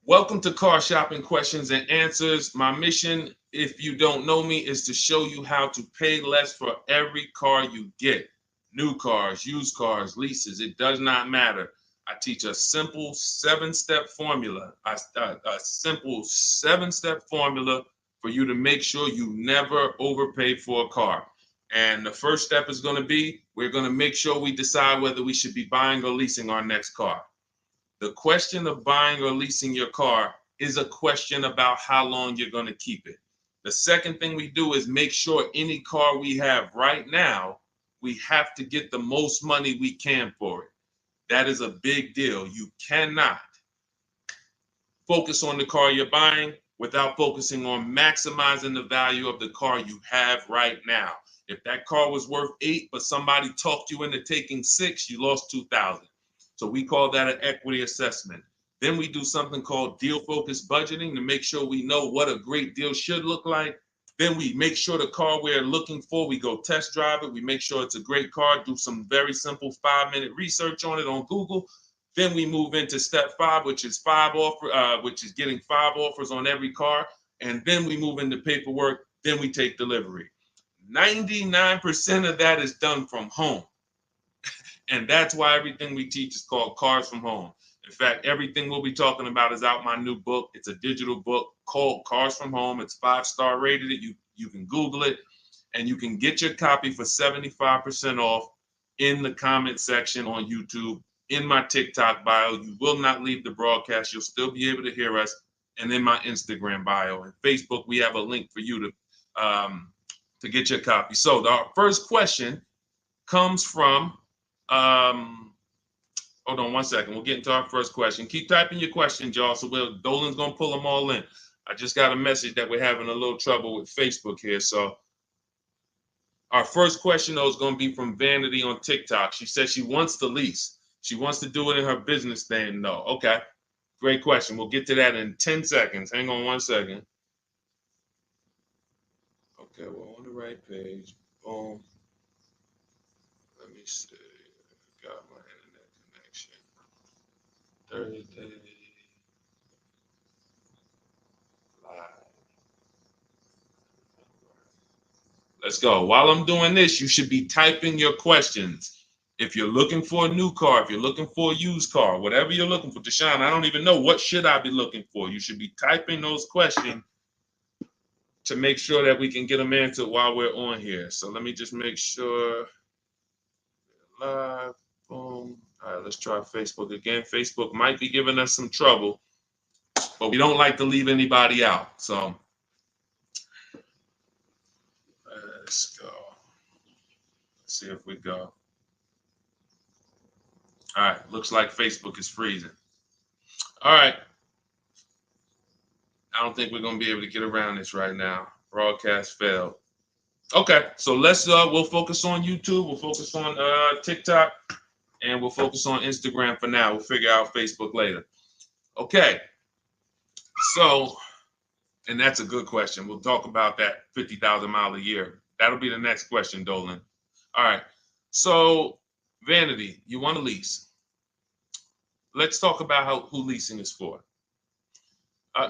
Welcome to Car Shopping Questions and Answers. My mission, if you don't know me, is to show you how to pay less for every car you get. New cars, used cars, leases, it does not matter. I teach a simple seven-step formula, a simple seven-step formula for you to make sure you never overpay for a car. And the first step is going to be, we're going to make sure we decide whether we should be buying or leasing our next car. The question of buying or leasing your car is a question about how long you're going to keep it. The second thing we do is make sure any car we have right now, we have to get the most money we can for it. That is a big deal. You cannot focus on the car you're buying without focusing on maximizing the value of the car you have right now. If that car was worth 8, but somebody talked you into taking 6, you lost 2,000. So we call that an equity assessment. Then we do something called deal focused budgeting to make sure we know what a great deal should look like. Then we make sure the car we're looking for, we go test drive it. We make sure it's a great car, do some very simple 5-minute research on it on Google. Then we move into step 5, which is getting 5 offers on every car. And then we move into paperwork. Then we take delivery. 99% of that is done from home. And that's why everything we teach is called Cars from Home. In fact, everything we'll be talking about is out my new book. It's a digital book called Cars from Home. It's 5-star rated. You can Google it, and you can get your copy for 75% off in the comment section on YouTube, in my TikTok bio. You will not leave the broadcast. You'll still be able to hear us. And in my Instagram bio and Facebook, we have a link for you to get your copy. So our first question comes from hold on one second. We'll get into our first question. Keep typing your questions, y'all. So Dolan's gonna pull them all in. I just got a message that we're having a little trouble with Facebook here. So our first question though is gonna be from Vanity on TikTok. She says she wants to lease. She wants to do it in her business name though. Okay, great question. We'll get to that in 10 seconds. Hang on one second. Okay, we're on the right page. Boom. Let me see. Got my internet connection. Thursday live. Let's go. While I'm doing this, you should be typing your questions. If you're looking for a new car, if you're looking for a used car, whatever you're looking for, Deshone, I don't even know what should I be looking for. You should be typing those questions to make sure that we can get them answered while we're on here. So let me just make sure. Live. Boom. All right, let's try Facebook again. Facebook might be giving us some trouble, but we don't like to leave anybody out. So let's go. Let's see if we go. All right, looks like Facebook is freezing. All right. I don't think we're going to be able to get around this right now. Broadcast failed. Okay, so we'll focus on YouTube. We'll focus on TikTok. And we'll focus on Instagram for now. We'll figure out Facebook later. Okay. So, and that's a good question. We'll talk about that 50,000 mile a year. That'll be the next question, Dolan. All right. So, Vanity, you want to lease. Let's talk about who leasing is for.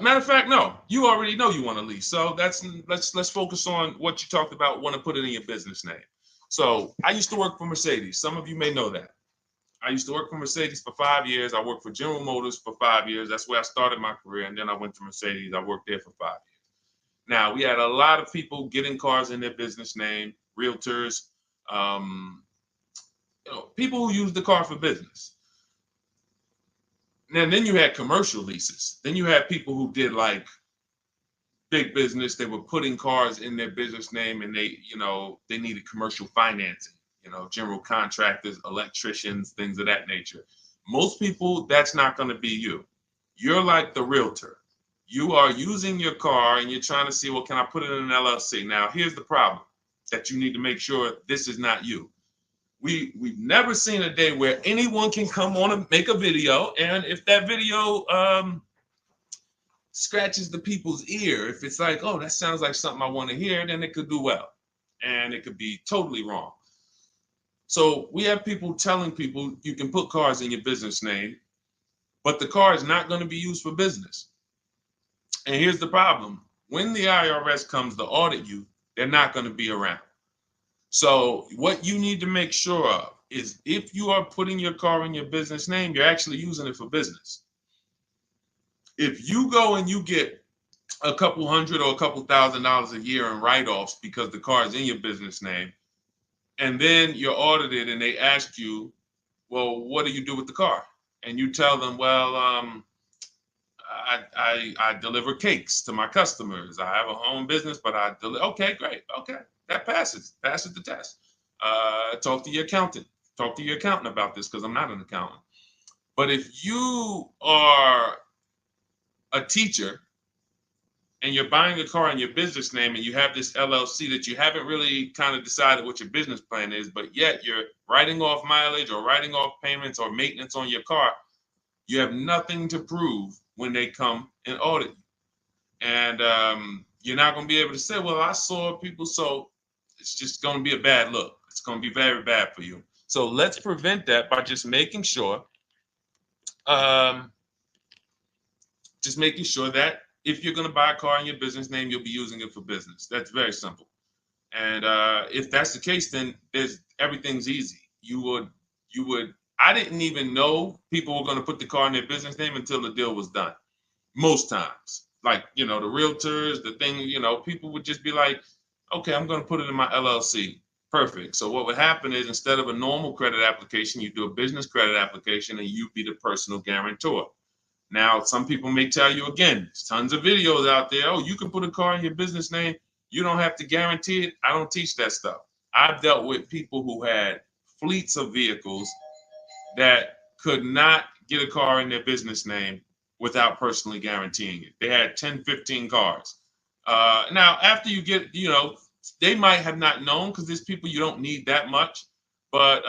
Matter of fact, no, you already know you want to lease. So let's focus on what you talked about, want to put it in your business name. So I used to work for Mercedes. Some of you may know that. I used to work for Mercedes for 5 years. I worked for General Motors for 5 years. That's where I started my career. And then I went to Mercedes. I worked there for 5 years. Now, we had a lot of people getting cars in their business name, realtors, people who use the car for business. And then you had commercial leases. Then you had people who did like big business. They were putting cars in their business name and they needed commercial financing. General contractors, electricians, things of that nature. Most people, that's not going to be you. You're like the realtor. You are using your car and you're trying to see, well, can I put it in an LLC? Now, here's the problem that you need to make sure this is not you. We've never seen a day where anyone can come on and make a video, and if that video scratches the people's ear, if it's like, oh, that sounds like something I want to hear, then it could do well, and it could be totally wrong. So we have people telling people you can put cars in your business name, but the car is not going to be used for business. And here's the problem. When the IRS comes to audit you, they're not going to be around. So what you need to make sure of is if you are putting your car in your business name, you're actually using it for business. If you go and you get a couple hundred or a couple $1,000s a year in write-offs because the car is in your business name, and then you're audited and they ask you, well, what do you do with the car? And you tell them, well, I deliver cakes to my customers. I have a home business, but I deliver. Okay, great. Okay, that passes the test. Talk to your accountant. Talk to your accountant about this because I'm not an accountant. But if you are a teacher and you're buying a car in your business name and you have this LLC that you haven't really kind of decided what your business plan is, but yet you're writing off mileage or writing off payments or maintenance on your car, you have nothing to prove when they come and audit you. And you're not going to be able to say, well, I saw people. So it's just going to be a bad look. It's going to be very bad for you. So let's prevent that by just making sure that if you're going to buy a car in your business name, you'll be using it for business. That's very simple. And if that's the case, then everything's easy. I didn't even know people were going to put the car in their business name until the deal was done. Most times, like, the realtors, the thing, people would just be like, okay, I'm going to put it in my LLC. Perfect. So what would happen is instead of a normal credit application, you do a business credit application and you be the personal guarantor. Now, some people may tell you, again, there's tons of videos out there. Oh, you can put a car in your business name. You don't have to guarantee it. I don't teach that stuff. I've dealt with people who had fleets of vehicles that could not get a car in their business name without personally guaranteeing it. They had 10, 15 cars. Now, after you get, they might have not known because there's people you don't need that much, but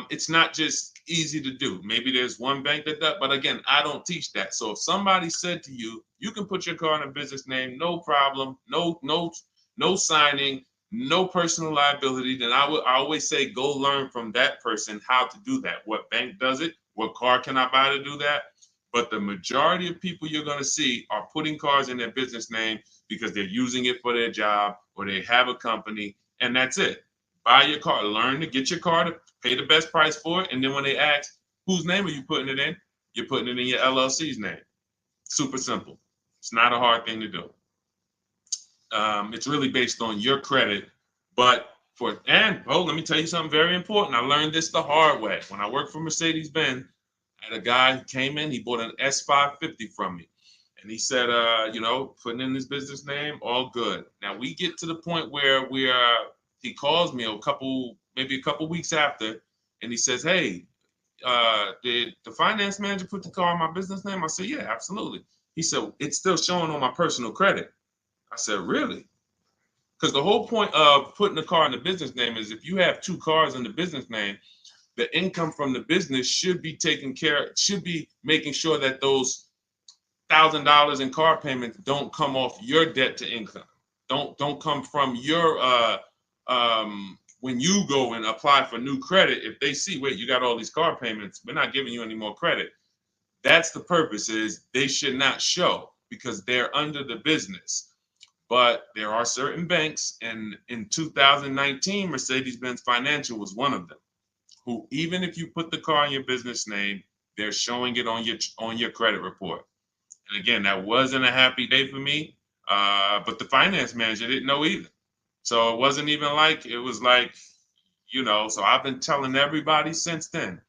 it's not just easy to do. Maybe there's one bank that does, but again, I don't teach that. So if somebody said to you, you can put your car in a business name, no problem, no signing, no personal liability, then I always say go learn from that person how to do that. What bank does it? What car can I buy to do that? But the majority of people you're going to see are putting cars in their business name because they're using it for their job or they have a company, and that's it. Buy your car, learn to get your car to pay the best price for it, and then when they ask, whose name are you putting it in? You're putting it in your LLC's name. Super simple. It's not a hard thing to do. It's really based on your credit, but let me tell you something very important. I learned this the hard way. When I worked for Mercedes-Benz, I had a guy who came in, he bought an S550 from me. And he said, putting in his business name, all good. Now we get to the point where he calls me maybe a couple weeks after, and he says, hey, did the finance manager put the car on my business name? I said, yeah, absolutely. He said, it's still showing on my personal credit. I said, really? Because the whole point of putting the car in the business name is if you have two cars in the business name, the income from the business should be making sure that those $1,000 in car payments don't come off your debt to income. Don't come from your when you go and apply for new credit. If they see, wait, you got all these car payments, we're not giving you any more credit. That's the purpose, is they should not show because they're under the business. But there are certain banks, and in 2019, Mercedes-Benz Financial was one of them, who even if you put the car in your business name, they're showing it on your credit report. And again, that wasn't a happy day for me, but the finance manager didn't know either. So it wasn't even like, it was like, so I've been telling everybody since then,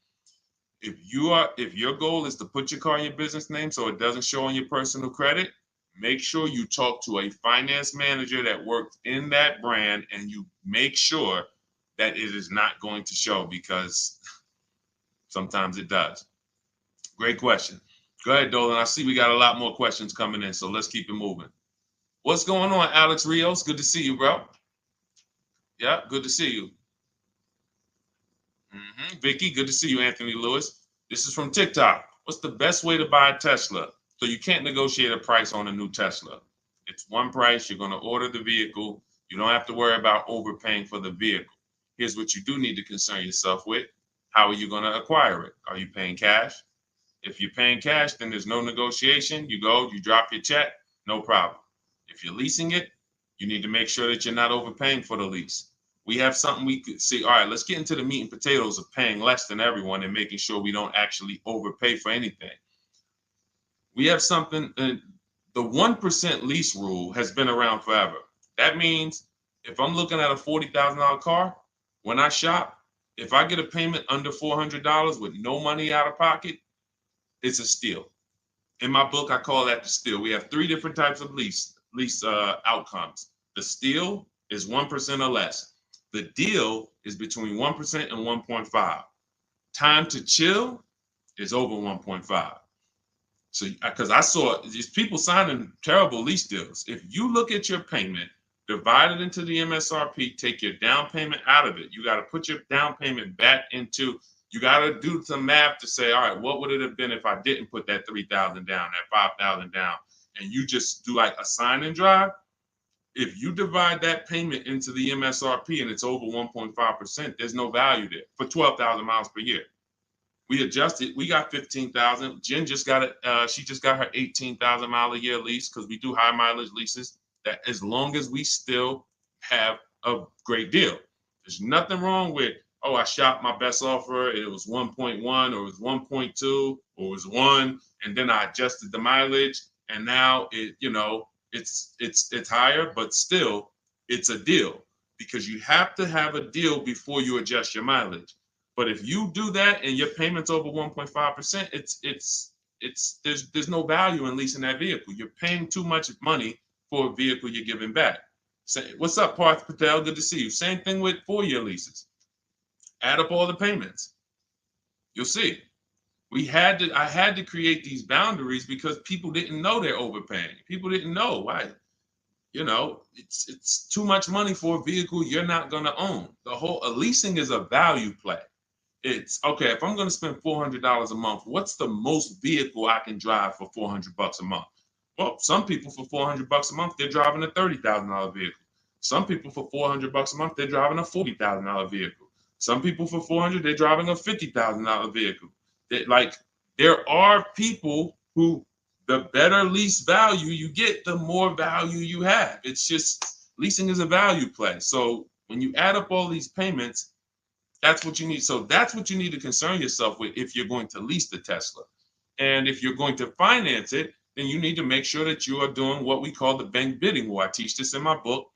if your goal is to put your car in your business name so it doesn't show on your personal credit, make sure you talk to a finance manager that works in that brand and you make sure that it is not going to show, because sometimes it does. Great question. Go ahead, Dolan. I see we got a lot more questions coming in, so let's keep it moving. What's going on, Alex Rios? Good to see you, bro. Yeah, good to see you. Vicky, good to see you, Anthony Lewis. This is from TikTok. What's the best way to buy a Tesla? So you can't negotiate a price on a new Tesla. It's one price. You're going to order the vehicle. You don't have to worry about overpaying for the vehicle. Here's what you do need to concern yourself with. How are you going to acquire it? Are you paying cash? If you're paying cash, then there's no negotiation. You go, you drop your check, no problem. If you're leasing it, you need to make sure that you're not overpaying for the lease. We have something we could see. All right, let's get into the meat and potatoes of paying less than everyone and making sure we don't actually overpay for anything. We have something, the 1% lease rule has been around forever. That means if I'm looking at a $40,000 car, when I shop, if I get a payment under $400 with no money out of pocket, it's a steal. In my book, I call that the steal. We have 3 different types of lease outcomes. The steal is 1% or less. The deal is between 1% and 1.5. Time to chill is over 1.5. So, because I saw these people signing terrible lease deals. If you look at your payment, divide it into the MSRP, take your down payment out of it. You got to put your down payment back into, you got to do some math to say, all right, what would it have been if I didn't put that 3,000 down, that 5,000 down, and you just do like a sign and drive? If you divide that payment into the MSRP and it's over 1.5%, there's no value there for 12,000 miles per year. We adjusted. We got 15,000. Jen just got it. She just got her 18,000 mile a year lease because we do high mileage leases. That as long as we still have a great deal, there's nothing wrong with, oh, I shopped my best offer. It was 1.1 or it was 1.2 or it was 1, and then I adjusted the mileage, and now it's higher, but still it's a deal because you have to have a deal before you adjust your mileage. But if you do that and your payment's over 1.5%, there's no value in leasing that vehicle. You're paying too much money for a vehicle you're giving back. Say, what's up, Parth Patel? Good to see you. Same thing with 4-year leases. Add up all the payments. You'll see. I had to create these boundaries because people didn't know they're overpaying. People didn't know why. It's too much money for a vehicle you're not going to own. Leasing is a value play. It's okay, if I'm going to spend $400 a month, what's the most vehicle I can drive for $400 a month? Well, some people for $400 a month, they're driving a $30,000 vehicle. Some people for $400 a month, they're driving a $40,000 vehicle. Some people for $400, they're driving a $50,000 vehicle. There are people who, the better lease value you get, the more value you have. It's just, leasing is a value play. So when you add up all these payments, that's what you need. So that's what you need to concern yourself with if you're going to lease the Tesla. And if you're going to finance it, then you need to make sure that you are doing what we call the bank bidding war. I teach this in my book.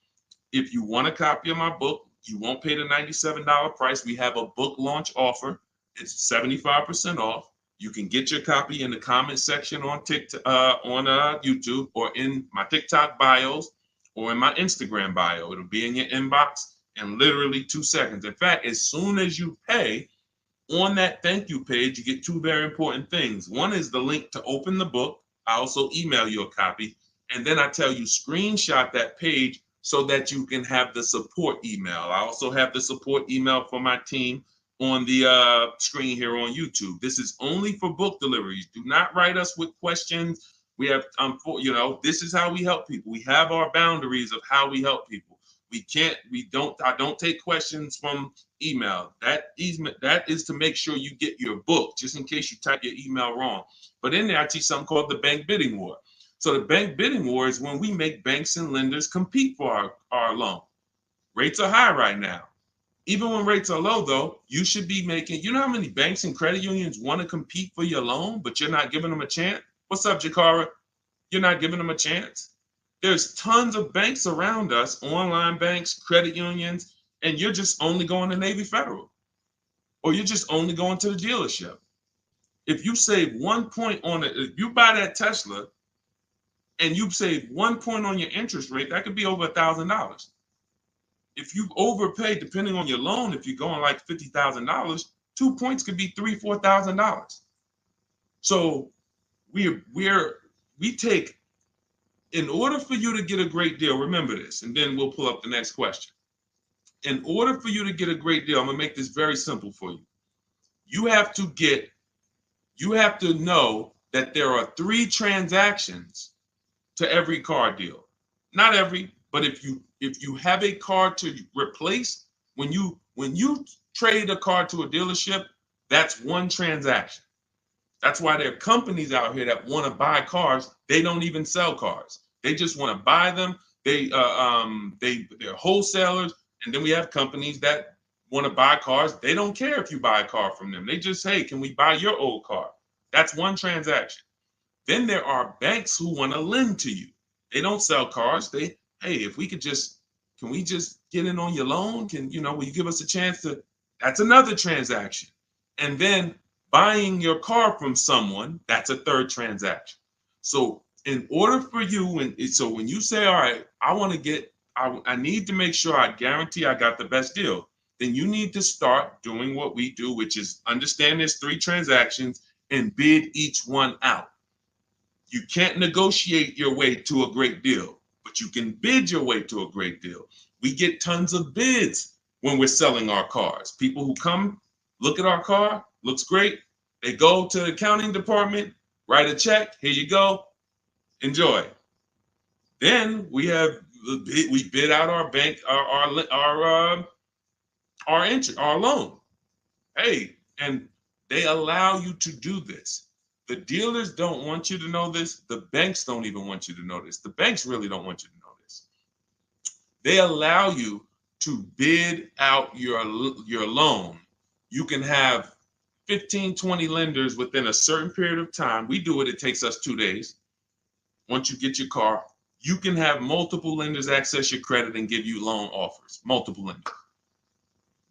If you want a copy of my book, you won't pay the $97 price. We have a book launch offer. It's 75% off. You can get your copy in the comment section on TikTok, on YouTube, or in my TikTok bios, or in my Instagram bio. It'll be in your inbox in literally 2 seconds. In fact, as soon as you pay, on that thank you page, you get 2 very important things. One is the link to open the book. I also email you a copy. And then I tell you, screenshot that page so that you can have the support email. I also have the support email for my team on the screen here on YouTube. This is only for book deliveries. Do not write us with questions. We have, this is how we help people. We have our boundaries of how we help people. I don't take questions from email. That is to make sure you get your book, just in case you type your email wrong. But in there, I teach something called the bank bidding war. So the bank bidding war is when we make banks and lenders compete for our loan. Rates are high right now. Even when rates are low, though, you should be making, you know how many banks and credit unions want to compete for your loan, but you're not giving them a chance? What's up, Jakara? You're not giving them a chance? There's tons of banks around us, online banks, credit unions, and you're just only going to Navy Federal, or you're just only going to the dealership. If you save 1 point on it, if you buy that Tesla and you save 1 point on your interest rate, that could be over $1,000. If you overpay, depending on your loan, if you're going like $50,000, 2 points could be $3,000, $4,000. So we take, in order for you to get a great deal, remember this, and then we'll pull up the next question. In order for you to get a great deal, I'm gonna make this very simple for you. You have to know that there are 3 transactions to every car deal. Not every, but if you have a car to replace, when you trade a car to a dealership, that's 1 transaction. That's why there are companies out here that want to buy cars. They don't even sell cars. They just want to buy them. They're wholesalers, and then we have companies that want to buy cars. They don't care if you buy a car from them. They just say, "Can we buy your old car?" That's one transaction. Then there are banks who want to lend to you. They don't sell cars. Hey, if we could just, can we just get in on your loan? Will you give us a chance to? That's another transaction. And then buying your car from someone, that's a third transaction. So in order for you, so when you say, all right, I need to make sure I guarantee I got the best deal, then you need to start doing what we do, which is understand there's 3 transactions and bid each one out. You can't negotiate your way to a great deal, but you can bid your way to a great deal. We get tons of bids when we're selling our cars. People who come, look at our car, looks great. They go to the accounting department, write a check. Here you go. Enjoy. Then we bid out our bank, our loan. Hey, and they allow you to do this. The dealers don't want you to know this. The banks don't even want you to know this. The banks really don't want you to know this. They allow you to bid out your loan. You can have 15, 20 lenders within a certain period of time. We do it. It takes us 2 days. Once you get your car, you can have multiple lenders access your credit and give you loan offers. Multiple lenders.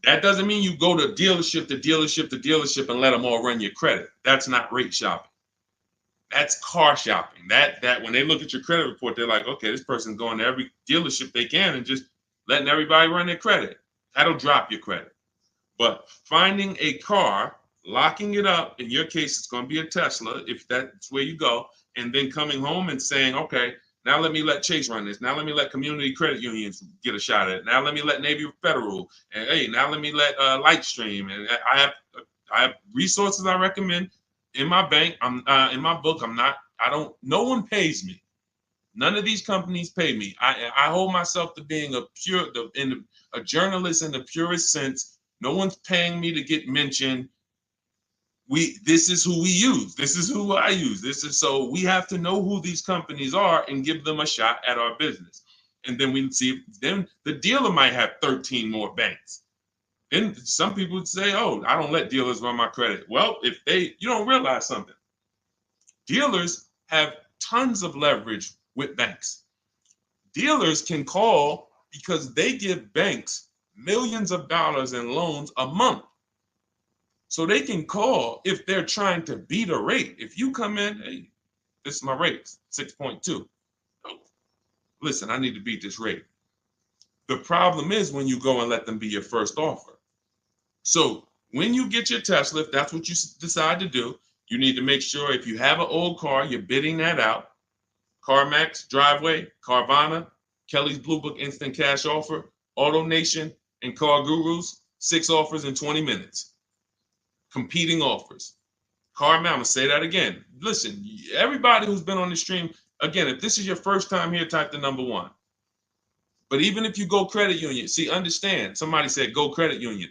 That doesn't mean you go to dealership to dealership to dealership and let them all run your credit. That's not rate shopping. That's car shopping. That when they look at your credit report, they're like, okay, this person's going to every dealership they can and just letting everybody run their credit. That'll drop your credit. But finding a car, locking it up, in your case, it's going to be a Tesla, if that's where you go, and then coming home and saying, okay, now let me let Chase run this. Now let me let community credit unions get a shot at it. Now let me let Navy Federal. And hey, now let me let Lightstream. And I have resources I recommend in my bank. I'm in my book. No one pays me. None of these companies pay me. I hold myself to being a journalist in the purest sense. No one's paying me to get mentioned. This is who we use. This is who I use. So we have to know who these companies are and give them a shot at our business. And then we see, then the dealer might have 13 more banks. Then some people would say, oh, I don't let dealers run my credit. Well, you don't realize something. Dealers have tons of leverage with banks. Dealers can call because they give banks millions of dollars in loans a month. So they can call if they're trying to beat a rate. If you come in, hey, this is my rate, 6.2. Oh, listen, I need to beat this rate. The problem is when you go and let them be your first offer. So when you get your Tesla, if that's what you decide to do, you need to make sure if you have an old car, you're bidding that out. CarMax, Driveway, Carvana, Kelly's Blue Book Instant Cash Offer, AutoNation, and Car Gurus, 6 offers in 20 minutes. Competing offers. CarMax, I'm going to say that again. Listen, everybody who's been on the stream, again, if this is your first time here, type the number 1. But even if you go credit union, see, understand, somebody said go credit union.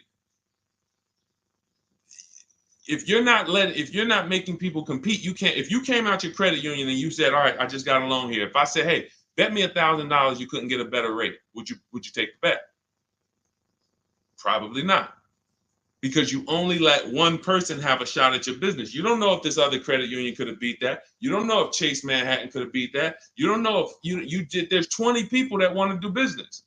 If you're not making people compete, you can't. If you came out your credit union and you said, all right, I just got a loan here. If I said, hey, bet me $1,000 you couldn't get a better rate, would you take the bet? Probably not. Because you only let one person have a shot at your business. You don't know if this other credit union could have beat that. You don't know if Chase Manhattan could have beat that. You don't know if you did. There's 20 people that want to do business.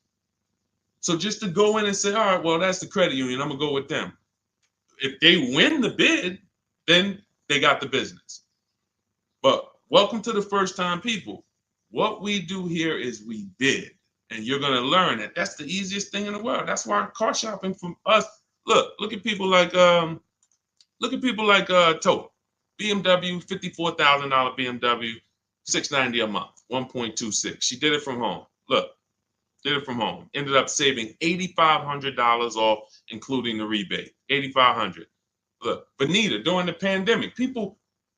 So just to go in and say, all right, well, that's the credit union, I'm going to go with them. If they win the bid, then they got the business. But welcome to the first time people. What we do here is we bid. And you're going to learn that that's the easiest thing in the world. That's why car shopping from us. Look at people like Tote, BMW, $54,000 BMW, $690 a month, 1.26. She did it from home. Did it from home. Ended up saving $8,500 off, including the rebate. $8,500. Look, Benita, during the pandemic,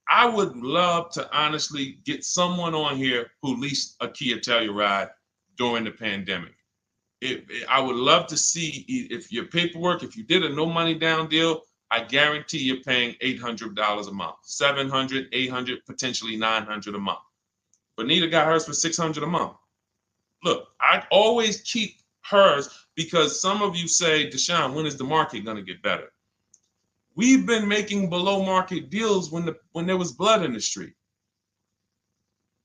I would love to honestly get someone on here who leased a Kia Telluride during the pandemic. I would love to see if your paperwork, if you did a no money down deal, I guarantee you're paying $800 a month, 700, 800, potentially 900 a month. Bonita got hers for 600 a month. Look, I always keep hers because some of you say, Deshone, when is the market going to get better? We've been making below market deals when there was blood in the street.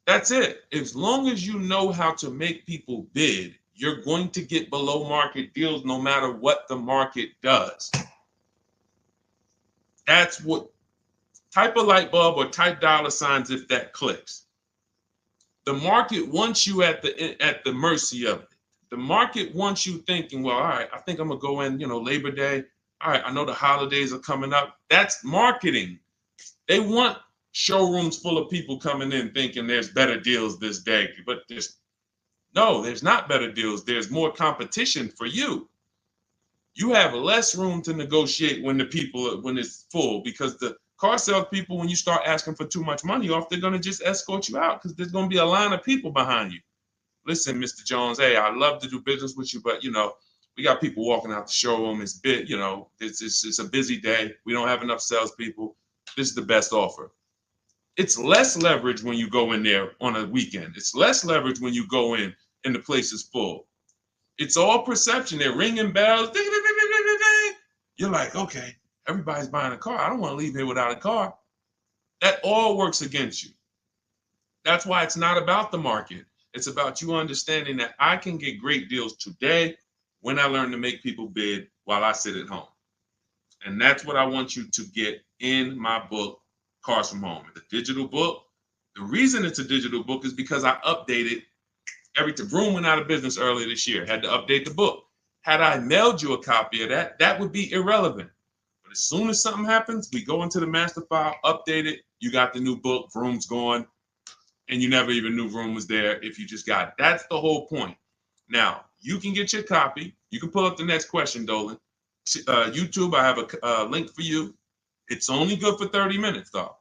That's it. As long as you know how to make people bid, you're going to get below market deals no matter what the market does. That's what, type a light bulb or type dollar signs if that clicks. The market wants you at the mercy of it. The market wants you thinking, well, all right, I think I'm gonna go in, Labor Day. All right, I know the holidays are coming up. That's marketing. They want showrooms full of people coming in thinking there's better deals this day, but there's not better deals. There's more competition for you. You have less room to negotiate when it's full, because the car sales people, when you start asking for too much money off, they're going to just escort you out because there's going to be a line of people behind you. Listen, Mr. Jones, hey, I'd love to do business with you, but we got people walking out the showroom. It's it's a busy day. We don't have enough salespeople. This is the best offer. It's less leverage when you go in there on a weekend. It's less leverage when you go in and the place is full. It's all perception. They're ringing bells. You're like, okay, everybody's buying a car. I don't want to leave here without a car. That all works against you. That's why it's not about the market. It's about you understanding that I can get great deals today when I learn to make people bid while I sit at home. And that's what I want you to get in my book, Cars from Home. It's a digital book. The reason it's a digital book is because I updated Vroom went out of business earlier this year. Had to update the book. Had I mailed you a copy of that would be irrelevant. But as soon as something happens, we go into the master file, update it. You got the new book. Vroom's gone, and you never even knew Vroom was there if you just got it. That's the whole point. Now you can get your copy. You can pull up the next question, Dolan. YouTube, I have a link for you. It's only good for 30 minutes, though.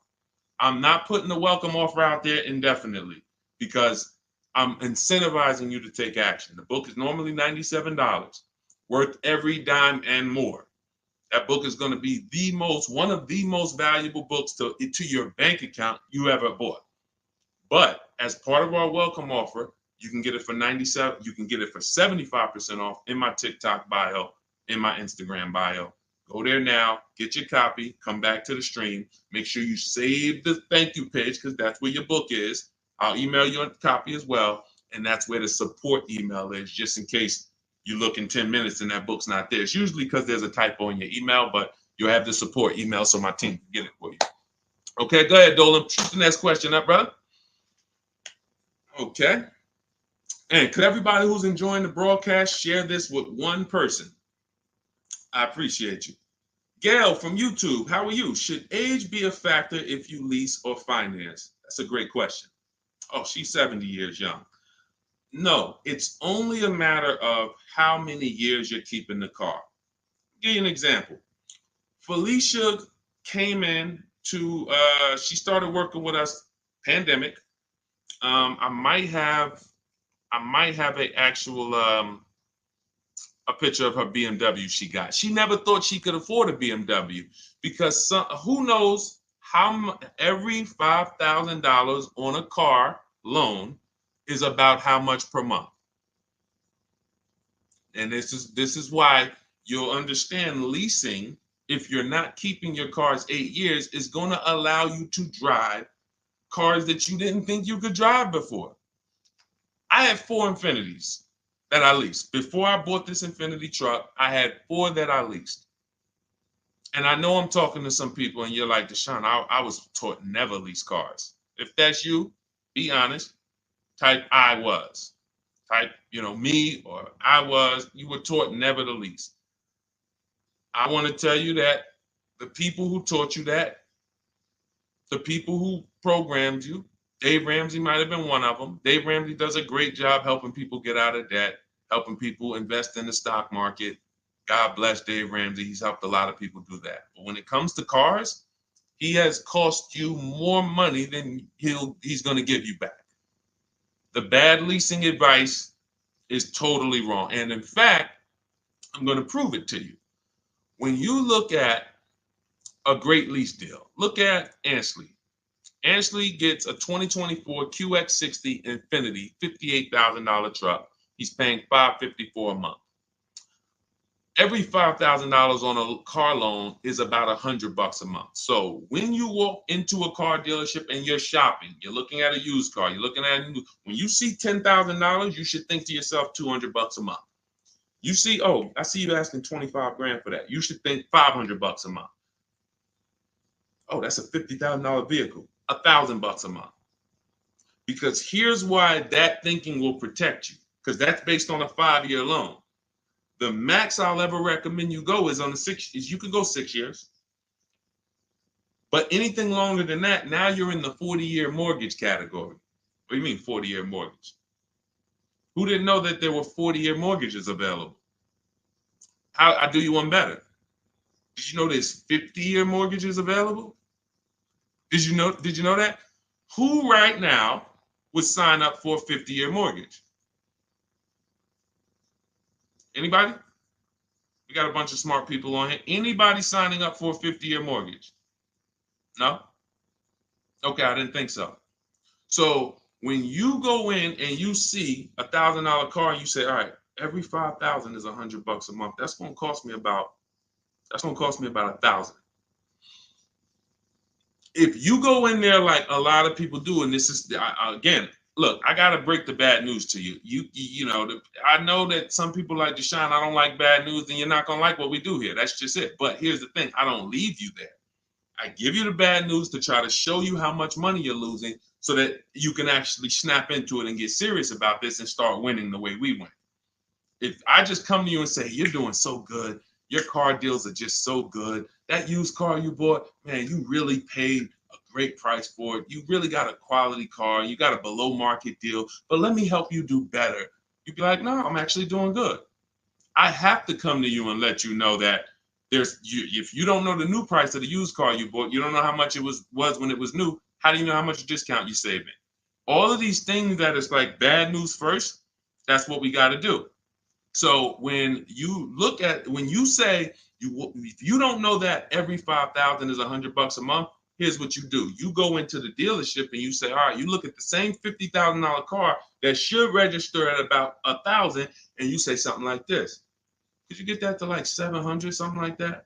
I'm not putting the welcome offer out there indefinitely because I'm incentivizing you to take action. The book is normally $97, worth every dime and more. That book is going to be one of the most valuable books to your bank account you ever bought. But as part of our welcome offer, you can get it for $97. You can get it for 75% off in my TikTok bio, in my Instagram bio. Go there now, get your copy, come back to the stream. Make sure you save the thank you page because that's where your book is. I'll email you a copy as well. And that's where the support email is, just in case you look in 10 minutes and that book's not there. It's usually because there's a typo in your email, but you'll have the support email so my team can get it for you. Okay, go ahead, Dolan. Shoot the next question up, brother. Okay. And could everybody who's enjoying the broadcast share this with one person? I appreciate you. Gail from YouTube, how are you? Should age be a factor if you lease or finance? That's a great question. Oh, she's 70 years young. No, it's only a matter of how many years you're keeping the car. I'll give you an example. Felicia came in she started working with us, pandemic. I might have a picture of her BMW she got. She never thought she could afford a BMW because who knows how every $5,000 on a car loan is about how much per month. And this is why you'll understand leasing, if you're not keeping your cars 8 years, is going to allow you to drive cars that you didn't think you could drive before. I had 4 Infinities that I leased. Before I bought this Infinity truck, I had 4 that I leased. And I know I'm talking to some people and you're like, Deshone, I was taught never lease cars. If that's you, be honest. Type I was. Type, me or I was. You were taught never to lease. I want to tell you that the people who taught you that, the people who programmed you, Dave Ramsey might have been one of them. Dave Ramsey does a great job helping people get out of debt, helping people invest in the stock market. God bless Dave Ramsey. He's helped a lot of people do that. But when it comes to cars, he has cost you more money than he's going to give you back. The bad leasing advice is totally wrong. And in fact, I'm going to prove it to you. When you look at a great lease deal. Look at Ansley. Ansley gets a 2024 QX60 Infinity $58,000 truck. He's paying $554 a month. Every $5,000 on a car loan is about $100 a month. So when you walk into a car dealership and you're shopping, you're looking at a used car, you're looking at a new, when you see $10,000, you should think to yourself $200 a month. You see, oh, I see you asking 25 grand for that. You should think $500 a month. Oh, that's a $50,000 vehicle, $1,000 a month. Because here's why that thinking will protect you, because that's based on a 5-year loan. The max I'll ever recommend you go is on the 6 years. You can go 6 years. But anything longer than that, now you're in the 40-year mortgage category. What do you mean 40-year mortgage? Who didn't know that there were 40-year mortgages available? I'll do you one better. Did you know there's 50-year mortgages available? Did you know that? Who right now would sign up for a 50-year mortgage? Anybody? We got a bunch of smart people on here. Anybody signing up for a 50-year mortgage? No? Okay, I didn't think so. So when you go in and you see $1,000 car and you say, all right, every 5,000 is $100 a month. That's going to cost me about $1,000. If you go in there like a lot of people do, and this is again, look, I gotta break the bad news to you. I know that some people like Deshone, I don't like bad news, and you're not gonna like what we do here. That's just it. But here's the thing: I don't leave you there. I give you the bad news to try to show you how much money you're losing, so that you can actually snap into it and get serious about this and start winning the way we win. If I just come to you and say, you're doing so good, your car deals are just so good, that used car you bought, man, you really paid a great price for it. You really got a quality car. You got a below market deal, but let me help you do better. You'd be like, no, I'm actually doing good. I have to come to you and let you know that if you don't know the new price of the used car you bought, you don't know how much it was when it was new. How do you know how much discount you saving? All of these things that is like bad news first, that's what we got to do. So when you say if you don't know that every 5,000 is $100 a month, here's what you do. You go into the dealership and you say, all right, you look at the same $50,000 car that should register at about 1,000, and you say something like this. Could you get that to like 700, something like that?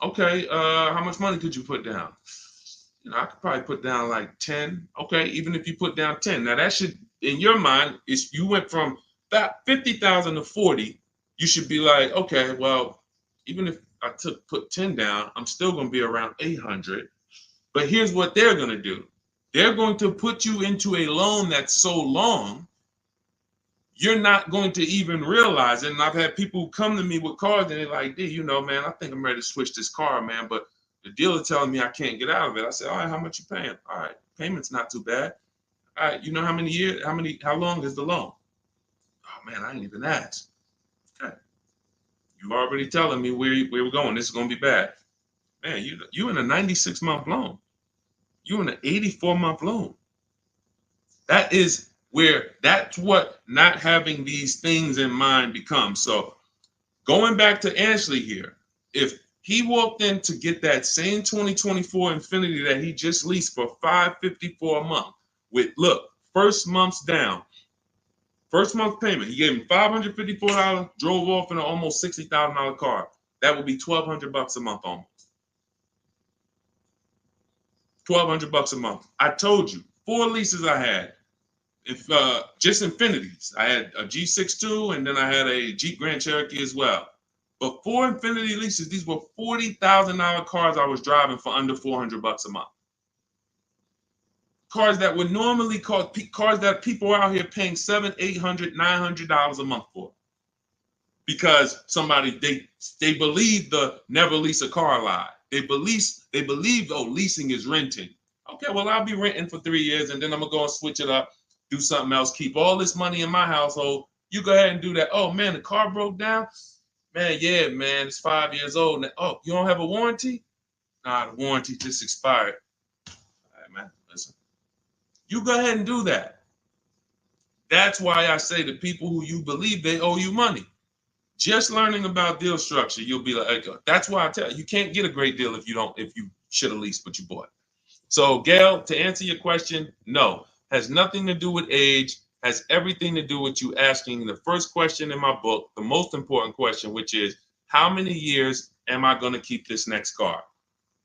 Okay, how much money could you put down? I could probably put down like 10. Okay, even if you put down 10. Now that should, in your mind, if you went from that 50,000 to 40, you should be like, okay, well, even if I put 10 down, I'm still going to be around 800. But here's what they're going to do. They're going to put you into a loan that's so long, you're not going to even realize it. And I've had people who come to me with cars and they're like, D, man, I think I'm ready to switch this car, man, but the dealer telling me I can't get out of it. I said, all right, how much you paying? All right, payment's not too bad. All right, you know how many years, how long is the loan? Oh man, I ain't even asked. Okay. You already telling me where we're going. This is gonna be bad. Man, you in a 96-month loan. You in an 84-month loan. That's what not having these things in mind becomes. So going back to Ashley here, if he walked in to get that same 2024 Infinity that he just leased for $554 a month with, look, first month's down, first month payment, he gave him $554, drove off in an almost $60,000 car. That would be $1,200 a month almost. $1,200 a month. I told you, 4 leases I had. If just Infinities. I had a G62 and then I had a Jeep Grand Cherokee as well. But 4 Infinity leases, these were $40,000 cars I was driving for under $400 a month. Cars that would normally cost, cars that people are out here paying $700, $800, $900 a month for. Because they believe the never lease a car lie. They believe, oh, leasing is renting. Okay, well, I'll be renting for 3 years and then I'm gonna go and switch it up, do something else, keep all this money in my household. You go ahead and do that. Oh man, the car broke down. Man, yeah, man, it's 5 years old. Now, oh, you don't have a warranty? Nah, the warranty just expired. All right, man, listen. You go ahead and do that. That's why I say to people who you believe they owe you money. Just learning about deal structure, you'll be like, that's why I tell you, you can't get a great deal if you should have leased what you bought. So, Gail, to answer your question, no, has nothing to do with age, has everything to do with you asking the first question in my book, the most important question, which is, how many years am I going to keep this next car?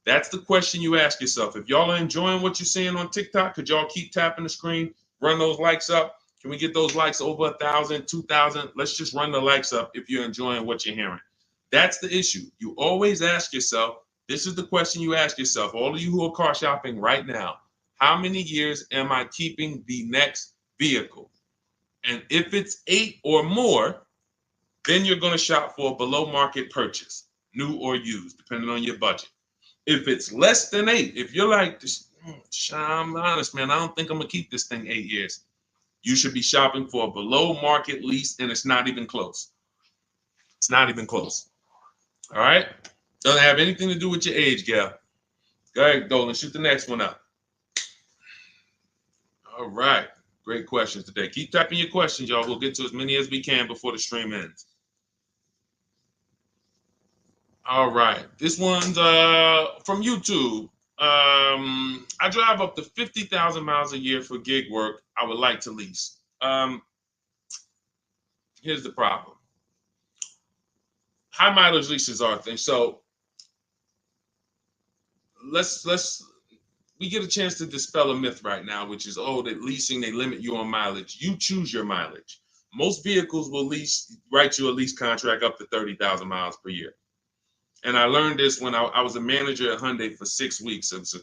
That's the question you ask yourself. If y'all are enjoying what you're seeing on TikTok, could y'all keep tapping the screen, run those likes up? Can we get those likes over 1,000, 2,000? Let's just run the likes up if you're enjoying what you're hearing. That's the issue. You always ask yourself, this is the question you ask yourself, all of you who are car shopping right now, how many years am I keeping the next vehicle? And if it's 8 or more, then you're going to shop for a below market purchase, new or used, depending on your budget. If it's less than 8, if you're like, I'm honest, man, I don't think I'm going to keep this thing 8 years. You should be shopping for a below market lease, and it's not even close. It's not even close. All right? Doesn't have anything to do with your age, Gail. Go ahead, Dolan, shoot the next one up. All right. Great questions today. Keep typing your questions, y'all. We'll get to as many as we can before the stream ends. All right. This one's from YouTube. I drive up to 50,000 miles a year for gig work. I would like to lease. Here's the problem. High mileage leases are a thing. So we get a chance to dispel a myth right now, which is, oh, that leasing, they limit you on mileage. You choose your mileage. Most vehicles will write you a lease contract up to 30,000 miles per year. And I learned this when I was a manager at Hyundai for 6 weeks. It was a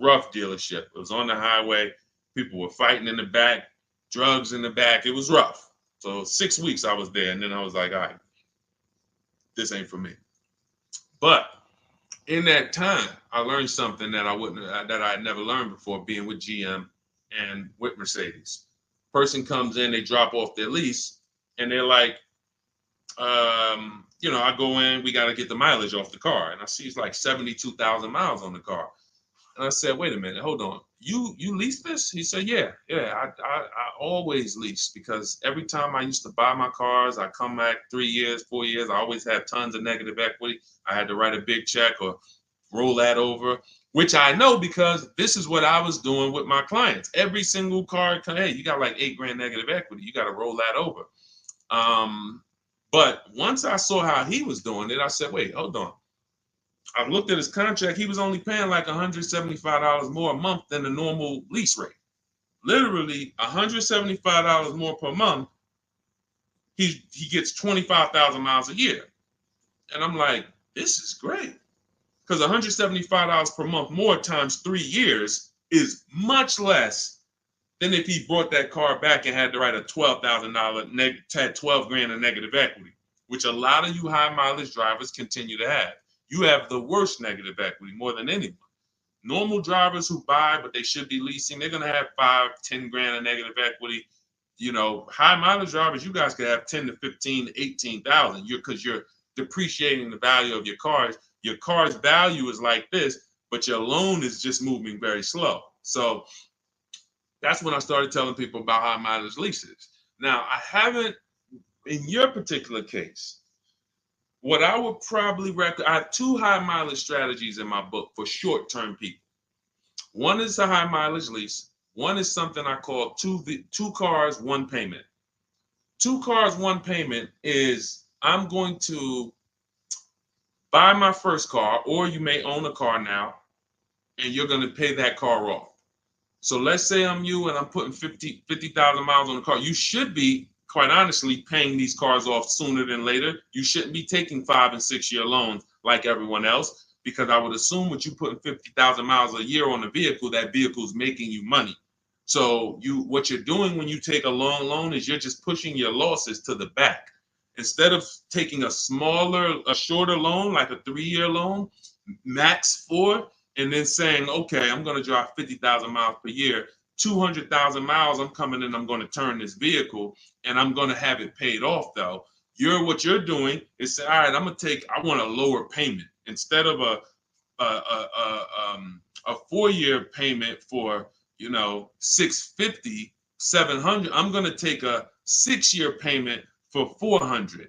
rough dealership. It was on the highway. People were fighting in the back, drugs in the back. It was rough. So 6 weeks I was there, and then I was like, all right, this ain't for me. But in that time, I learned something that I had never learned before, being with GM and with Mercedes. Person comes in, they drop off their lease, and they're like, I go in, we got to get the mileage off the car. And I see it's like 72,000 miles on the car. And I said, wait a minute, hold on. You lease this? He said, yeah, I always lease, because every time I used to buy my cars, I come back 3 years, 4 years, I always had tons of negative equity. I had to write a big check or roll that over, which I know because this is what I was doing with my clients. Every single car, hey, you got like $8,000 negative equity. You got to roll that over. But once I saw how he was doing it, I said, wait, hold on. I looked at his contract. He was only paying like $175 more a month than the normal lease rate. Literally $175 more per month. He gets 25,000 miles a year. And I'm like, this is great. Because $175 per month more times 3 years is much less than if he brought that car back and had to write a $12,000 had $12,000 in negative equity, which a lot of you high mileage drivers continue to have. You have the worst negative equity more than anyone. Normal drivers who buy, but they should be leasing, they're going to have $5,000-10,000 in negative equity. High mileage drivers, you guys could have 10 to 15, 18,000 because you're depreciating the value of your cars. Your car's value is like this, but your loan is just moving very slow. So that's when I started telling people about high mileage leases. Now, I haven't, in your particular case, what I would probably recommend, I have 2 high mileage strategies in my book for short-term people. One is a high mileage lease. One is something I call two cars, one payment. 2 cars, one payment is I'm going to buy my first car, or you may own a car now, and you're going to pay that car off. So let's say I'm you and I'm putting 50,000 miles on the car. You should be, quite honestly, paying these cars off sooner than later. You shouldn't be taking 5- and 6-year loans like everyone else, because I would assume with you putting 50,000 miles a year on a vehicle, that vehicle is making you money. So what you're doing when you take a long loan is you're just pushing your losses to the back. Instead of taking a shorter loan, like a 3-year loan, max 4, and then saying, okay, I'm going to drive 50,000 miles per year, 200,000 miles, I'm coming in, I'm going to turn this vehicle, and I'm going to have it paid off, though. What you're doing is say, all right, I want a lower payment. Instead of a 4-year payment for, $650, $700, I'm going to take a 6-year payment for $400.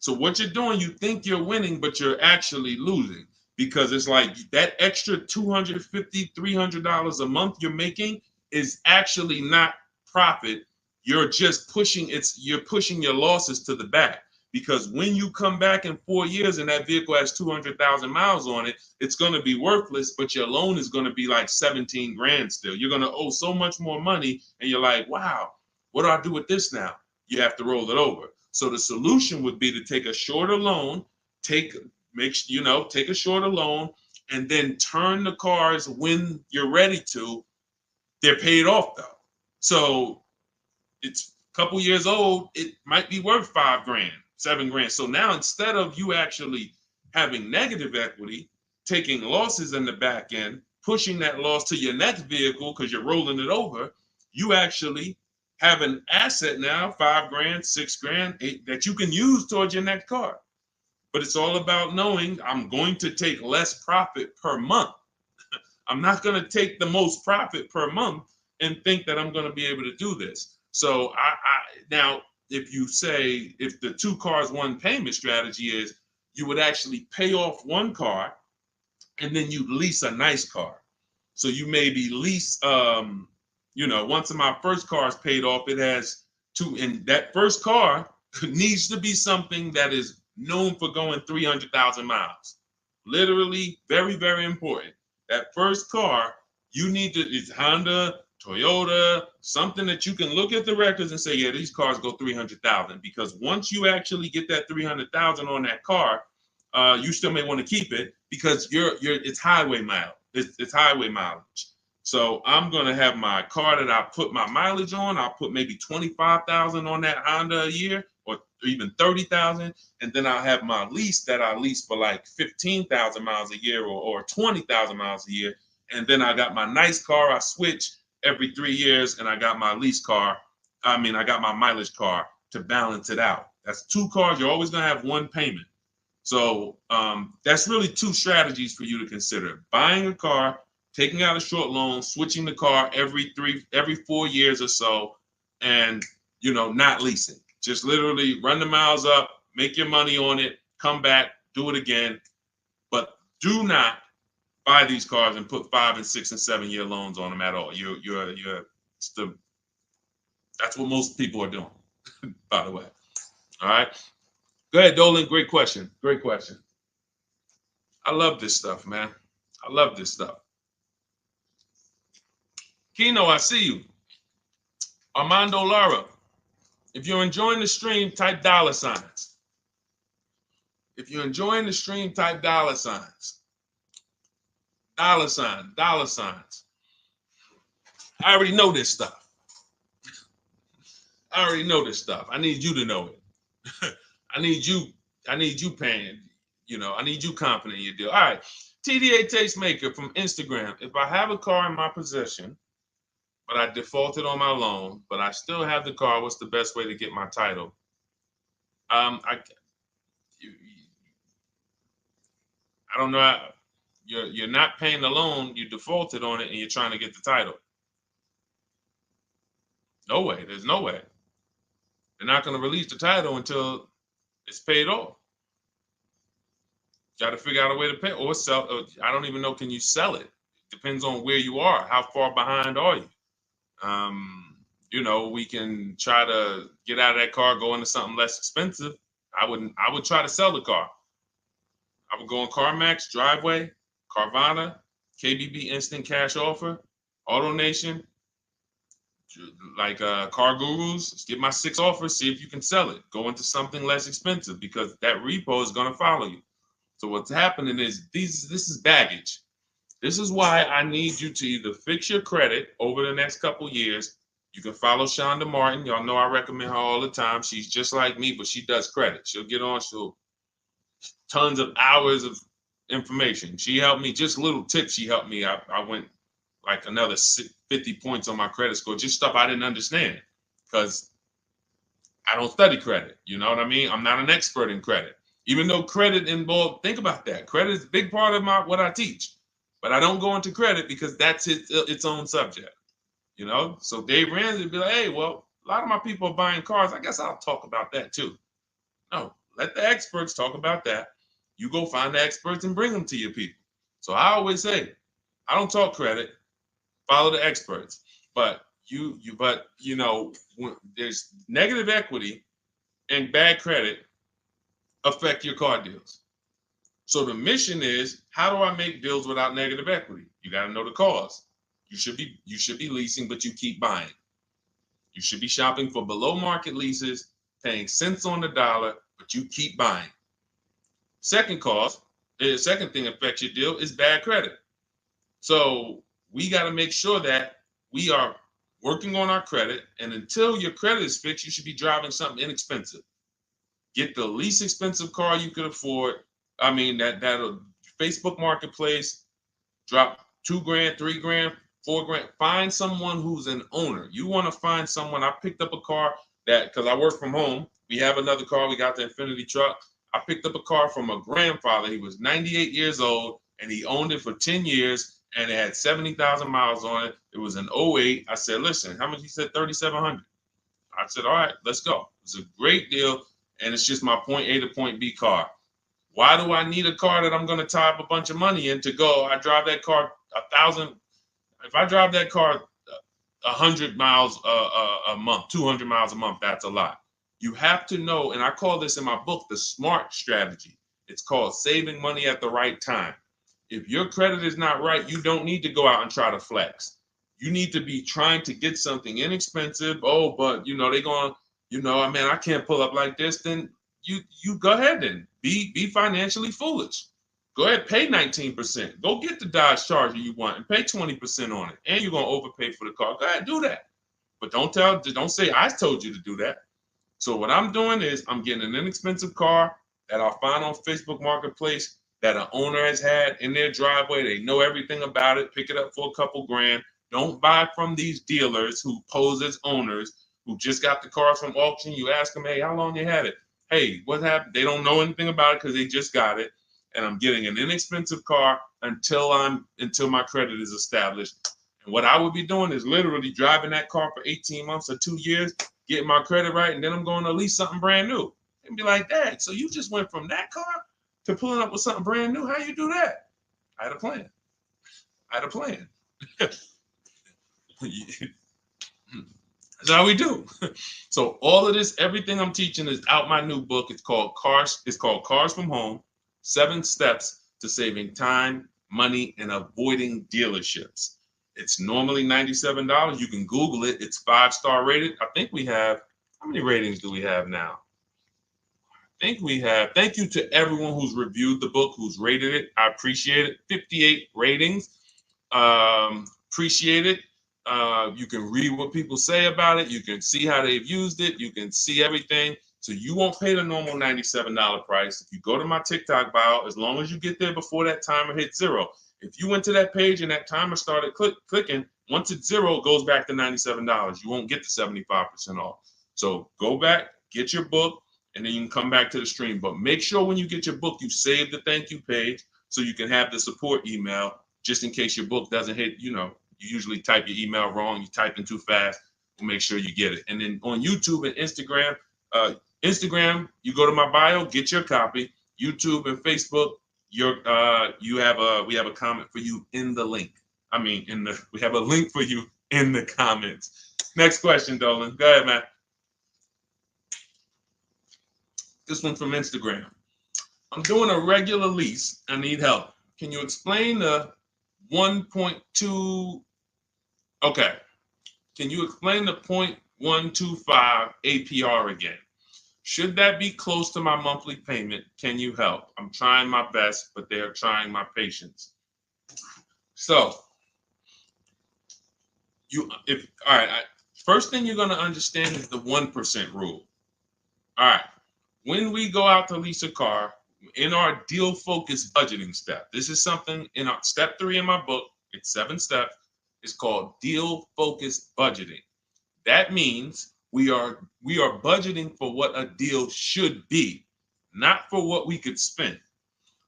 So what you're doing, you think you're winning, but you're actually losing, because it's like that extra $250, $300 a month you're making is actually not profit. You're just you're pushing your losses to the back, because when you come back in 4 years and that vehicle has 200,000 miles on it, it's going to be worthless, but your loan is going to be like 17 grand still. You're going to owe so much more money, and you're like, wow, what do I do with this now? You have to roll it over. So the solution would be to take a shorter loan, take a shorter loan, and then turn the cars when you're ready to. They're paid off though. So it's a couple years old, it might be worth 5 grand, 7 grand. So now instead of you actually having negative equity, taking losses in the back end, pushing that loss to your next vehicle because you're rolling it over, you actually have an asset now, 5 grand, 6 grand, 8, that you can use towards your next car. But it's all about knowing I'm going to take less profit per month. I'm not going to take the most profit per month and think that I'm going to be able to do this. So now, if you say, if the 2 cars, 1 payment strategy is, you would actually pay off 1 car and then you lease a nice car. So you maybe lease, once my first car is paid off, it has 2, and that first car needs to be something that is known for going 300,000 miles. Literally, very, very important. That first car, you need to, it's Honda, Toyota, something that you can look at the records and say, yeah, these cars go 300,000. Because once you actually get that 300,000 on that car, you still may want to keep it because it's highway mileage. It's highway mileage. So I'm gonna have my car that I put my mileage on. I'll put maybe 25,000 on that Honda a year, or even 30,000, and then I'll have my lease that I lease for like 15,000 miles a year, or 20,000 miles a year. And then I got my nice car. I switch every 3 years, and I got my lease car. I got my mileage car to balance it out. That's 2 cars. You're always gonna have 1 payment. So that's really 2 strategies for you to consider: buying a car, taking out a short loan, switching the car every 4 years or so, and not leasing. Just literally run the miles up, make your money on it, come back, do it again. But do not buy these cars and put 5 and 6 and 7 year loans on them at all. That's what most people are doing, by the way. All right. Go ahead, Dolan. Great question. Great question. I love this stuff, man. I love this stuff. Kino, I see you. Armando Lara, if you're enjoying the stream, type $signs. If you're enjoying the stream, type $signs. $signs. I already know this stuff. I already know this stuff. I need you to know it. I need you paying, I need you confident in your deal. All right. TDA Tastemaker from Instagram. If I have a car in my possession, but I defaulted on my loan, but I still have the car, what's the best way to get my title? I don't know. You're not paying the loan, you defaulted on it, and you're trying to get the title. No way. There's no way. They're not going to release the title until it's paid off. Got to figure out a way to pay or sell. I don't even know. Can you sell it? Depends on where you are. How far behind are you? We can try to get out of that car, go into something less expensive. I would try to sell the car. I would go on CarMax, Driveway, Carvana, KBB Instant Cash Offer, AutoNation, like Car Gurus. Get my 6 offers, see if you can sell it. Go into something less expensive because that repo is going to follow you. So what's happening is this is baggage. This is why I need you to either fix your credit over the next couple years. You can follow Shonda Martin. Y'all know I recommend her all the time. She's just like me, but she does credit. She'll get on, tons of hours of information. She helped me, just little tips she helped me. I went like another 50 points on my credit score, just stuff I didn't understand because I don't study credit. You know what I mean? I'm not an expert in credit. Even though credit involved, think about that. Credit is a big part of what I teach. But I don't go into credit because that's its own subject. So Dave Ramsey would be like, hey, well, a lot of my people are buying cars. I guess I'll talk about that too. No, let the experts talk about that. You go find the experts and bring them to your people. So I always say, I don't talk credit, follow the experts. But when there's negative equity and bad credit affect your car deals. So the mission is, how do I make deals without negative equity? You got to know the cause. You should be leasing, but you keep buying. You should be shopping for below market leases, paying cents on the dollar, but you keep buying. Second cause, the second thing affects your deal is bad credit. So we got to make sure that we are working on our credit, and until your credit is fixed, you should be driving something inexpensive. Get the least expensive car you could afford. I mean, that'll Facebook Marketplace, drop $2,000, $3,000, $4,000. Find someone who's an owner. You want to find someone. I picked up a car because I work from home. We have another car. We got the Infinity truck. I picked up a car from a grandfather. He was 98 years old, and he owned it for 10 years, and it had 70,000 miles on it. It was an '08. I said, listen, how much? He said, $3,700. I said, all right, let's go. It's a great deal, and it's just my point A to point B car. Why do I need a car that I'm going to tie up a bunch of money in to go? I drive that car 1,000. If I drive that car 100 miles a month, 200 miles a month, that's a lot. You have to know, and I call this in my book, the SMART strategy. It's called saving money at the right time. If your credit is not right, you don't need to go out and try to flex. You need to be trying to get something inexpensive. Oh, but they're going, man, I can't pull up like this. Then you go ahead and be financially foolish. Go ahead, pay 19%. Go get the Dodge Charger you want and pay 20% on it. And you're gonna overpay for the car. Go ahead, do that. But don't say I told you to do that. So what I'm doing is I'm getting an inexpensive car that I'll find on Facebook Marketplace that an owner has had in their driveway. They know everything about it. Pick it up for a couple grand. Don't buy from these dealers who pose as owners who just got the cars from auction. You ask them, hey, how long you had it? Hey, what happened? They don't know anything about it because they just got it. And I'm getting an inexpensive car until my credit is established. And what I would be doing is literally driving that car for 18 months or 2 years, getting my credit right, and then I'm going to lease something brand new. And be like, Dad, so you just went from that car to pulling up with something brand new? How you do that? I had a plan. That's how we do. So all of this, everything I'm teaching is out my new book. It's called Cars from Home, 7 Steps to Saving Time, Money, and Avoiding Dealerships. It's normally $97. You can Google it. It's 5-star rated. I think we have, how many ratings do we have now? I think we have, thank you to everyone who's reviewed the book, who's rated it. I appreciate it. 58 ratings. Appreciate it. You can read what people say about it. You can see how they've used it. You can see everything. So you won't pay the normal $97 price. If you go to my TikTok bio, as long as you get there before that timer hits 0. If you went to that page and that timer started clicking, once it's 0, it goes back to $97. You won't get the 75% off. So go back, get your book, and then you can come back to the stream. But make sure when you get your book, you save the thank you page so you can have the support email just in case your book doesn't hit, you usually type your email wrong, you type in too fast. We'll make sure you get it. And then on YouTube and Instagram, you go to my bio, get your copy. YouTube and Facebook, we have a comment for you in the link. We have a link for you in the comments. Next question, Dolan. Go ahead, man. This one from Instagram. I'm doing a regular lease. I need help. Can you explain the 1.2? Okay. Can you explain the 0.125 APR again? Should that be close to my monthly payment? Can you help? I'm trying my best, but they're trying my patience. So, first thing you're going to understand is the 1% rule. All right. When we go out to lease a car, in our deal focused budgeting step, this is something in our step 3 in my book. It's 7 steps. It's called deal focused budgeting. That means we are budgeting for what a deal should be, not for what we could spend.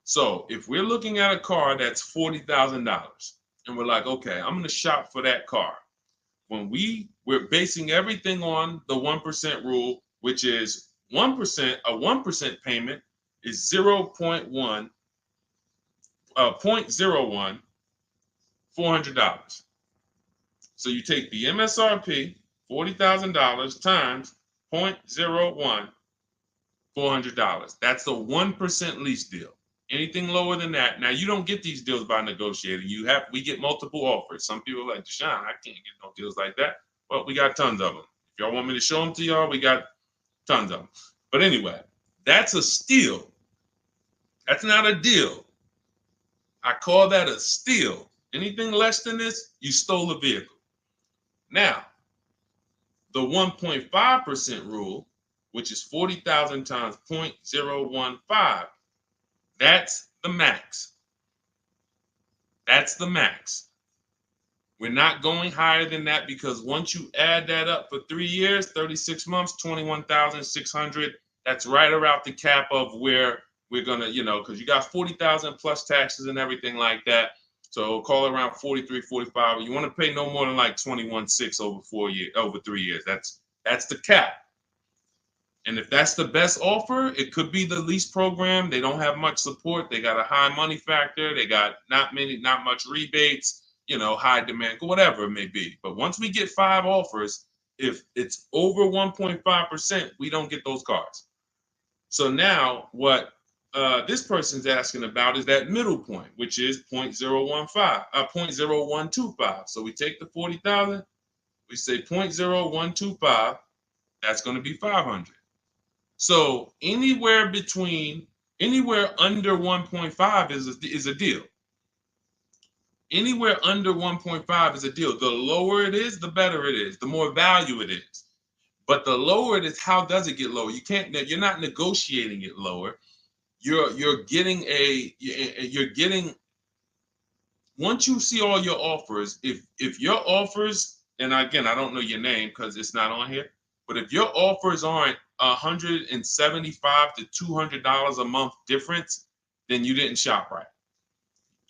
So if we're looking at a car that's $40,000 and we're like, okay, I'm going to shop for that car. When we're basing everything on the 1% rule, which is 1%, a 1% payment is 0.01, 0.01, $400. So you take the MSRP, $40,000 times 0.01, $400. That's the 1% lease deal. Anything lower than that, now you don't get these deals by negotiating. We get multiple offers. Some people are like, Deshone, I can't get no deals like that. Well, we got tons of them. If y'all want me to show them to y'all, we got tons of them. But anyway, that's a steal. That's not a deal. I call that a steal. Anything less than this, you stole a vehicle. Now, the 1.5% rule, which is 40,000 times 0.015, that's the max. That's the max. We're not going higher than that because once you add that up for 3 years, 36 months, 21,600, that's right around the cap of where we're gonna, because you got 40,000 plus taxes and everything like that. So call it around 43, 45. You want to pay no more than like 21.6 over 3 years. That's the cap. And if that's the best offer, it could be the lease program. They don't have much support. They got a high money factor. They got not much rebates, high demand, whatever it may be. But once we get 5 offers, if it's over 1.5%, we don't get those cars. So now what this person's asking about is that middle point, which is 0.0125. So we take the 40,000, we say 0.0125, that's going to be 500. So anywhere under 1.5 is a deal. Anywhere under 1.5 is a deal. The lower it is, the better it is, the more value it is. But the lower it is, how does it get lower? You're not negotiating it lower. You're getting once you see all your offers, if your offers, and again, I don't know your name because it's not on here, but if your offers aren't $175 to $200 a month difference, then you didn't shop right.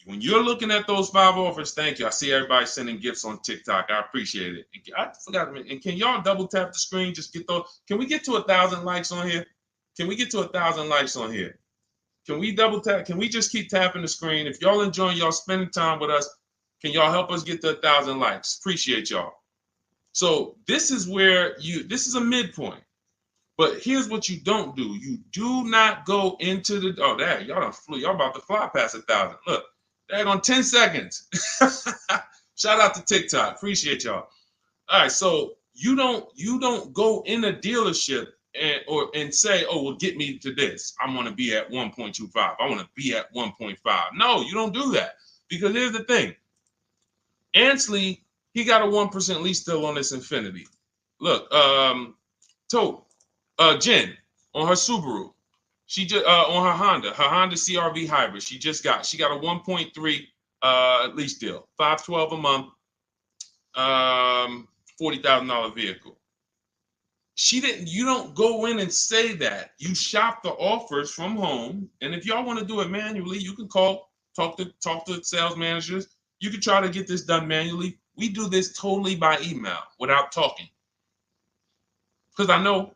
When you're looking at those 5 offers, thank you. I see everybody sending gifts on TikTok. I appreciate it. I forgot. And can y'all double tap the screen? Just get those. Can we get to 1,000 likes on here? Can we get to 1,000 likes on here? Can we double tap? Can we just keep tapping the screen? If y'all enjoying y'all spending time with us, can y'all help us get to 1,000 likes? Appreciate y'all. So this is where this is a midpoint. But here's what you don't do. You do not go into the, y'all done flew. Y'all about to fly past 1,000. Look, on 10 seconds. Shout out to TikTok. Appreciate y'all. All right, so you don't go in a dealership and say, oh, well, get me to this. I want to be at 1.25. I want to be at 1.5. No, you don't do that. Because here's the thing. Ansley, he got a 1% lease deal on this Infiniti. Look, Jen on her Subaru. She just on her Honda CRV hybrid. She got a 1.3 lease deal, $512 a month, $40,000 vehicle. You don't go in and say that. You shop the offers from home, and if y'all want to do it manually, you can talk to sales managers. You can try to get this done manually. We do this totally by email without talking, because I know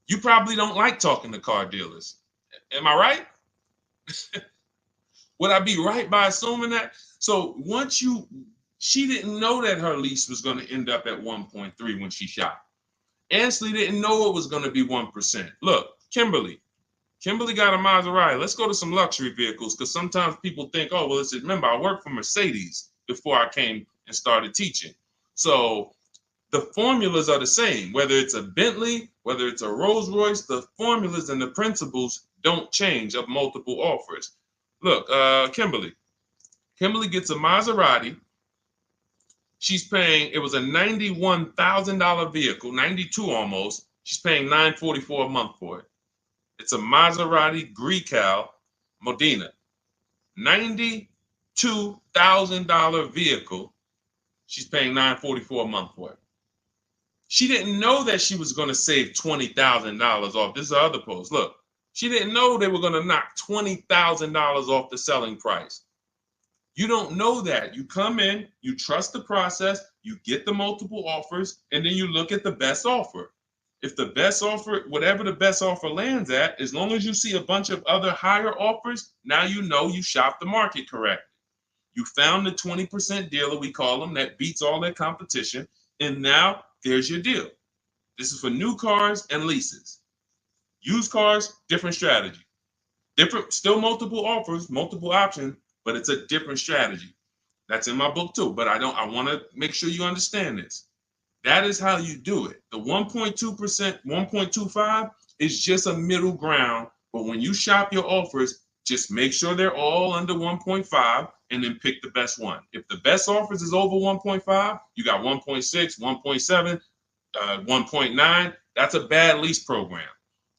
you probably don't like talking to car dealers. Am I right? Would I be right by assuming that? So she didn't know that her lease was going to end up at 1.3 when she shopped. Ansley didn't know it was going to be 1%. Look, Kimberly got a Maserati. Let's go to some luxury vehicles, because sometimes people think, oh, well, remember, I worked for Mercedes before I came and started teaching. So the formulas are the same, whether it's a Bentley, whether it's a Rolls Royce, the formulas and the principles don't change of multiple offers. Look, Kimberly gets a Maserati. She's paying, it was a $91,000 vehicle, 92 almost. She's paying $944 a month for it. It's a Maserati Grecal Modena, $92,000 vehicle. She's paying $944 a month for it. She didn't know that she was going to save $20,000 off. This is the other post. Look, she didn't know they were going to knock $20,000 off the selling price. You don't know that. You come in, you trust the process, you get the multiple offers, and then you look at the best offer. If the best offer, whatever the best offer lands at, as long as you see a bunch of other higher offers, now you know you shopped the market correctly. You found the 20% dealer, we call them, that beats all their competition. And now there's your deal. This is for new cars and leases. Used cars, different strategy. Different, still multiple offers, multiple options, but it's a different strategy. That's in my book too. But I want to make sure you understand this. That is how you do it. The 1.2%, 1.25 is just a middle ground. But when you shop your offers, just make sure they're all under 1.5 and then pick the best one. If the best offers is over 1.5, you got 1.6, 1.7, 1.9. That's a bad lease program.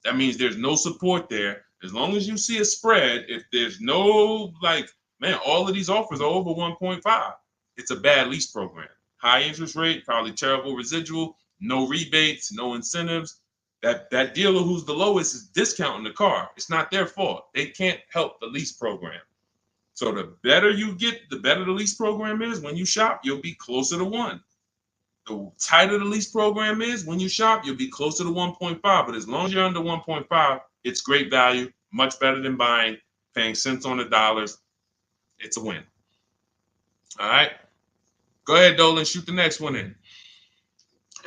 That means there's no support there. As long as you see a spread, if there's no, like, man, all of these offers are over 1.5, it's a bad lease program. High interest rate, probably terrible residual, no rebates, no incentives. That dealer who's the lowest is discounting the car. It's not their fault. They can't help the lease program. So the better you get, the better the lease program is. When you shop, you'll be closer to 1. The tighter the lease program is, when you shop, you'll be closer to 1.5. But as long as you're under 1.5, it's great value, much better than buying, paying cents on the dollars. It's a win. All right. Go ahead, Dolan, shoot the next one in.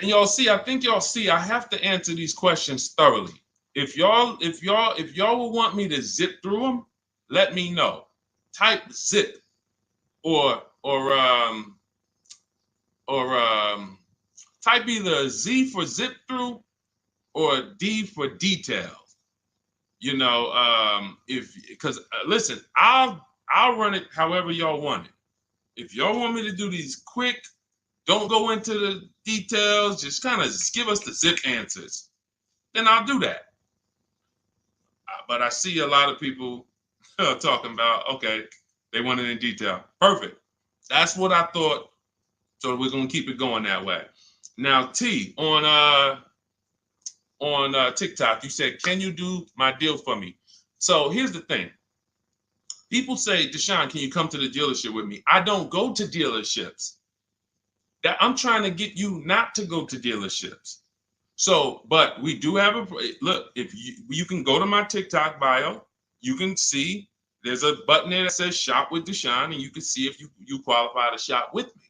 And I think y'all see, I have to answer these questions thoroughly. If y'all will want me to zip through them, let me know. Type zip or type either Z for zip through or D for details. Because listen, I'll run it however y'all want it. If y'all want me to do these quick, don't go into the details, just kind of give us the zip answers, then I'll do that. But I see a lot of people talking about, okay, they want it in detail. Perfect. That's what I thought. So we're gonna keep it going that way. Now, T, on TikTok, you said, "Can you do my deal for me?" So here's the thing. People say, "Deshone, can you come to the dealership with me?" I don't go to dealerships. That I'm trying to get you not to go to dealerships. So, but we do have a look. If you can go to my TikTok bio, you can see there's a button there that says "Shop with Deshone," and you can see if you qualify to shop with me.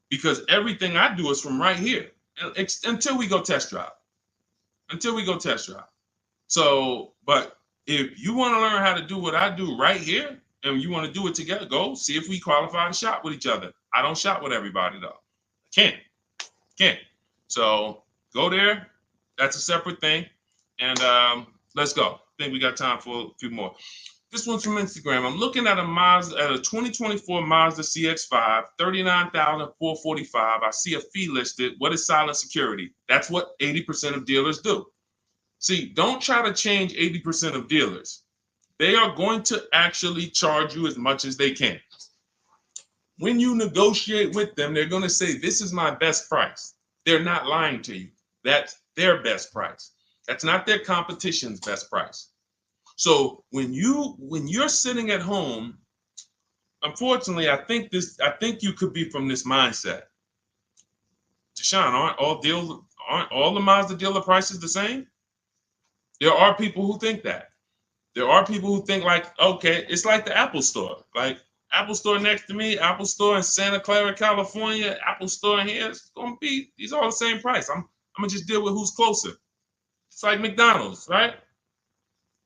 Because everything I do is from right here until we go test drive. Until we go test drive. So, but if you want to learn how to do what I do right here, and you want to do it together, go see if we qualify to shop with each other. I don't shop with everybody though. I can't. So go there. That's a separate thing. And let's go. I think we got time for a few more. This one's from Instagram. I'm looking at a 2024 Mazda CX-5, $39,445. I see a fee listed. What is silent security? That's what 80% of dealers do. See, don't try to change 80% of dealers. They are going to actually charge you as much as they can. When you negotiate with them, they're going to say, "This is my best price." They're not lying to you. That's their best price. That's not their competition's best price. So when you're sitting at home, unfortunately, I think you could be from this mindset. Deshone, aren't all the Mazda dealer prices the same? There are people who think that. There are people who think like, okay, it's like the Apple Store. Like Apple Store next to me, Apple Store in Santa Clara, California, Apple Store in here, it's gonna be, these are all the same price. I'm gonna just deal with who's closer. It's like McDonald's, right?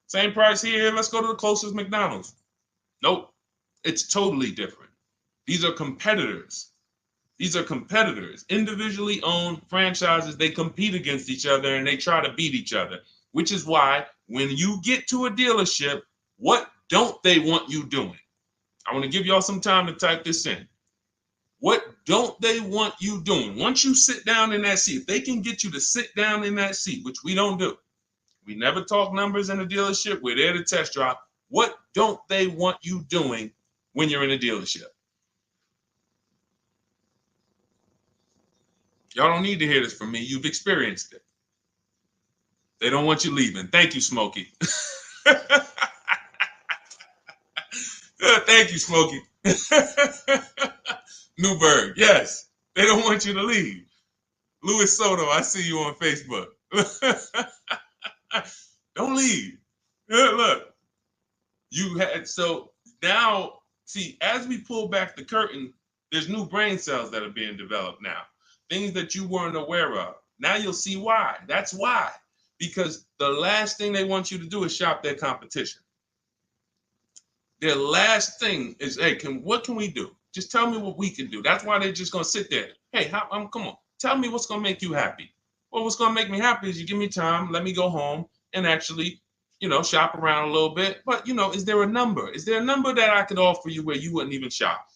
Same price here, let's go to the closest McDonald's. Nope, it's totally different. These are competitors. These are competitors, individually owned franchises. They compete against each other and they try to beat each other, which is why when you get to a dealership, what don't they want you doing? I want to give y'all some time to type this in. What don't they want you doing? Once you sit down in that seat, if they can get you to sit down in that seat, which we don't do. We never talk numbers in a dealership. We're there to test drive. What don't they want you doing when you're in a dealership? Y'all don't need to hear this from me. You've experienced it. They don't want you leaving. Thank you, Smokey. Thank you, Smokey. Newberg, yes. They don't want you to leave. Luis Soto, I see you on Facebook. Don't leave. Look, you had, so now, see, as we pull back the curtain, there's new brain cells that are being developed now, things that you weren't aware of. Now you'll see why. That's why. Because the last thing they want you to do is shop their competition. Their last thing is, hey, what can we do? Just tell me what we can do. That's why they're just gonna sit there. Hey, come on, tell me what's gonna make you happy. Well, what's gonna make me happy is you give me time, let me go home and actually, shop around a little bit. But is there a number? Is there a number that I could offer you where you wouldn't even shop?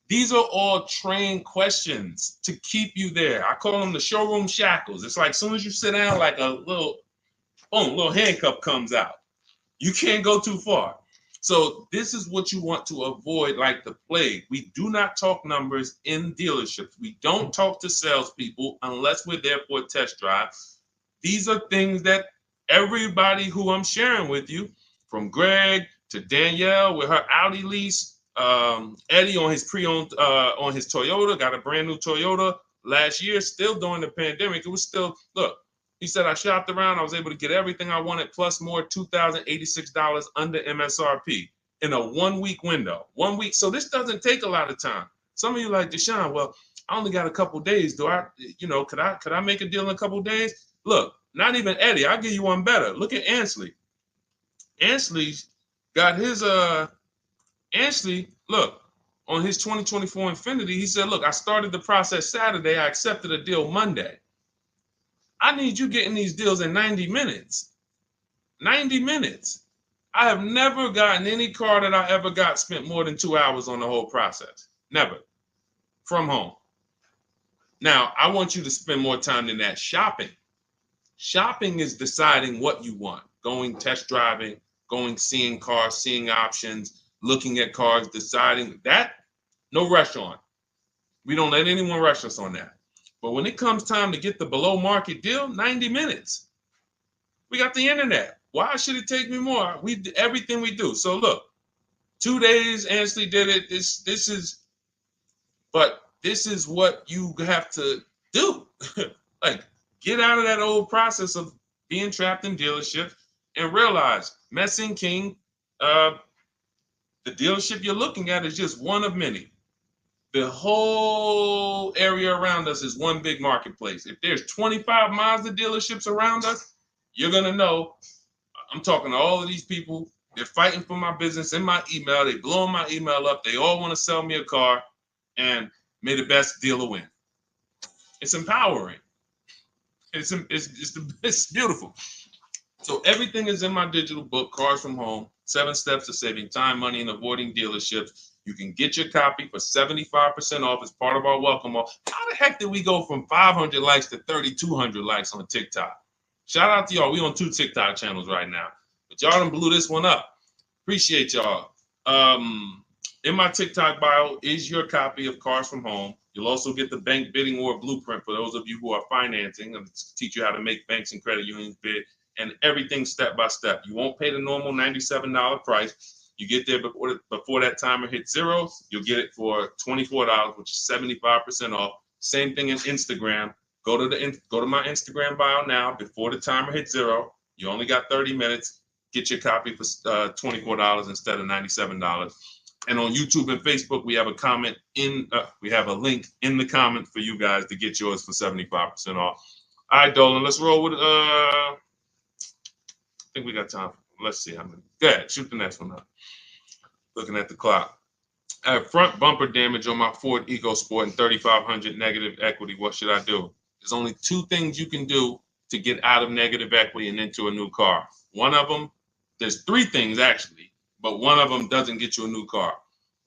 These are all trained questions to keep you there. I call them the showroom shackles. It's like as soon as you sit down, like a little, boom, little handcuff comes out. You can't go too far. So this is what you want to avoid like the plague. We do not talk numbers in dealerships. We don't talk to salespeople unless we're there for a test drive. These are things that everybody who I'm sharing with you, from Greg to Danielle with her Audi lease, Eddie on his pre-owned, on his Toyota, got a brand new Toyota last year, still during the pandemic. It was still, look, he said, I shopped around. I was able to get everything I wanted, plus more, $2,086 under MSRP in a 1 week window. 1 week. So this doesn't take a lot of time. Some of you like, Deshone, well, I only got a couple days. Could I make a deal in a couple days? Look, not even Eddie. I'll give you one better. Look at Ansley. Ansley's got his, Ansley, look, on his 2024 Infiniti, he said, look, I started the process Saturday. I accepted a deal Monday. I need you getting these deals in 90 minutes. 90 minutes. I have never gotten any car that I ever got spent more than 2 hours on the whole process. Never. From home. Now, I want you to spend more time than that shopping. Shopping is deciding what you want. Going test driving, going seeing cars, seeing options, looking at cars, deciding that. No rush on. We don't let anyone rush us on that. But when it comes time to get the below market deal, 90 minutes. We got the internet. Why should it take me more? We do everything we do. So look, 2 days, Ansley did it. This is what you have to do. Like, get out of that old process of being trapped in dealership and realize, Messing King, the dealership you're looking at is just one of many. The whole area around us is one big marketplace. If there's 25 Mazda dealerships around us, you're going to know. I'm talking to all of these people. They're fighting for my business in my email. They blowing my email up. They all want to sell me a car, and may the best dealer win. It's empowering. It's beautiful. So everything is in my digital book, Cars from Home, 7 Steps to Saving Time, Money, and Avoiding Dealerships. You can get your copy for 75% off as part of our welcome offer. How the heck did we go from 500 likes to 3,200 likes on TikTok? Shout out to y'all. We on 2 TikTok channels right now. But y'all done blew this one up. Appreciate y'all. In my TikTok bio is your copy of Cars from Home. You'll also get the bank bidding war blueprint for those of you who are financing, and teach you how to make banks and credit unions bid, and everything step by step. You won't pay the normal $97 price. You get there before that timer hits 0. You'll get it for $24, which is 75% off. Same thing in Instagram. Go to my Instagram bio now. Before the timer hits 0, you only got 30 minutes. Get your copy for $24 instead of $97. And on YouTube and Facebook, we have a link in the comment for you guys to get yours for 75% off. All right, Dolan, let's roll with I think we got time. Let's see how many. Go ahead, shoot the next one up. Looking at the clock. I have front bumper damage on my Ford EcoSport and 3,500 negative equity. What should I do? There's only 2 things you can do to get out of negative equity and into a new car. One of them, there's 3 things actually, but one of them doesn't get you a new car.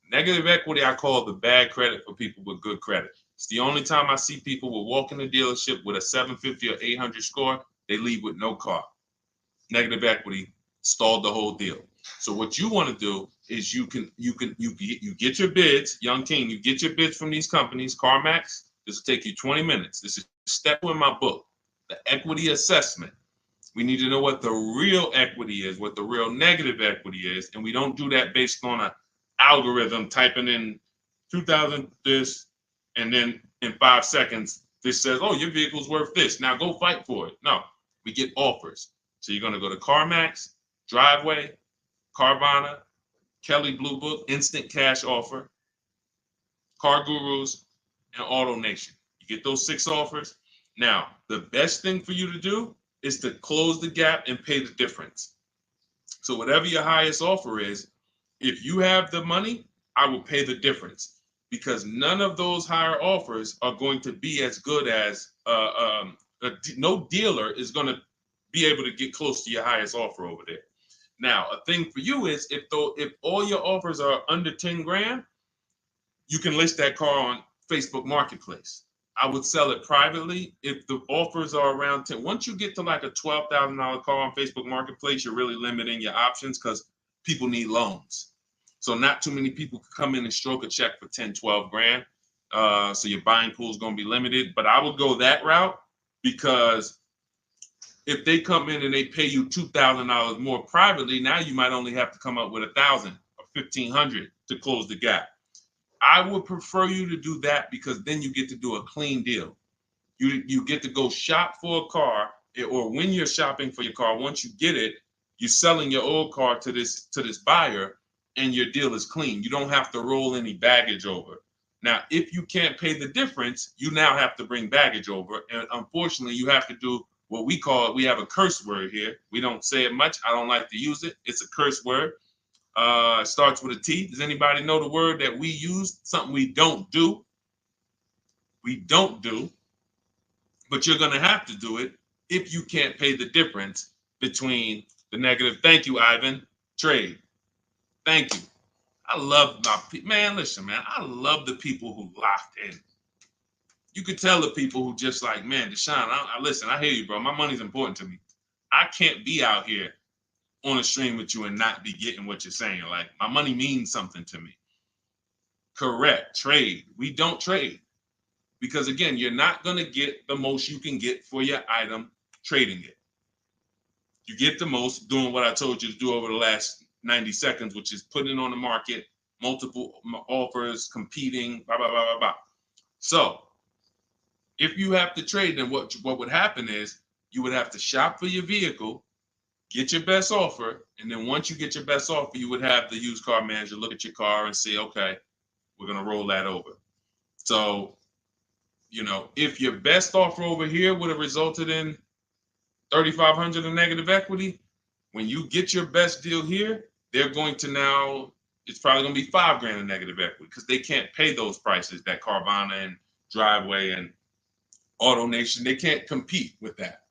Negative equity, I call the bad credit for people with good credit. It's the only time I see people will walk in the dealership with a 750 or 800 score, they leave with no car. Negative equity stalled the whole deal. So what you want to do is you get your bids, Young King, you get your bids from these companies, CarMax. This will take you 20 minutes. This is step 2 in my book, the equity assessment. We need to know what the real equity is, what the real negative equity is, and we don't do that based on an algorithm typing in 2,000 this, and then in 5 seconds This says, oh, your vehicle's worth this. Now go fight for it. No, we get offers. So you're going to go to CarMax, Driveway, Carvana, Kelly Blue Book, Instant Cash Offer, Car Gurus, and Auto Nation. You get those 6 offers. Now, the best thing for you to do is to close the gap and pay the difference. So whatever your highest offer is, if you have the money, I will pay the difference, because none of those higher offers are going to be as good as no dealer is going to be able to get close to your highest offer over there. Now, a thing for you is if all your offers are under 10 grand, you can list that car on Facebook Marketplace. I would sell it privately if the offers are around 10. Once you get to like a $12,000 car on Facebook Marketplace, you're really limiting your options because people need loans. So not too many people can come in and stroke a check for 10, 12 grand. So your buying pool is going to be limited. But I would go that route, because if they come in and they pay you $2,000 more privately, now you might only have to come up with $1,000 or $1,500 to close the gap. I would prefer you to do that, because then you get to do a clean deal. You get to go shop for a car, or when you're shopping for your car, once you get it, you're selling your old car to this buyer, and your deal is clean. You don't have to roll any baggage over. Now, if you can't pay the difference, you now have to bring baggage over. And unfortunately, you have to do what we have a curse word here. We don't say it much. I don't like to use it. It's a curse word. It starts with a T. Does anybody know the word that we use? Something we don't do. We don't do. But you're going to have to do it if you can't pay the difference between the negative. Thank you, Ivan. Trade. Thank you. I love my people. Man, listen, man. I love the people who locked in. You could tell the people who just like, man, Deshone, listen, I hear you, bro. My money's important to me. I can't be out here on a stream with you and not be getting what you're saying. Like, my money means something to me. Correct. Trade. We don't trade, because again, you're not going to get the most you can get for your item trading it. You get the most doing what I told you to do over the last 90 seconds, which is putting it on the market, multiple offers, competing, blah, blah, blah, blah, blah. So if you have to trade, then what would happen is you would have to shop for your vehicle, get your best offer, and then once you get your best offer, you would have the used car manager look at your car and say, okay, we're going to roll that over. So, if your best offer over here would have resulted in $3,500 in negative equity, when you get your best deal here, they're going to now, it's probably going to be $5 grand in negative equity, because they can't pay those prices that Carvana and Driveway and Auto Nation, they can't compete with that.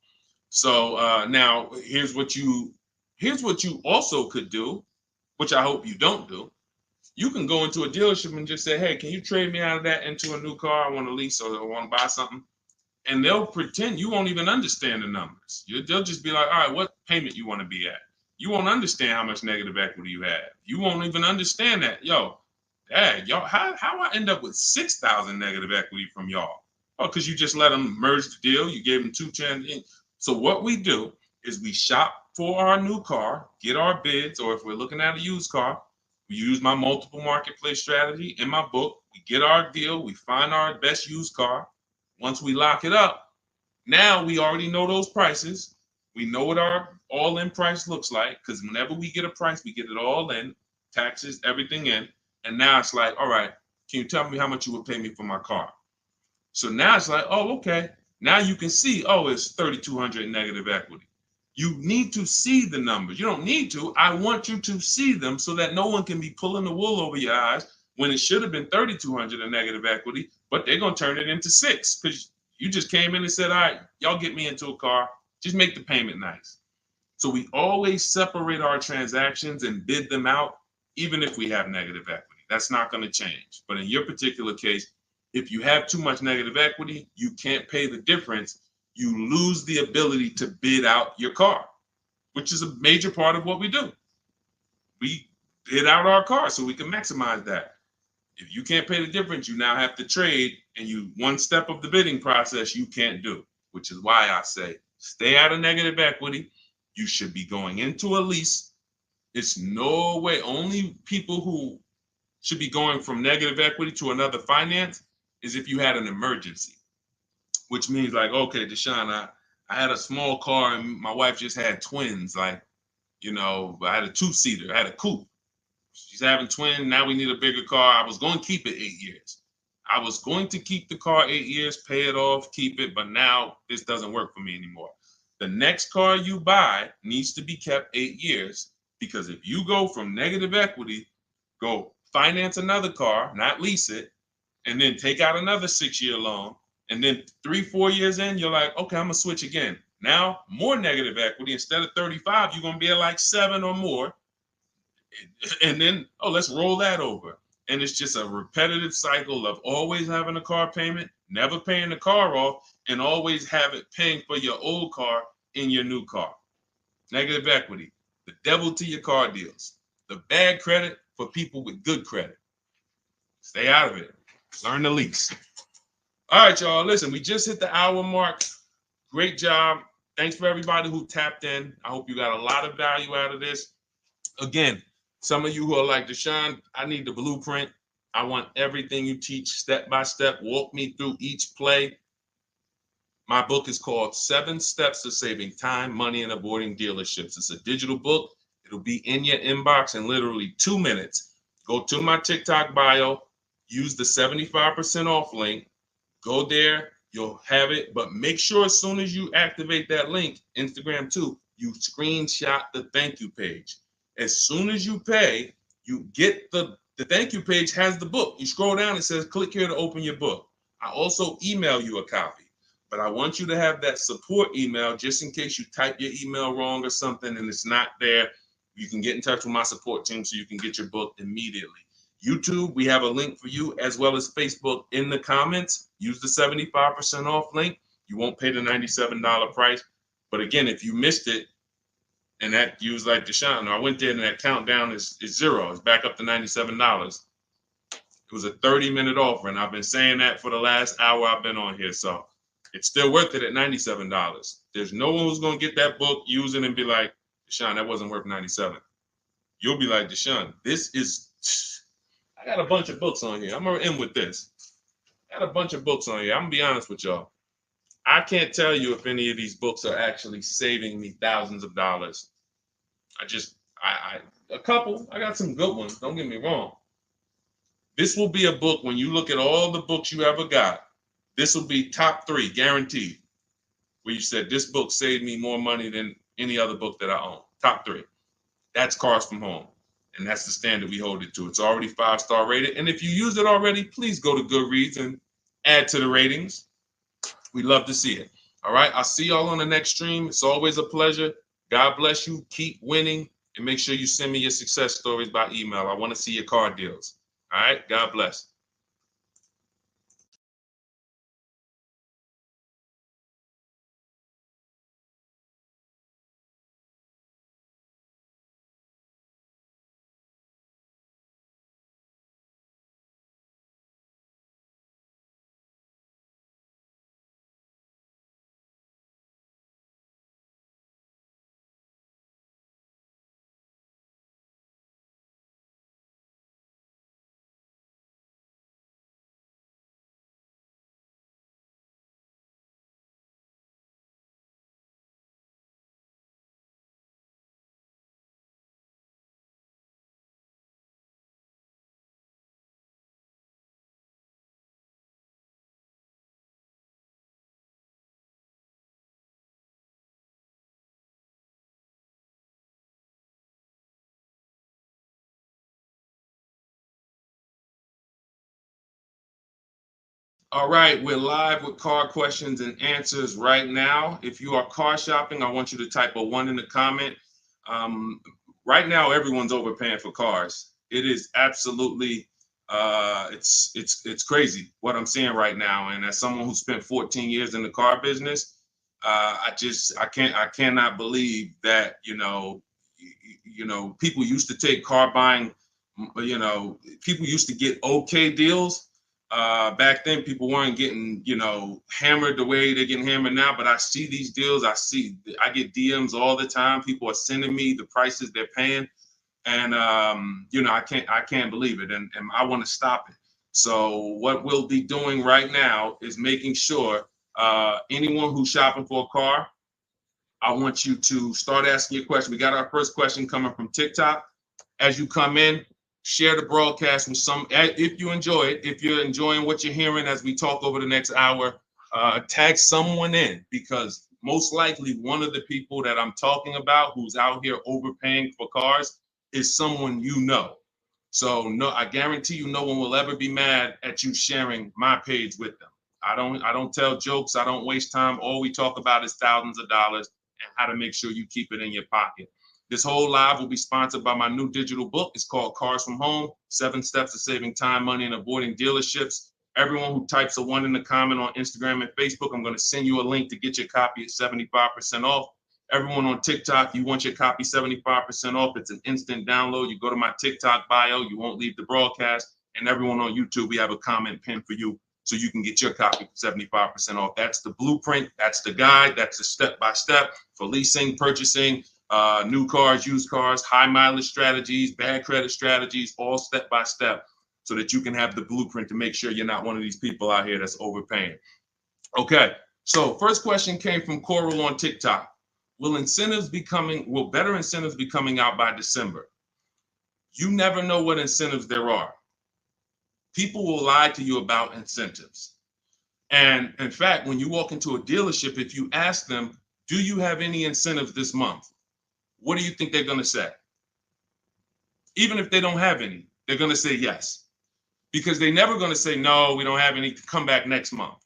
So now here's what you also could do, which I hope you don't do. You can go into a dealership and just say, hey, can you trade me out of that into a new car? I want to lease or I want to buy something. And they'll pretend you won't even understand the numbers. They'll just be like, all right, what payment you want to be at? You won't understand how much negative equity you have. You won't even understand that. Yo, dad, y'all, how I end up with 6,000 negative equity from y'all? Oh, because you just let them merge the deal. You gave them 2 chances. So what we do is we shop for our new car, get our bids, or if we're looking at a used car, we use my multiple marketplace strategy in my book. We get our deal. We find our best used car. Once we lock it up, now we already know those prices. We know what our all-in price looks like, because whenever we get a price, we get it all in, taxes, everything in. And now it's like, all right, can you tell me how much you would pay me for my car? So now it's like, oh, okay. Now you can see, oh, it's 3,200 in negative equity. You need to see the numbers. You don't need to. I want you to see them so that no one can be pulling the wool over your eyes when it should have been 3,200 in negative equity, but they're going to turn it into 6 because you just came in and said, all right, y'all get me into a car. Just make the payment nice. So we always separate our transactions and bid them out, even if we have negative equity. That's not going to change. But in your particular case, if you have too much negative equity, you can't pay the difference. You lose the ability to bid out your car, which is a major part of what we do. We bid out our car so we can maximize that. If you can't pay the difference, you now have to trade, and one step of the bidding process you can't do, which is why I say stay out of negative equity. You should be going into a lease. It's no way. Only people who should be going from negative equity to another finance is if you had an emergency. which means like, okay, Deshone, I had a small car and my wife just had twins. Like, I had a two-seater, I had a coupe. She's having twins. Now we need a bigger car. I was going to keep it 8 years. I was going to keep the car 8 years, pay it off, keep it. But now this doesn't work for me anymore. The next car you buy needs to be kept 8 years, because if you go from negative equity, go finance another car, not lease it, and then take out another 6-year loan, and then 3-4 years in, you're like, okay, I'm gonna switch again. Now more negative equity. Instead of 35, you're gonna be at like 7 or more. And then, oh, let's roll that over. And it's just a repetitive cycle of always having a car payment, never paying the car off, and always have it paying for your old car in your new car. Negative equity, the devil to your car deals. The bad credit for people with good credit. Stay out of it. Learn the lease. All right, y'all. Listen, we just hit the hour mark. Great job. Thanks for everybody who tapped in. I hope you got a lot of value out of this. Again, some of you who are like, Deshone, I need the blueprint. I want everything you teach step by step. Walk me through each play. My book is called 7 Steps to Saving Time, Money, and Avoiding Dealerships. It's a digital book. It'll be in your inbox in literally 2 minutes. Go to my TikTok bio, use the 75% off link. Go there, you'll have it. But make sure as soon as you activate that link, Instagram too, you screenshot the thank you page. As soon as you pay, you get the thank you page has the book. You scroll down, it says click here to open your book. I also email you a copy, but I want you to have that support email just in case you type your email wrong or something and it's not there. You can get in touch with my support team so you can get your book immediately. YouTube, we have a link for you, as well as Facebook in the comments. Use the 75% off link. You won't pay the $97 price. But again, if you missed it, and that you was like, Deshone, I went there and that countdown is 0. It's back up to $97. It was a 30-minute offer, and I've been saying that for the last hour I've been on here. So it's still worth it at $97. There's no one who's going to get that book, use it, and be like, Deshone, that wasn't worth $97. You'll be like, Deshone, this is, I got a bunch of books on here. I'm going to end with this. I got a bunch of books on here. I'm going to be honest with y'all. I can't tell you if any of these books are actually saving me thousands of dollars. A couple. I got some good ones. Don't get me wrong. This will be a book, when you look at all the books you ever got, this will be top 3, guaranteed, where you said, this book saved me more money than any other book that I own. Top 3. That's Cars from Home. And that's the standard we hold it to. It's already 5-star rated. And if you use it already, please go to Goodreads and add to the ratings. We'd love to see it. All right. I'll see y'all on the next stream. It's always a pleasure. God bless you. Keep winning. And make sure you send me your success stories by email. I want to see your car deals. All right. God bless. All right, we're live with car questions and answers right now. If you are car shopping, I want you to type a 1 in the comment. Right now, everyone's overpaying for cars. It is absolutely, it's crazy what I'm seeing right now. And as someone who spent 14 years in the car business, I cannot believe that people used to take car buying, people used to get okay deals. Back then, people weren't getting, hammered the way they're getting hammered now. But I see these deals. I get DMs all the time. People are sending me the prices they're paying, and I can't believe it, and I want to stop it. So what we'll be doing right now is making sure Anyone who's shopping for a car, I want you to start asking your question. We got our first question coming from TikTok. As you come in, share the broadcast with some, if you enjoy it, if you're enjoying what you're hearing as we talk over the next hour, tag someone in, because most likely one of the people that I'm talking about who's out here overpaying for cars is someone you know. So no, I guarantee you no one will ever be mad at you sharing my page with them. I don't tell jokes. I don't waste time. All we talk about is thousands of dollars and how to make sure you keep it in your pocket. This whole live will be sponsored by my new digital book. It's called Cars from Home, 7 Steps to Saving Time, Money, and Avoiding Dealerships. Everyone who types a 1 in the comment on Instagram and Facebook, I'm going to send you a link to get your copy at 75% off. Everyone on TikTok, you want your copy 75% off. It's an instant download. You go to my TikTok bio, you won't leave the broadcast. And everyone on YouTube, we have a comment pin for you so you can get your copy for 75% off. That's the blueprint. That's the guide. That's the step-by-step for leasing, purchasing, new cars, used cars, high mileage strategies, bad credit strategies, all step-by-step so that you can have the blueprint to make sure you're not one of these people out here that's overpaying. Okay, so first question came from Coral on TikTok. Will better incentives be coming out by December? You never know what incentives there are. People will lie to you about incentives. And in fact, when you walk into a dealership, if you ask them, do you have any incentives this month? What do you think they're going to say? Even if they don't have any, they're going to say yes. Because they're never going to say, no, we don't have any, come back next month.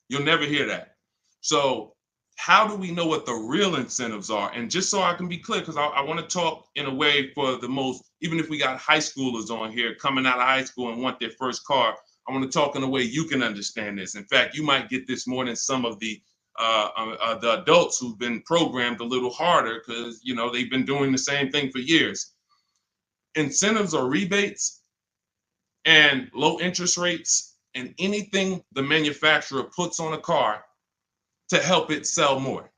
You'll never hear that. So how do we know what the real incentives are? And just so I can be clear, because I want to talk in a way for the most, even if we got high schoolers on here coming out of high school and want their first car, I want to talk in a way you can understand this. In fact, you might get this more than some of the adults who've been programmed a little harder because, you know, they've been doing the same thing for years. Incentives or rebates and low interest rates and anything the manufacturer puts on a car to help it sell more.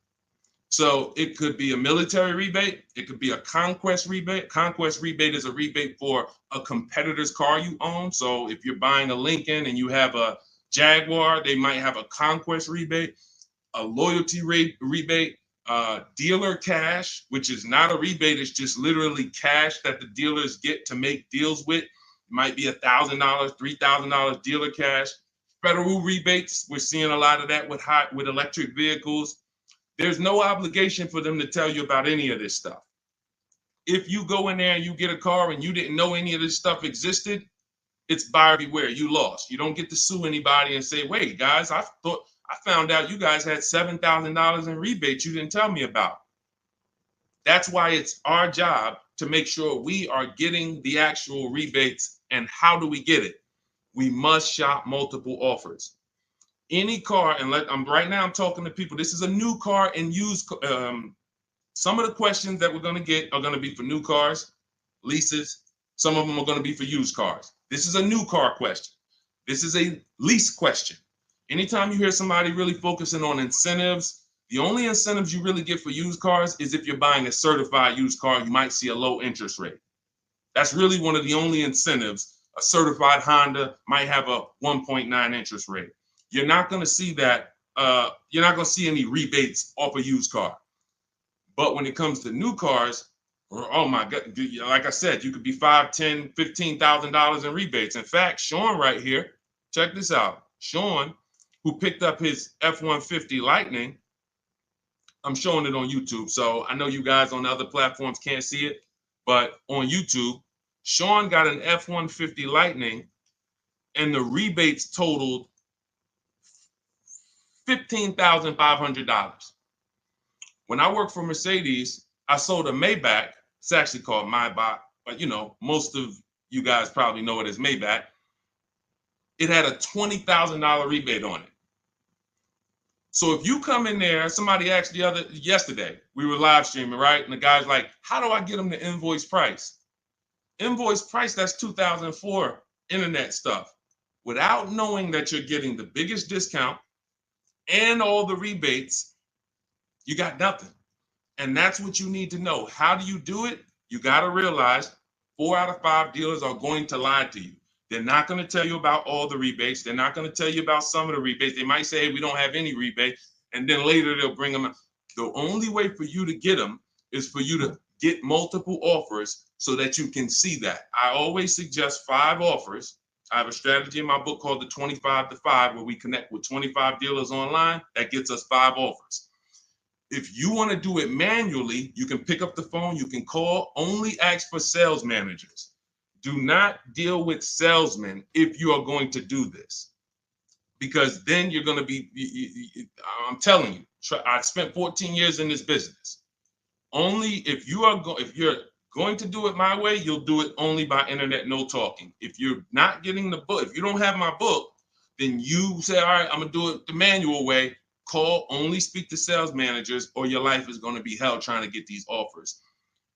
So it could be a military rebate. It could be a conquest rebate. Conquest rebate is a rebate for a competitor's car you own. So if you're buying a Lincoln and you have a Jaguar, they might have a conquest rebate, a loyalty rebate, dealer cash, which is not a rebate. It's just literally cash that the dealers get to make deals with. It might be $1,000, $3,000 dealer cash. Federal rebates, we're seeing a lot of that with electric vehicles. There's no obligation for them to tell you about any of this stuff. If you go in there and you get a car and you didn't know any of this stuff existed, it's buyer beware. You lost. You don't get to sue anybody and say, wait, guys, I found out you guys had $7,000 in rebates you didn't tell me about. That's why it's our job to make sure we are getting the actual rebates. And how do we get it? We must shop multiple offers. Any car, and right now I'm talking to people. This is a new car and used. Some of the questions that we're going to get are going to be for new cars, leases. Some of them are going to be for used cars. This is a new car question. This is a lease question. Anytime you hear somebody really focusing on incentives, the only incentives you really get for used cars is if you're buying a certified used car, you might see a low interest rate. That's really one of the only incentives. A certified Honda might have a 1.9 interest rate. You're not going to see that. You're not going to see any rebates off a used car. But when it comes to new cars, oh my God, like I said, you could be $5,000, $10,000, $15,000 in rebates. In fact, Sean right here, check this out. Sean, who picked up his F-150 Lightning, I'm showing it on YouTube. So I know you guys on the other platforms can't see it, but on YouTube, Sean got an F-150 Lightning and the rebates totaled $15,500. When I worked for Mercedes, I sold a Maybach. It's actually called Maybach, but you know, most of you guys probably know it as Maybach. It had a $20,000 rebate on it. So if you come in there, somebody asked yesterday, we were live streaming, right? And the guy's like, how do I get them the invoice price? Invoice price, that's 2004 internet stuff. Without knowing that you're getting the biggest discount and all the rebates, you got nothing. And that's what you need to know. How do you do it? You got to realize 4 out of 5 dealers are going to lie to you. They're not going to tell you about all the rebates. They're not going to tell you about some of the rebates. They might say, hey, we don't have any rebate. And then later they'll bring them. The only way for you to get them is for you to get multiple offers so that you can see that. I always suggest 5 offers. I have a strategy in my book called the 25 to 5, where we connect with 25 dealers online. That gets us 5 offers. If you want to do it manually, you can pick up the phone, you can call, only ask for sales managers. Do not deal with salesmen if you are going to do this, because then you're going to be, I'm telling you, I spent 14 years in this business. Only if you're going to do it my way, you'll do it only by internet, no talking. If you're not getting the book, if you don't have my book, then you say, all right, I'm going to do it the manual way. Call, only speak to sales managers, or your life is going to be hell trying to get these offers.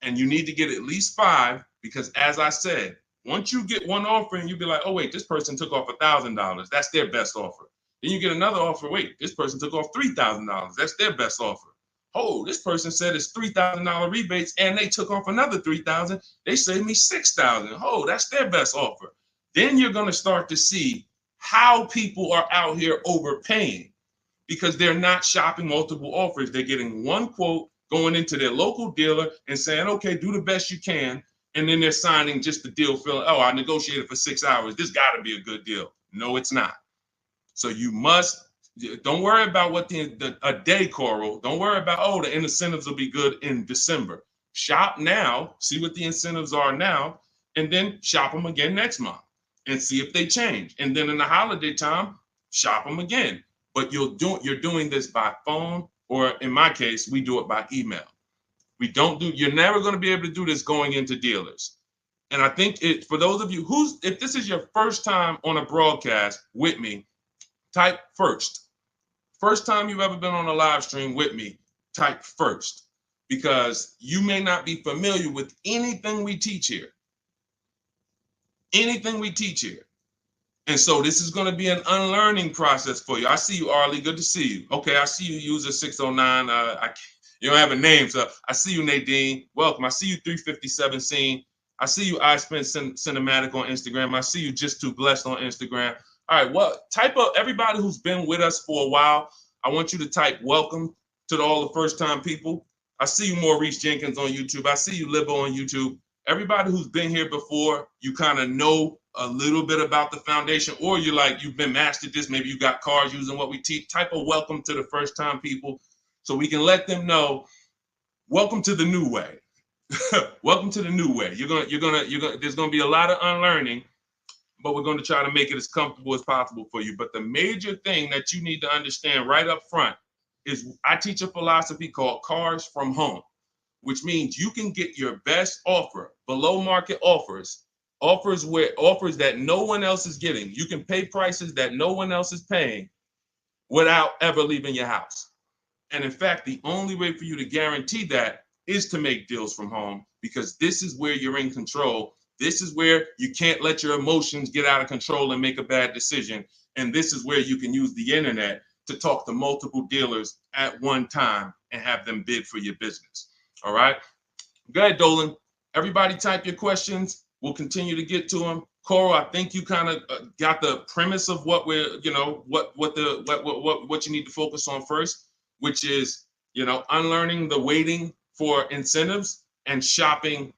And you need to get at least 5, because as I said, once you get one offer and you be like, oh, wait, this person took off $1,000. That's their best offer. Then you get another offer. Wait, this person took off $3,000. That's their best offer. Oh, this person said it's $3,000 rebates and they took off another $3,000. They saved me $6,000. Oh, that's their best offer. Then you're going to start to see how people are out here overpaying, because they're not shopping multiple offers. They're getting one quote, going into their local dealer and saying, okay, do the best you can. And then they're signing just the deal, feeling, oh, I negotiated for 6 hours. This got to be a good deal. No, it's not. So you must, don't worry about what a day, Coral. Don't worry about, oh, the incentives will be good in December. Shop now, see what the incentives are now, and then shop them again next month and see if they change. And then in the holiday time, shop them again. But you're doing this by phone, or in my case, we do it by email. You're never going to be able to do this going into dealers. And I think for those of you if this is your first time on a broadcast with me, type first. First time you've ever been on a live stream with me, type first, because you may not be familiar with anything we teach here. Anything we teach here. And so this is going to be an unlearning process for you. I see you, Arlie. Good to see you. Okay, I see you, user 609. You don't have a name, so I see you, Nadine. Welcome. I see you, 357 Scene. I see you, I Spent Cinematic on Instagram. I see you, Just Too Blessed on Instagram. All right, well, type up everybody who's been with us for a while. I want you to type welcome to all the first-time people. I see you, Maurice Jenkins on YouTube. I see you, Libo on YouTube. Everybody who's been here before, you kind of know a little bit about the foundation, or you've been mastered this. Maybe you got cars using what we teach. Type a welcome to the first-time people, so we can let them know, welcome to the new way. Welcome to the new way. There's gonna be a lot of unlearning, but we're going to try to make it as comfortable as possible for you. But the major thing that you need to understand right up front is I teach a philosophy called cars from home, which means you can get your best offer, below market offers that no one else is getting. You can pay prices that no one else is paying without ever leaving your house. And in fact, the only way for you to guarantee that is to make deals from home, because this is where you're in control. This is where you can't let your emotions get out of control and make a bad decision. And this is where you can use the internet to talk to multiple dealers at one time and have them bid for your business. All right. Go ahead, Dolan. Everybody type your questions. We'll continue to get to them. Coral, I think you kind of got the premise of what we're, what you need to focus on first, which is, unlearning the waiting for incentives and shopping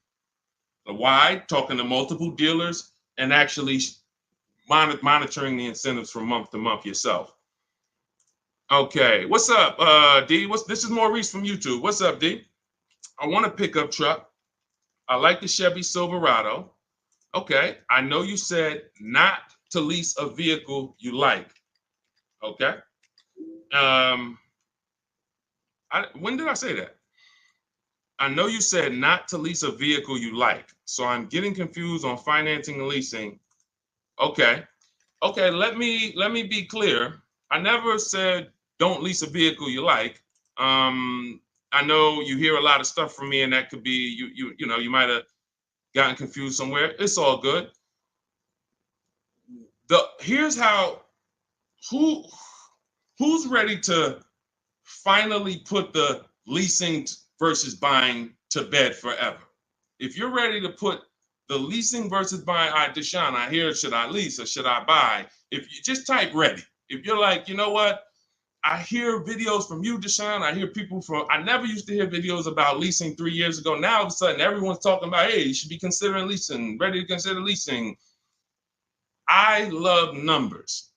wide, talking to multiple dealers, and actually monitoring the incentives from month to month yourself. Okay, what's up, D? This is Maurice from YouTube. What's up, D? I want a pickup truck. I like the Chevy Silverado. Okay, I know you said not to lease a vehicle you like. Okay. When did I say that? I know you said not to lease a vehicle you like. So I'm getting confused on financing and leasing. Okay. Okay, let me be clear. I never said don't lease a vehicle you like. I know you hear a lot of stuff from me, and that could be you might have gotten confused somewhere. It's all good. Here's how who's ready to finally put the leasing versus buying to bed forever. If you're ready to put The leasing versus buying. All right, Deshone, I hear, should I lease or should I buy? If you just type ready. If you're like, you know what? I hear videos from you, Deshone. I hear people from, I never used to hear videos about leasing 3 years ago. Now all of a sudden everyone's talking about, hey, you should be considering leasing, ready to consider leasing. I love numbers.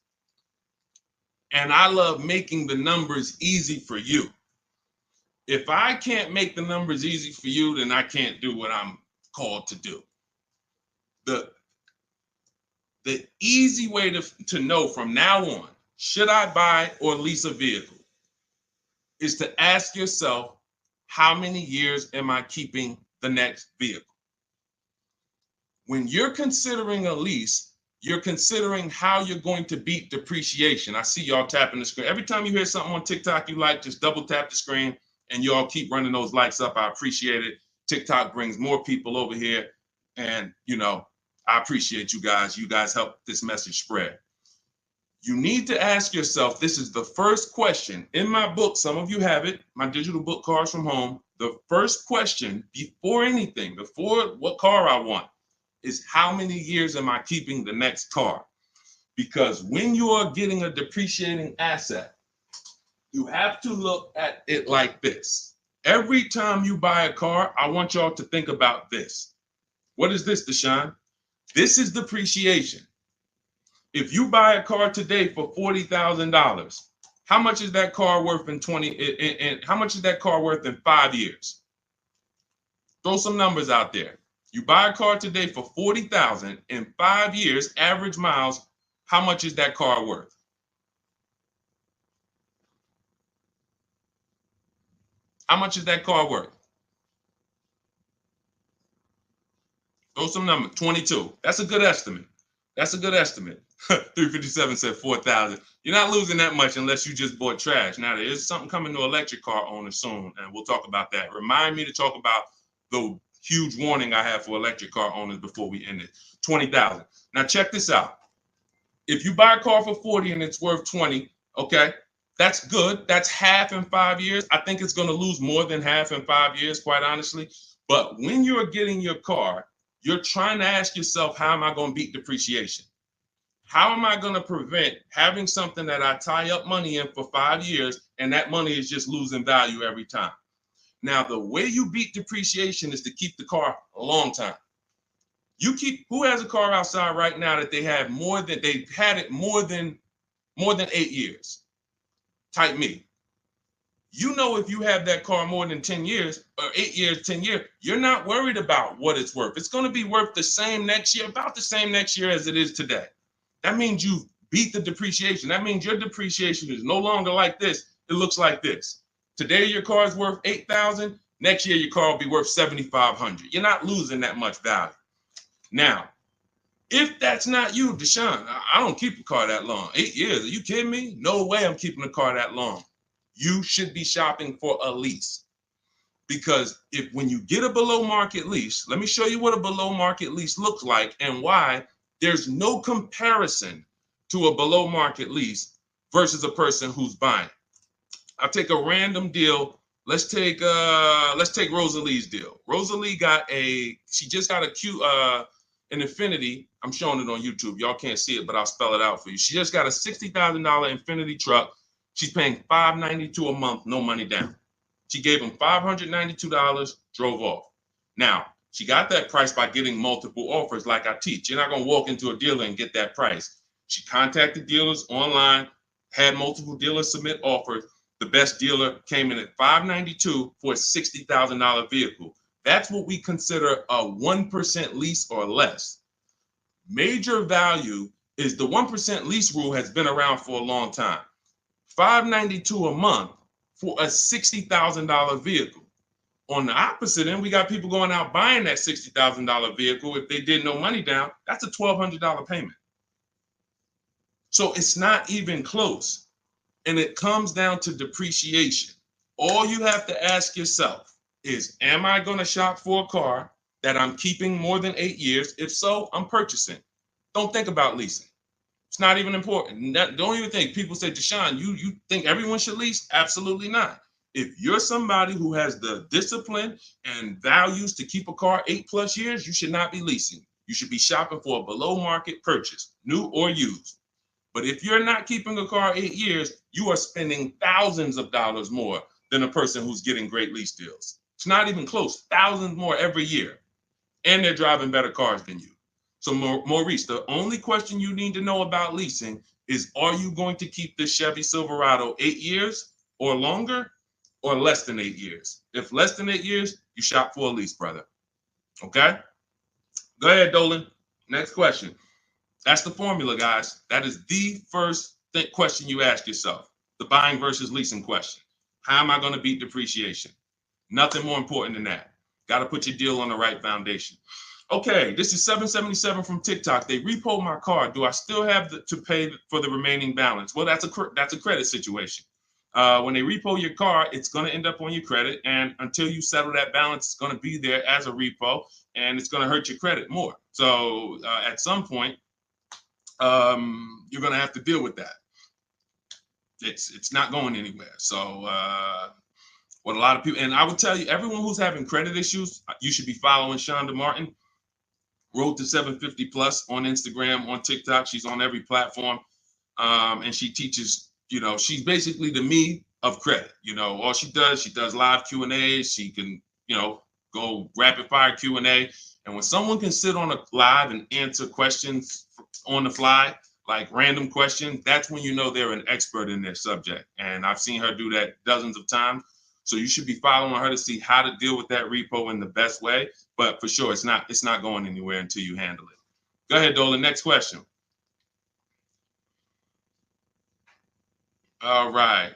And I love making the numbers easy for you. If I can't make the numbers easy for you, then I can't do what I'm called to do. The easy way to know from now on, should I buy or lease a vehicle, is to ask yourself, how many years am I keeping the next vehicle? When you're considering a lease, you're considering how you're going to beat depreciation. I see y'all tapping the screen. Every time you hear something on TikTok you like, just double tap the screen and y'all keep running those likes up. I appreciate it. TikTok brings more people over here. And, you know, I appreciate you guys. You guys help this message spread. You need to ask yourself, this is the first question. In my book, some of you have it, my digital book, Cars from Home. The first question before anything, before what car I want, is how many years am I keeping the next car? Because when you are getting a depreciating asset, you have to look at it like this. Every time you buy a car, I want y'all to think about this. What is this, Deshone? This is depreciation. If you buy a car today for $40,000, how much is that car worth in how much is that car worth in 5 years? Throw some numbers out there. You buy a car today for $40,000 in 5 years, average miles, how much is that car worth? How much is that car worth? Throw some numbers. 22. That's a good estimate. That's a good estimate. 357 said 4,000. You're not losing that much unless you just bought trash. Now, there is something coming to electric car owners soon, and we'll talk about that. Remind me to talk about the huge warning I have for electric car owners before we end it. 20,000. Now, check this out. If you buy a car for 40 and it's worth 20, okay, that's good. That's half in 5 years. I think it's going to lose more than half in 5 years, quite honestly. But when you're getting your car, you're trying to ask yourself, how am I going to beat depreciation? How am I going to prevent having something that I tie up money in for 5 years and that money is just losing value every time? Now, the way you beat depreciation is to keep the car a long time. Who has a car outside right now that they've had it more than 8 years? Type me. You know, if you have that car more than 10 years or 8 years, 10 years, you're not worried about what it's worth. It's going to be worth the same next year, about the same next year as it is today. That means you beat the depreciation. That means your depreciation is no longer like this. It looks like this. Today, your car is worth $8,000. Next year, your car will be worth $7,500. You're not losing that much value. Now, if that's not you, Deshone, I don't keep a car that long. 8 years, are you kidding me? No way I'm keeping a car that long. You should be shopping for a lease. Because when you get a below market lease, let me show you what a below market lease looks like and why there's no comparison to a below market lease versus a person who's buying. I'll take a random deal. Let's take Rosalie's deal. Rosalie she just got an Infiniti. I'm showing it on YouTube. Y'all can't see it, but I'll spell it out for you. She just got a $60,000 Infiniti truck. She's paying $592 a month, no money down. She gave him $592, drove off. Now, she got that price by getting multiple offers like I teach. You're not going to walk into a dealer and get that price. She contacted dealers online, had multiple dealers submit offers. The best dealer came in at $592 for a $60,000 vehicle. That's what we consider a 1% lease or less. Major value is the 1% lease rule has been around for a long time. $592 a month for a $60,000 vehicle. On the opposite end, we got people going out buying that $60,000 vehicle. If they did no money down, that's a $1,200 payment. So it's not even close. And it comes down to depreciation. All you have to ask yourself is, am I going to shop for a car that I'm keeping more than 8 years? If so, I'm purchasing. Don't think about leasing. It's not even important. Don't even think. People say, Deshone, you think everyone should lease? Absolutely not. If you're somebody who has the discipline and values to keep a car 8+ years, you should not be leasing. You should be shopping for a below market purchase, new or used. But if you're not keeping a car 8 years, you are spending thousands of dollars more than a person who's getting great lease deals. It's not even close, thousands more every year. And they're driving better cars than you. So Maurice, the only question you need to know about leasing is, are you going to keep this Chevy Silverado 8 years or longer, or less than 8 years? If less than 8 years, you shop for a lease, brother. Okay? Go ahead, Dolan. Next question. That's the formula, guys. That is the first question you ask yourself. The buying versus leasing question. How am I going to beat depreciation? Nothing more important than that. Got to put your deal on the right foundation. Okay, this is 777 from TikTok. They repoed my car. Do I still have to pay for the remaining balance? Well, that's a credit situation. When they repo your car, it's going to end up on your credit, and until you settle that balance, it's going to be there as a repo, and it's going to hurt your credit more. So at some point, you're going to have to deal with that. It's not going anywhere. So what a lot of people, and I would tell you, everyone who's having credit issues, you should be following Shonda Martin, Road to 750 Plus on Instagram, on TikTok. She's on every platform, and she teaches. She's basically the me of credit. All she does live Q&As. She can, go rapid fire Q&A. And when someone can sit on a live and answer questions on the fly, like random questions, that's when you know they're an expert in their subject. And I've seen her do that dozens of times. So you should be following her to see how to deal with that repo in the best way. But for sure, it's not going anywhere until you handle it. Go ahead, Dolan. Next question. All right.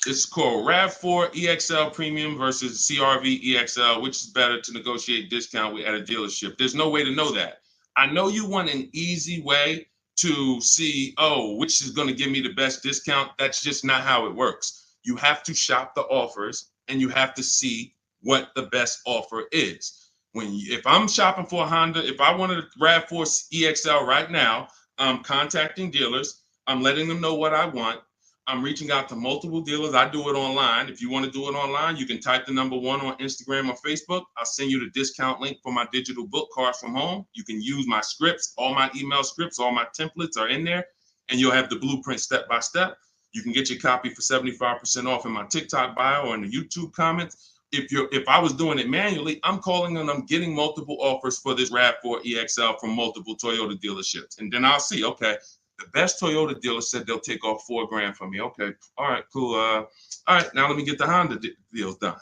This is called RAV4 EXL Premium versus CRV EXL. Which is better to negotiate discount with at a dealership? There's no way to know that. I know you want an easy way to see, which is going to give me the best discount. That's just not how it works. You have to shop the offers, and you have to see what the best offer is. If I'm shopping for a Honda, if I wanted a RAV4 EXL right now, I'm contacting dealers. I'm letting them know what I want. I'm reaching out to multiple dealers. I do it online. If you want to do it online, you can type the number 1 on Instagram or Facebook. I'll send you the discount link for my digital book, Cars from Home. You can use my scripts. All my email scripts, all my templates are in there, and you'll have the blueprint step by step. You can get your copy for 75% off in my TikTok bio or in the YouTube comments. If I was doing it manually, I'm calling and I'm getting multiple offers for this RAV4 EXL from multiple Toyota dealerships. And then I'll see, okay, the best Toyota dealer said they'll take off $4,000 from me. Okay, all right, cool. All right, now let me get the Honda deals done.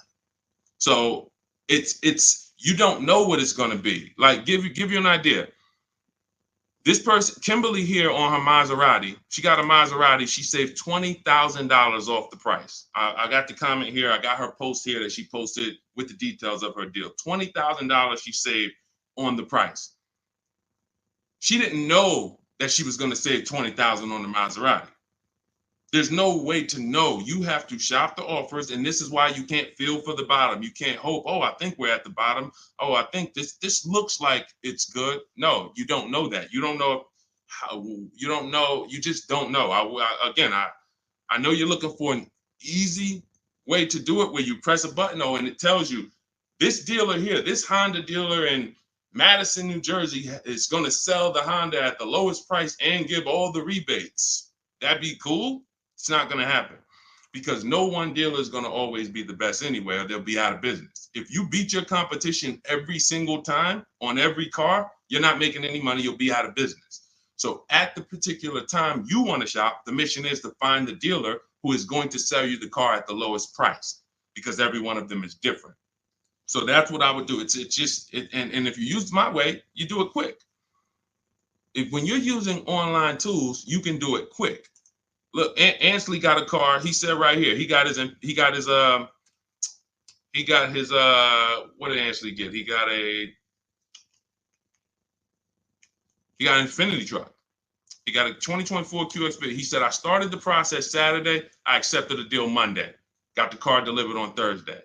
So it's you don't know what it's going to be. Like give you an idea. This person, Kimberly here on her Maserati, she got a Maserati. She saved $20,000 off the price. I got the comment here. I got her post here that she posted with the details of her deal. $20,000 she saved on the price. She didn't know that she was going to save $20,000 on the Maserati. There's no way to know. You have to shop the offers, and this is why you can't feel for the bottom. You can't hope, I think we're at the bottom. I think this looks like it's good. No, you don't know that. You don't know how. You don't know. You just don't know. I know you're looking for an easy way to do it where you press a button, and it tells you this dealer here, this Honda dealer in Madison, New Jersey, is going to sell the Honda at the lowest price and give all the rebates. That'd be cool. It's not going to happen because no one dealer is going to always be the best anyway, or they'll be out of business. If you beat your competition every single time on every car, you're not making any money. You'll be out of business. So at the particular time you want to shop, the mission is to find the dealer who is going to sell you the car at the lowest price because every one of them is different. So that's what I would do. And if you use my way, you do it quick. When you're using online tools, you can do it quick. Look, Ansley got a car. He said right here, he got his what did Ansley get? He got an Infinity truck. He got a 2024 QX. He said, I started the process Saturday. I accepted the deal Monday. Got the car delivered on Thursday.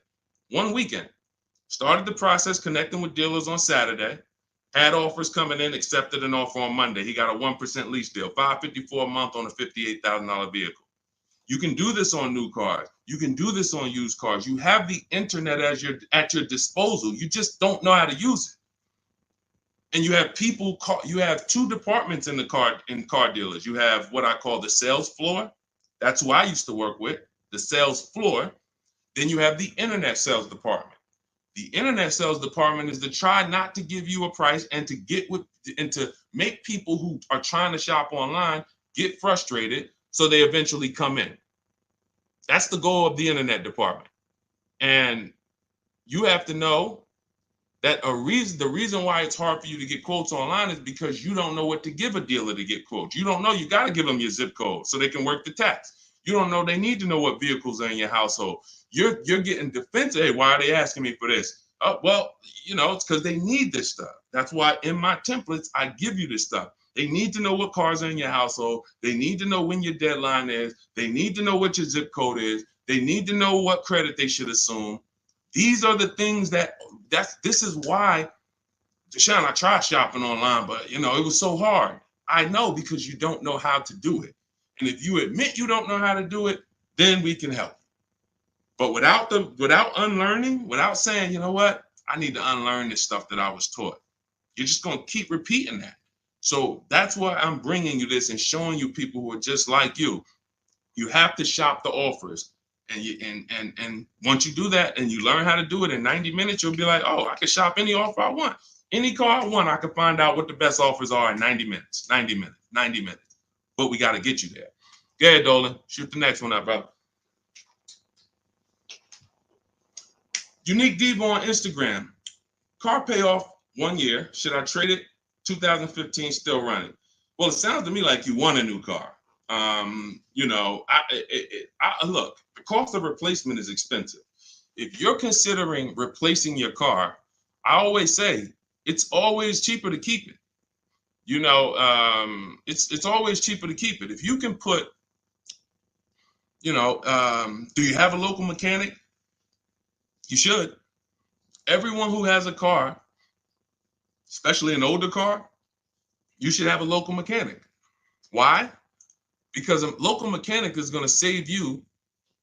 One weekend. Started the process connecting with dealers on Saturday. Had offers coming in, accepted an offer on Monday. He got a 1% lease deal, $554 a month on a $58,000 vehicle. You can do this on new cars. You can do this on used cars. You have the internet as at your disposal. You just don't know how to use it. And you have you have two departments in car dealers. You have what I call the sales floor. That's who I used to work with, the sales floor. Then you have the internet sales department. The internet sales department is to try not to give you a price and to make people who are trying to shop online get frustrated so they eventually come in. That's the goal of the internet department. And you have to know that the reason why it's hard for you to get quotes online is because you don't know what to give a dealer to get quotes. You don't know, you got to give them your zip code so they can work the tax. You don't know, they need to know what vehicles are in your household. You're getting defensive. Hey, why are they asking me for this? Well, it's because they need this stuff. That's why in my templates, I give you this stuff. They need to know what cars are in your household. They need to know when your deadline is. They need to know what your zip code is. They need to know what credit they should assume. These are the things this is why, Deshone, I tried shopping online, but it was so hard. I know, because you don't know how to do it. And if you admit you don't know how to do it, then we can help. But without unlearning, without saying, you know what, I need to unlearn this stuff that I was taught, you're just going to keep repeating that. So that's why I'm bringing you this and showing you people who are just like you. You have to shop the offers. And once you do that and you learn how to do it in 90 minutes, you'll be like, oh, I can shop any offer I want. Any car I want, I can find out what the best offers are in 90 minutes. But we got to get you there. Go ahead, Dolan. Shoot the next one up, brother. Unique Devo on Instagram. Car payoff 1 year. Should I trade it? 2015 still running. Well, it sounds to me like you want a new car. Look, the cost of replacement is expensive. If you're considering replacing your car, I always say it's always cheaper to keep it. It's always cheaper to keep it. If you can put, do you have a local mechanic? You should. Everyone who has a car, especially an older car, you should have a local mechanic. Why? Because a local mechanic is going to save you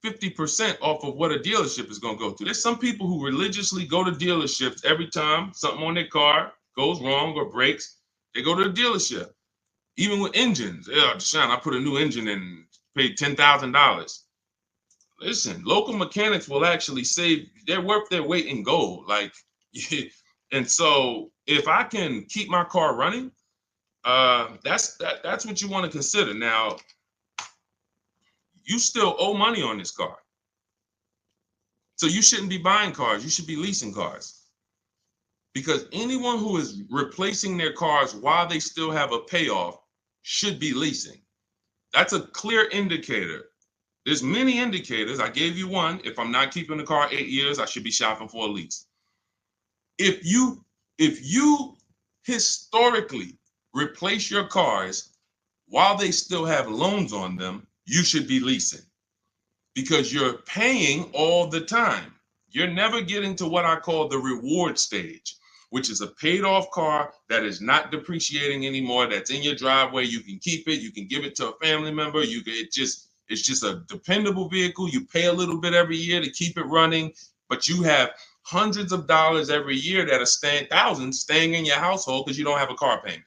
50% off of what a dealership is going to go through. There's some people who religiously go to dealerships every time something on their car goes wrong or breaks. They go to the dealership. Even with engines. Yeah, Deshone, I put a new engine in and paid $10,000. Listen, local mechanics will actually save, they're worth their weight in gold. And so if I can keep my car running, that's what you want to consider. Now, you still owe money on this car. So you shouldn't be buying cars. You should be leasing cars. Because anyone who is replacing their cars while they still have a payoff should be leasing. That's a clear indicator. There's many indicators. I gave you one. If I'm not keeping the car 8 years, I should be shopping for a lease. If you historically replace your cars while they still have loans on them, you should be leasing, because you're paying all the time. You're never getting to what I call the reward stage, which is a paid off car that is not depreciating anymore, that's in your driveway. You can keep it. You can give it to a family member. It's just a dependable vehicle. You pay a little bit every year to keep it running, but you have hundreds of dollars every year that are thousands staying in your household because you don't have a car payment.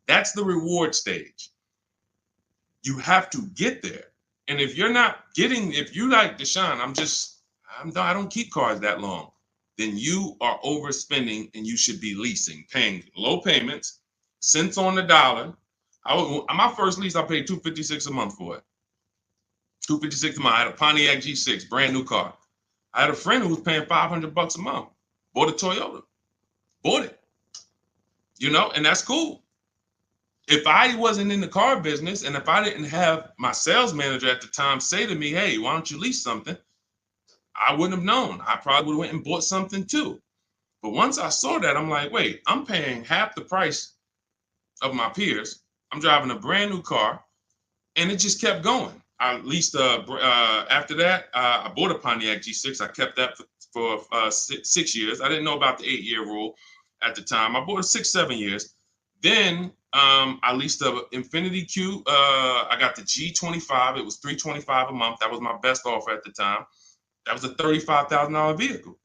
That's the reward stage. You have to get there. And if you're like Deshone, I don't keep cars that long, then you are overspending and you should be leasing, paying low payments, cents on the dollar. My first lease, I paid $256 a month for it. $256 a month. I had a Pontiac G6, brand new car. I had a friend who was paying $500 a month. Bought a Toyota. Bought it. And that's cool. If I wasn't in the car business and if I didn't have my sales manager at the time say to me, hey, why don't you lease something? I wouldn't have known. I probably would have went and bought something too. But once I saw that, I'm like, wait, I'm paying half the price of my peers. I'm driving a brand new car, and it just kept going. I leased after that, I bought a Pontiac G6. I kept that for 6 years. I didn't know about the 8-year rule at the time. I bought it 6, 7 years. Then I leased a Infiniti Q. I got the G25. It was $325 a month. That was my best offer at the time. That was a $35,000 vehicle.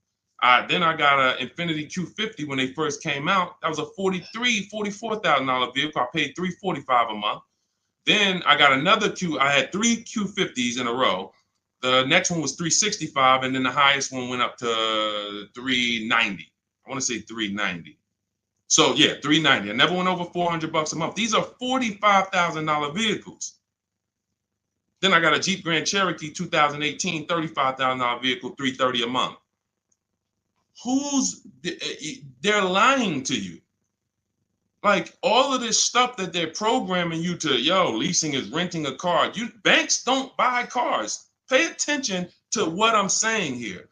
Then I got an Infiniti Q50 when they first came out. That was a $44,000 vehicle. I paid $345 a month. Then I got another I had three Q50s in a row. The next one was $365, and then the highest one went up to $390. I want to say $390. So yeah, $390. I never went over $400 a month. These are $45,000 vehicles. Then I got a Jeep Grand Cherokee 2018, $35,000 vehicle, $330 a month. They're lying to you. Like all of this stuff that they're programming you to, leasing is renting a car. Banks don't buy cars. Pay attention to what I'm saying here.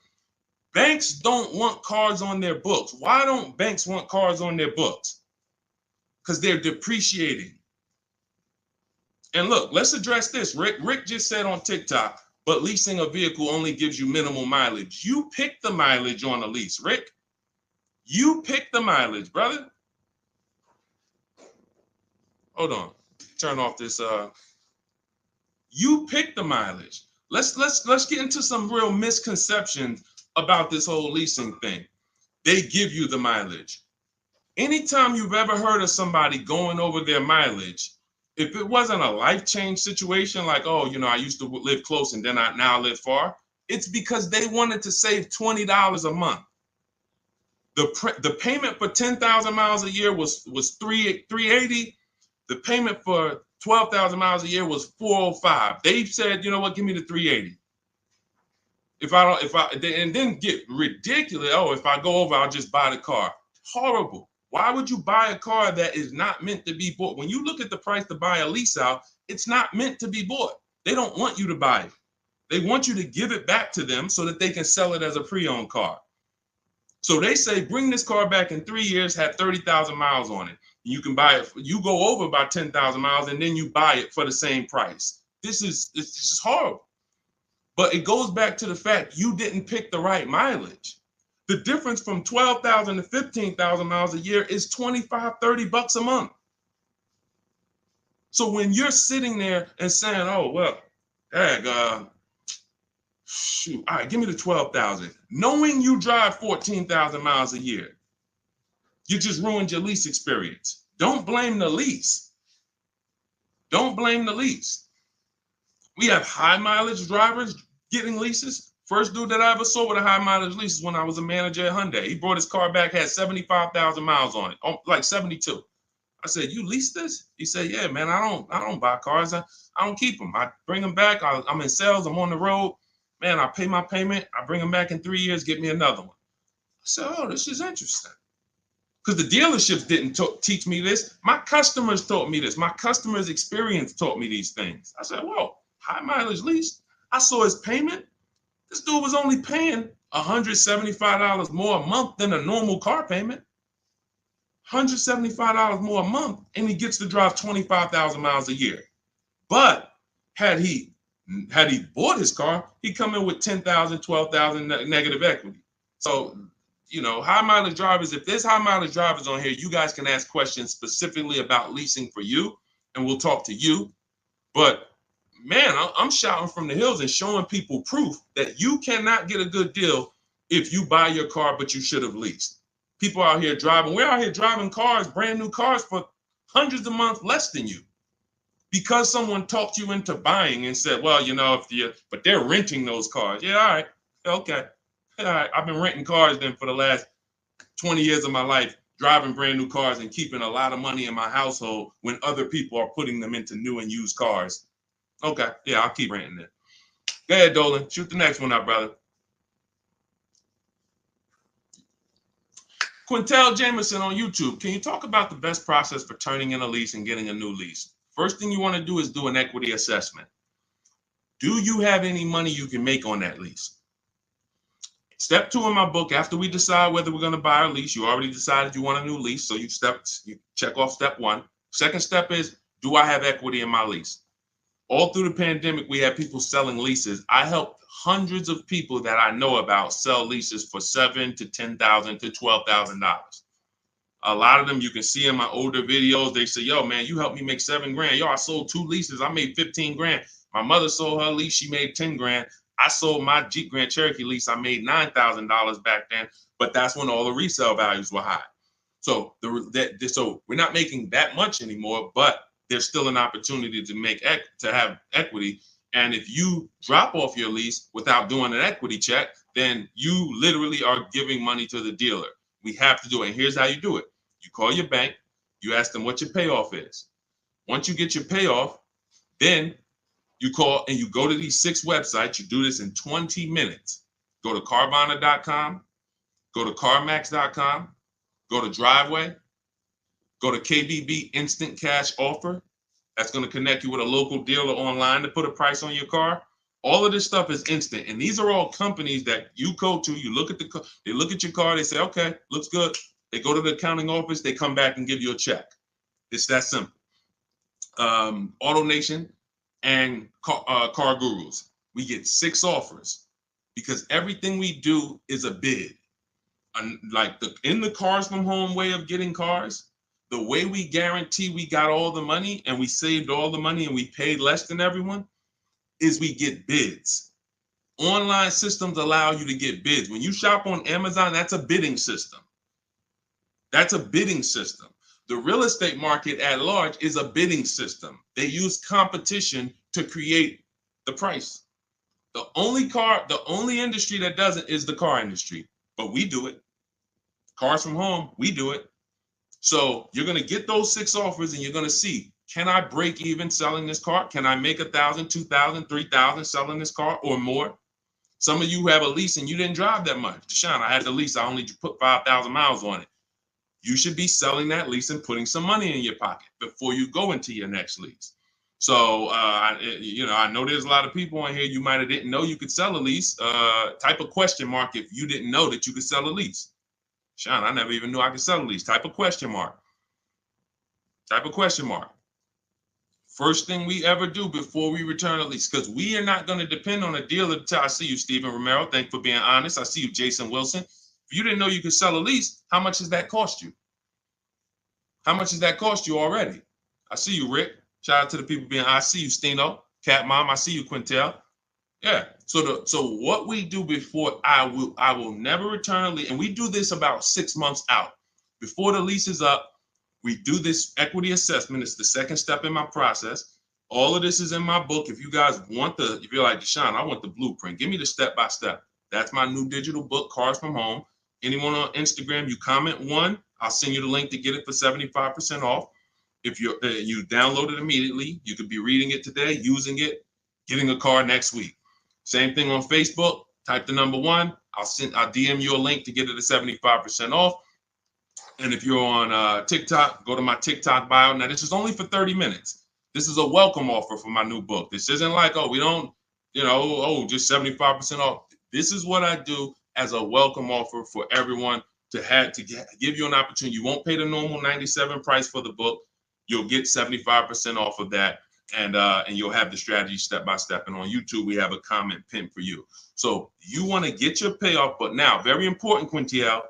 Banks don't want cars on their books. Why don't banks want cars on their books? Because they're depreciating. And look, let's address this. Rick just said on TikTok, but leasing a vehicle only gives you minimal mileage. You pick the mileage on a lease, Rick. You pick the mileage, brother. Hold on. Turn off this. You pick the mileage. Let's get into some real misconceptions about this whole leasing thing. They give you the mileage. Anytime you've ever heard of somebody going over their mileage, if it wasn't a life change situation, like, I used to live close and then I now live far, it's because they wanted to save $20 a month. The payment for 10,000 miles a year was $380. The payment for 12,000 miles a year was $405. They said, you know what, give me the $380. And then get ridiculous. If I go over, I'll just buy the car. Horrible. Why would you buy a car that is not meant to be bought? When you look at the price to buy a lease out, it's not meant to be bought. They don't want you to buy it. They want you to give it back to them so that they can sell it as a pre-owned car. So they say, bring this car back in 3 years, have 30,000 miles on it. You can buy it. You go over by 10,000 miles and then you buy it for the same price. It's just horrible. But it goes back to the fact you didn't pick the right mileage. The difference from 12,000 to 15,000 miles a year is $25, $30 a month. So when you're sitting there and saying, shoot, all right, give me the 12,000, knowing you drive 14,000 miles a year, you just ruined your lease experience. Don't blame the lease. Don't blame the lease. We have high mileage drivers getting leases. First dude that I ever saw with a high mileage lease is when I was a manager at Hyundai. He brought his car back, had 75,000 miles on it, like 72. I said, you lease this? He said, yeah, man, I don't buy cars. I don't keep them. I bring them back. I'm in sales. I'm on the road. Man, I pay my payment. I bring them back in 3 years, get me another one. I said, this is interesting. Because the dealerships didn't teach me this. My customers taught me this. My customers' experience taught me these things. I said, whoa, high mileage lease. I saw his payment. This dude was only paying $175 more a month than a normal car payment. $175 more a month, and he gets to drive 25,000 miles a year. But had he bought his car, he'd come in with 10,000, 12,000 negative equity. So, high mileage drivers, if there's high mileage drivers on here, you guys can ask questions specifically about leasing for you, and we'll talk to you. But man, I'm shouting from the hills and showing people proof that you cannot get a good deal if you buy your car, but you should have leased. People out here driving. We're out here driving cars, brand new cars for hundreds a month less than you. Because someone talked you into buying and said, well, but they're renting those cars. Yeah, all right. Okay. All right. I've been renting cars then for the last 20 years of my life, driving brand new cars and keeping a lot of money in my household when other people are putting them into new and used cars. Okay. Yeah, I'll keep renting it. Go ahead, Dolan. Shoot the next one up, brother. Quintel Jameson on YouTube. Can you talk about the best process for turning in a lease and getting a new lease? First thing you want to do is do an equity assessment. Do you have any money you can make on that lease? Step 2 in my book, after we decide whether we're going to buy a lease, you already decided you want a new lease, so you check off step 1. Second step is, do I have equity in my lease? All through the pandemic, we had people selling leases. I helped hundreds of people that I know about sell leases for $7,000 to $10,000 to $12,000. A lot of them you can see in my older videos. They say, yo, man, you helped me make 7 grand. Yo, I sold 2 leases. I made 15 grand. My mother sold her lease. She made 10 grand. I sold my Jeep Grand Cherokee lease. I made $9,000 back then. But that's when all the resale values were high. So so we're not making that much anymore, but there's still an opportunity to have equity. And if you drop off your lease without doing an equity check, then you literally are giving money to the dealer. We have to do it. And here's how you do it. You call your bank, you ask them what your payoff is. Once you get your payoff, then you call and you go to these 6 websites. You do this in 20 minutes. Go to Carvana.com, go to CarMax.com, go to Driveway, go to KBB Instant Cash Offer. That's going to connect you with a local dealer online to put a price on your car. All of this stuff is instant. And these are all companies that you go to, you look at they look at your car, they say, okay, looks good. They go to the accounting office, they come back and give you a check. It's that simple. AutoNation and Car Gurus, we get 6 offers because everything we do is a bid. Like in the Cars from Home way of getting cars, the way we guarantee we got all the money and we saved all the money and we paid less than everyone is we get bids. Online systems allow you to get bids. When you shop on Amazon, that's a bidding system. That's a bidding system. The real estate market at large is a bidding system. They use competition to create the price. The only industry that doesn't is the car industry, but we do it. Cars from Home, we do it. So you're going to get those 6 offers and you're going to see, can I break even selling this car? Can I make $1,000, $2,000, $3,000 selling this car or more? Some of you have a lease and you didn't drive that much. Deshone, I had the lease. I only put 5,000 miles on it. You should be selling that lease and putting some money in your pocket before you go into your next lease. So, I know there's a lot of people on here. You might have didn't know you could sell a lease. Type a question mark if you didn't know that you could sell a lease. Sean, I never even knew I could sell a lease. Type a question mark. Type a question mark. First thing we ever do before we return a lease, because we are not going to depend on a dealer. I see you, Stephen Romero. Thank you for being honest. I see you, Jason Wilson. If you didn't know you could sell a lease, how much does that cost you? How much does that cost you already? I see you, Rick. Shout out to the people being. I see you, Stino. Cat Mom. I see you, Quintel. Yeah. So what we do before I will never return a lease, and we do this about 6 months out before the lease is up. We do this equity assessment. It's the second step in my process. All of this is in my book. If you guys want if you're like, Deshone, I want the blueprint. Give me the step-by-step. That's my new digital book, Cars from Home. Anyone on Instagram, you comment 1, I'll send you the link to get it for 75% off. If you download it immediately, you could be reading it today, using it, getting a car next week. Same thing on Facebook. Type the number 1. I'll DM you a link to get it at 75% off. And if you're on TikTok, go to my TikTok bio. Now, this is only for 30 minutes. This is a welcome offer for my new book. This isn't like, oh, we don't, just 75% off. This is what I do as a welcome offer for everyone to give you an opportunity. You won't pay the normal $97 price for the book. You'll get 75% off of that. And you'll have the strategy step by step. And on YouTube, we have a comment pinned for you. So you want to get your payoff. But now, very important, Quintiel,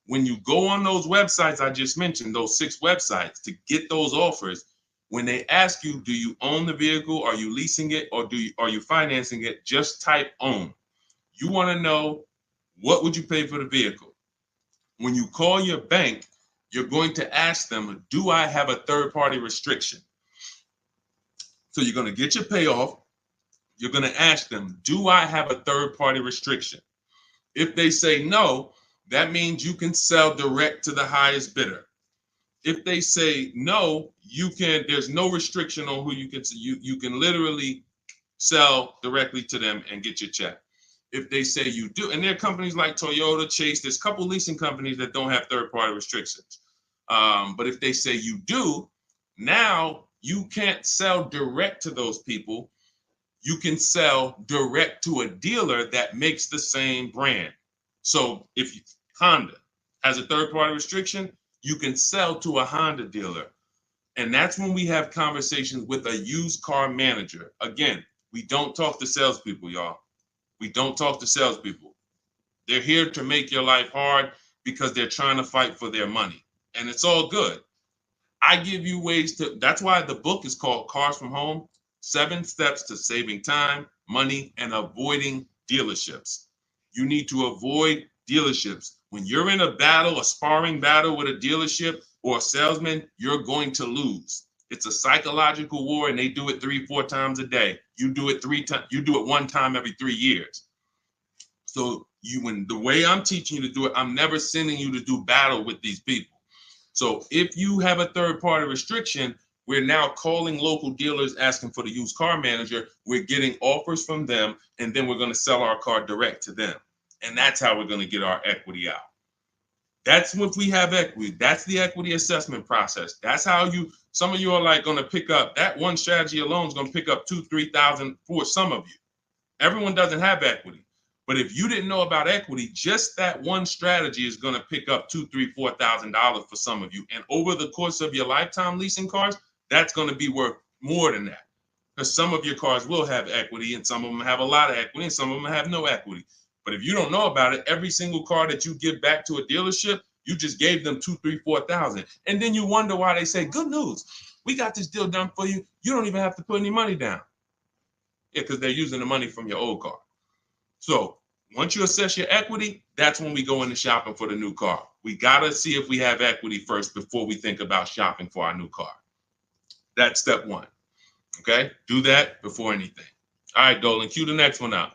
when you go on those websites I just mentioned, those 6 websites to get those offers, when they ask you, do you own the vehicle? Are you leasing it? Or are you financing it? Just type own. You want to know, what would you pay for the vehicle? When you call your bank, you're going to ask them, do I have a third-party restriction? So you're going to get your payoff. You're going to ask them, do I have a third-party restriction? If they say no, that means you can sell direct to the highest bidder. If they say no, there's no restriction on who you can sell. You can literally sell directly to them and get your check. If they say you do, and there are companies like Toyota, Chase, there's a couple leasing companies that don't have third-party restrictions. But if they say you do, now you can't sell direct to those people. You can sell direct to a dealer that makes the same brand. So if Honda has a third-party restriction, you can sell to a Honda dealer. And that's when we have conversations with a used car manager. Again, we don't talk to salespeople, y'all. We don't talk to salespeople. They're here to make your life hard because they're trying to fight for their money. and it's all good. I give you ways to, that's why the book is called Cars from Home, 7 Steps to Saving Time, Money, and Avoiding Dealerships. You need to avoid dealerships. When you're in a battle, a sparring battle with a dealership or a salesman, you're going to lose. It's a psychological war, and they do it 3-4 times a day. You do it 3 times, you do it 1 time every 3 years. So when the way I'm teaching you to do it, I'm never sending you to do battle with these people. So if you have a third-party restriction, we're now calling local dealers asking for the used car manager. We're getting offers from them, and then we're going to sell our car direct to them. And that's how we're going to get our equity out. That's if we have equity. That's the equity assessment process. That's how some of you are like going to pick up, that one strategy alone is going to pick up $2,000-$3,000 for some of you. Everyone doesn't have equity. But if you didn't know about equity, just that one strategy is going to pick up $2,000, $3,000, $4,000 for some of you. And over the course of your lifetime leasing cars, that's going to be worth more than that. Because some of your cars will have equity, and some of them have a lot of equity, and some of them have no equity. But if you don't know about it, every single car that you give back to a dealership, you just gave them $2,000, $3,000, $4,000. And then you wonder why they say, good news, we got this deal done for you. You don't even have to put any money down. Yeah, because they're using the money from your old car. So once you assess your equity, that's when we go into shopping for the new car. We got to see if we have equity first before we think about shopping for our new car. That's step 1. Okay? Do that before anything. All right, Dolan, cue the next one out.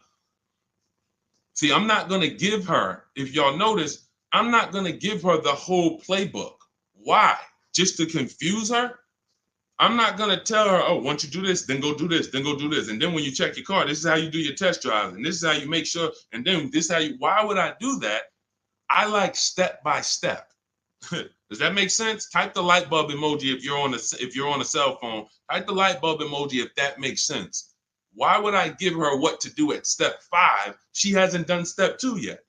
See, I'm not going to give her, if y'all notice, I'm not going to give her the whole playbook. Why? Just to confuse her? I'm not going to tell her, oh, once you do this, then go do this, then go do this. And then when you check your car, this is how you do your test drives. And this is how you make sure. And then this is how you, why would I do that? I like step by step. Does that make sense? Type the light bulb emoji if you're on a cell phone. Type the light bulb emoji if that makes sense. Why would I give her what to do at step 5? She hasn't done step 2 yet.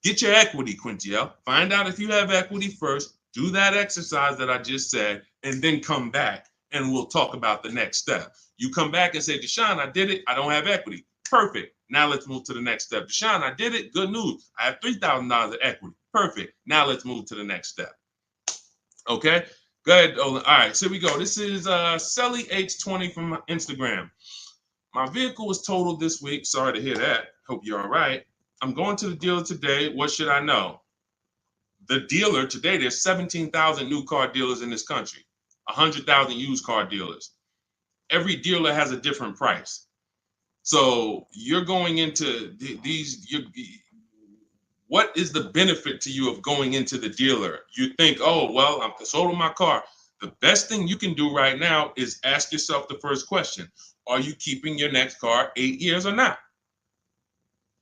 Get your equity, Quintiel. Find out if you have equity first. Do that exercise that I just said, and then come back and we'll talk about the next step. You come back and say, Deshone, I did it. I don't have equity. Perfect. Now let's move to the next step. Deshone, I did it. Good news. I have $3,000 of equity. Perfect. Now let's move to the next step. Okay. Go ahead, Olin. All right, so here we go. This is Selly H20 from Instagram. My vehicle was totaled this week. Sorry to hear that. Hope you're all right. I'm going to the dealer today. What should I know? The dealer today, there's 17,000 new car dealers in this country, 100,000 used car dealers. Every dealer has a different price. So you're going into what is the benefit to you of going into the dealer? You think, oh, well, I'm sold on my car. The best thing you can do right now is ask yourself the first question. Are you keeping your next car 8 years or not?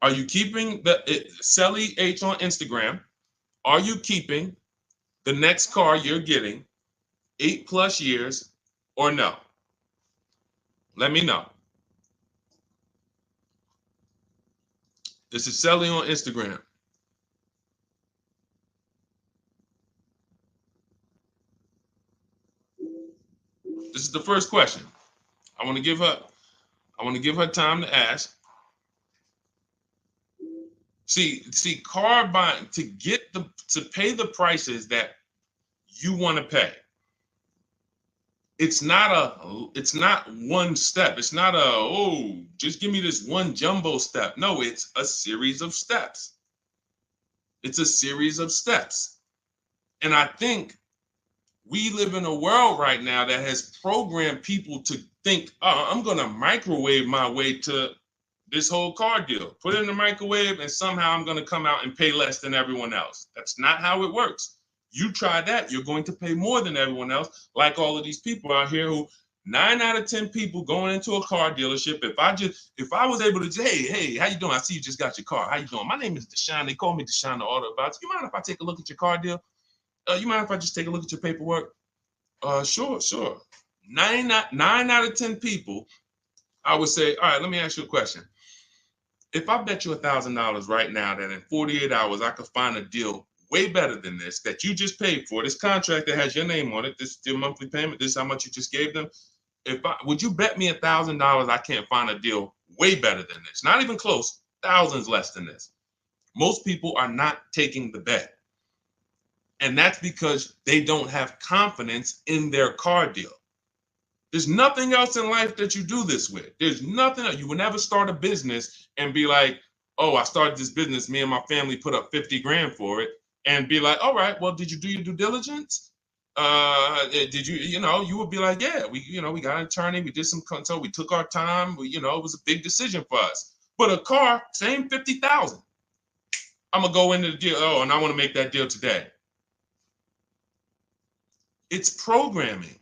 Are you keeping Selly H on Instagram? Are you keeping the next car you're getting 8+ years or no? Let me know. This is Selly on Instagram. This is the first question. I want to give her time to ask. See, car buying, to pay the prices that you want to pay. It's not one step. It's not just give me this one jumbo step. No, it's a series of steps. It's a series of steps. And I think we live in a world right now that has programmed people to think, oh, I'm going to microwave my way to this whole car deal. Put it in the microwave and somehow I'm going to come out and pay less than everyone else. That's not how it works. You try that, you're going to pay more than everyone else, like all of these people out here who 9 out of 10 people going into a car dealership. If I was able to say, hey, how you doing? I see you just got your car. How you doing? My name is Deshone. They call me Deshone the Auto Advisor. You mind if I take a look at your car deal? You mind if I just take a look at your paperwork? Sure. 9 out of 10 people, I would say, all right, let me ask you a question. If I bet you $1,000 right now that in 48 hours I could find a deal way better than this that you just paid for, this contract that has your name on it, this is your monthly payment, this is how much you just gave them. Would you bet me $1,000 I can't find a deal way better than this? Not even close, thousands less than this. Most people are not taking the bet. And that's because they don't have confidence in their car deal. There's nothing else in life that you do this with. There's nothing else. You will never start a business and be like, oh, I started this business. Me and my family put up 50 grand for it, and be like, all right, well, did you do your due diligence? Did you, you would be like, yeah, we got an attorney. We did some consult. We took our time. It was a big decision for us. But a car, same 50,000. I'm going to go into the deal. Oh, and I want to make that deal today. It's programming.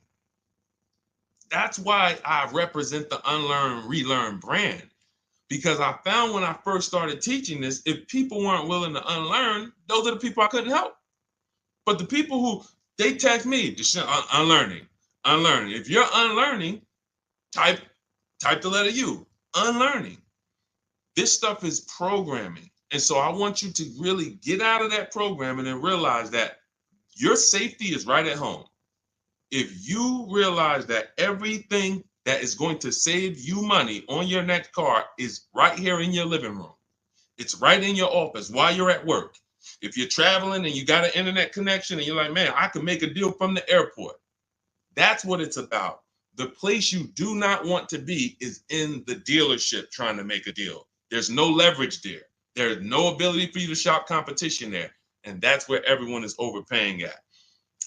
That's why I represent the unlearn, relearn brand, because I found when I first started teaching this, if people weren't willing to unlearn, those are the people I couldn't help. But the people who, they text me, unlearning. If you're unlearning, type the letter U, unlearning. This stuff is programming. And so I want you to really get out of that programming and realize that your safety is right at home. If you realize that everything that is going to save you money on your next car is right here in your living room, it's right in your office while you're at work. If you're traveling and you got an internet connection and you're like, man, I can make a deal from the airport. That's what it's about. The place you do not want to be is in the dealership trying to make a deal. There's no leverage there. There's no ability for you to shop competition there. And that's where everyone is overpaying at.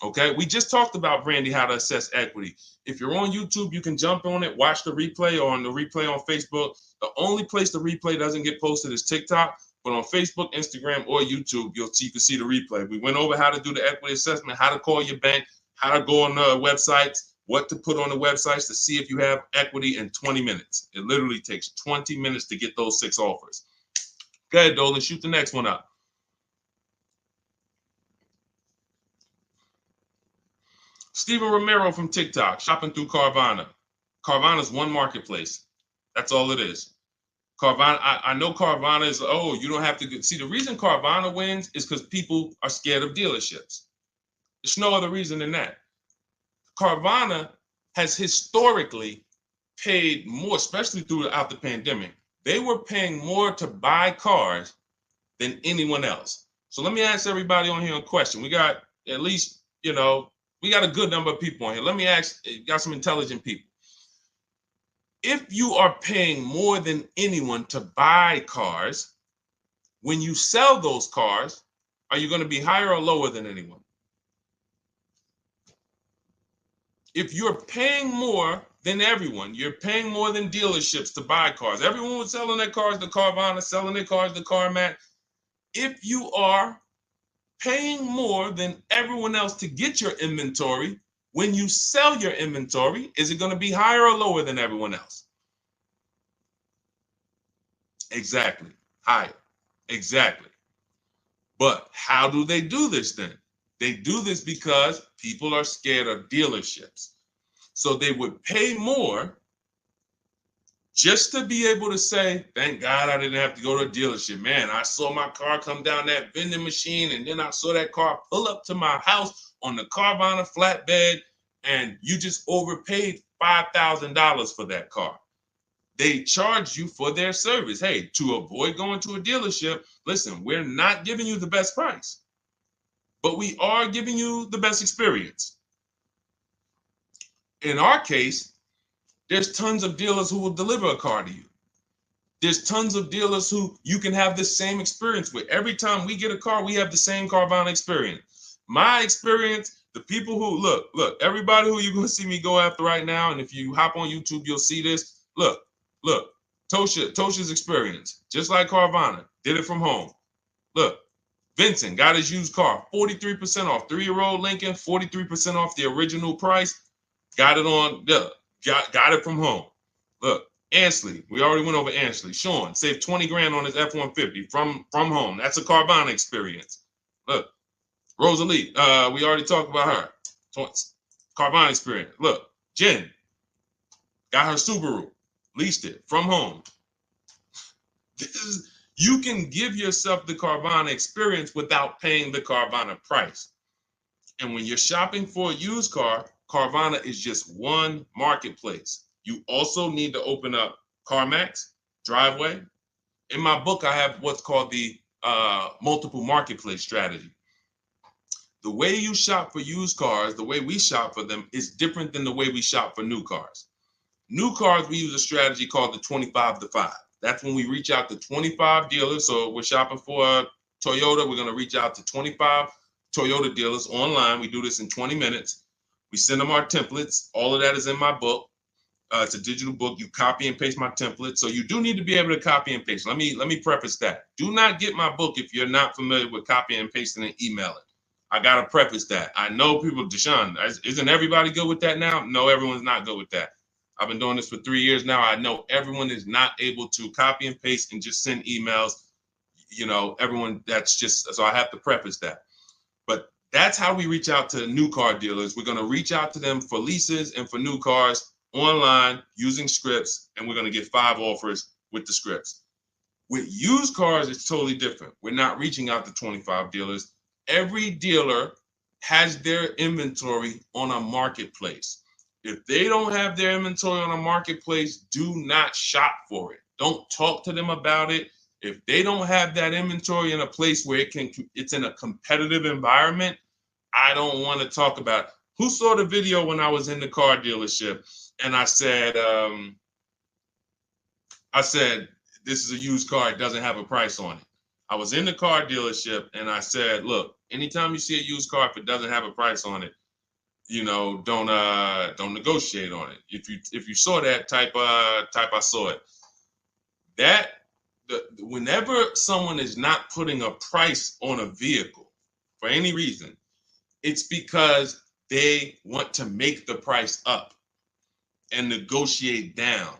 Okay, we just talked about, Brandy, how to assess equity. If you're on YouTube, you can jump on it, watch the replay, or on the replay on Facebook. The only place the replay doesn't get posted is TikTok, but on Facebook, Instagram, or YouTube, you can see the replay. We went over how to do the equity assessment, how to call your bank, how to go on the websites, what to put on the websites to see if you have equity in 20 minutes. It literally takes 20 minutes to get those 6 offers. Go ahead, Dolan, shoot the next one up. Steven Romero from TikTok, shopping through Carvana. Carvana is one marketplace. That's all it is. Carvana, I know Carvana is, oh, you don't have to see. The reason Carvana wins is because people are scared of dealerships. There's no other reason than that. Carvana has historically paid more, especially throughout the pandemic. They were paying more to buy cars than anyone else. So let me ask everybody on here a question. We got at least, we got a good number of people on here. Let me ask, got some intelligent people. If you are paying more than anyone to buy cars, when you sell those cars, are you going to be higher or lower than anyone? If you're paying more than everyone, you're paying more than dealerships to buy cars. Everyone was selling their cars to Carvana, selling their cars to CarMax. If you are paying more than everyone else to get your inventory, when you sell your inventory, is it going to be higher or lower than everyone else? Exactly. Higher. Exactly. But how do they do this then? They do this because people are scared of dealerships. So they would pay more just to be able to say, thank God I didn't have to go to a dealership. Man, I saw my car come down that vending machine, and then I saw that car pull up to my house on the Carvana flatbed, and you just overpaid $5,000 for that car. They charge you for their service. Hey, to avoid going to a dealership, listen, we're not giving you the best price, but we are giving you the best experience. In our case, there's tons of dealers who will deliver a car to you. There's tons of dealers who you can have the same experience with. Every time we get a car, we have the same Carvana experience. My experience, the people who, look, everybody who you're going to see me go after right now, and if you hop on YouTube, you'll see this. Look, Tosha's experience, just like Carvana, did it from home. Look, Vincent got his used car, 43% off, 3-year-old Lincoln, 43% off the original price. Got it on, got it from home. Look, Ansley, we already went over Ansley. Sean saved 20 grand on his F-150 from home. That's a Carvana experience. Look, Rosalie, we already talked about her. Carvana experience. Look, Jen got her Subaru, leased it from home. You can give yourself the Carvana experience without paying the Carvana price. And when you're shopping for a used car, Carvana is just one marketplace. You also need to open up CarMax, Driveway. In my book, I have what's called the multiple marketplace strategy. The way you shop for used cars, the way we shop for them, is different than the way we shop for new cars. New cars, we use a strategy called the 25 to 5. That's when we reach out to 25 dealers. So we're shopping for a Toyota. We're going to reach out to 25 Toyota dealers online. We do this in 20 minutes. We send them our templates. All of that is in my book. It's a digital book. You copy and paste my template. So you do need to be able to copy and paste. Let me preface that. Do not get my book if you're not familiar with copying and pasting and emailing. I got to preface that. I know people, Deshone, isn't everybody good with that now? No, everyone's not good with that. I've been doing this for 3 years now. I know everyone is not able to copy and paste and just send emails. You know, everyone, that's just, so I have to preface that. But that's how we reach out to new car dealers. We're going to reach out to them for leases and for new cars online using scripts, and we're going to get 5 offers with the scripts. With used cars, it's totally different. We're not reaching out to 25 dealers. Every dealer has their inventory on a marketplace. If they don't have their inventory on a marketplace, do not shop for it. Don't talk to them about it. If they don't have that inventory in a place where it's in a competitive environment, I don't want to talk about it. Who saw the video when I was in the car dealership and I said, this is a used car, it doesn't have a price on it. I was in the car dealership and I said, look, anytime you see a used car, if it doesn't have a price on it, you know, don't negotiate on it. If you saw that, type I saw it. Whenever someone is not putting a price on a vehicle for any reason, it's because they want to make the price up and negotiate down.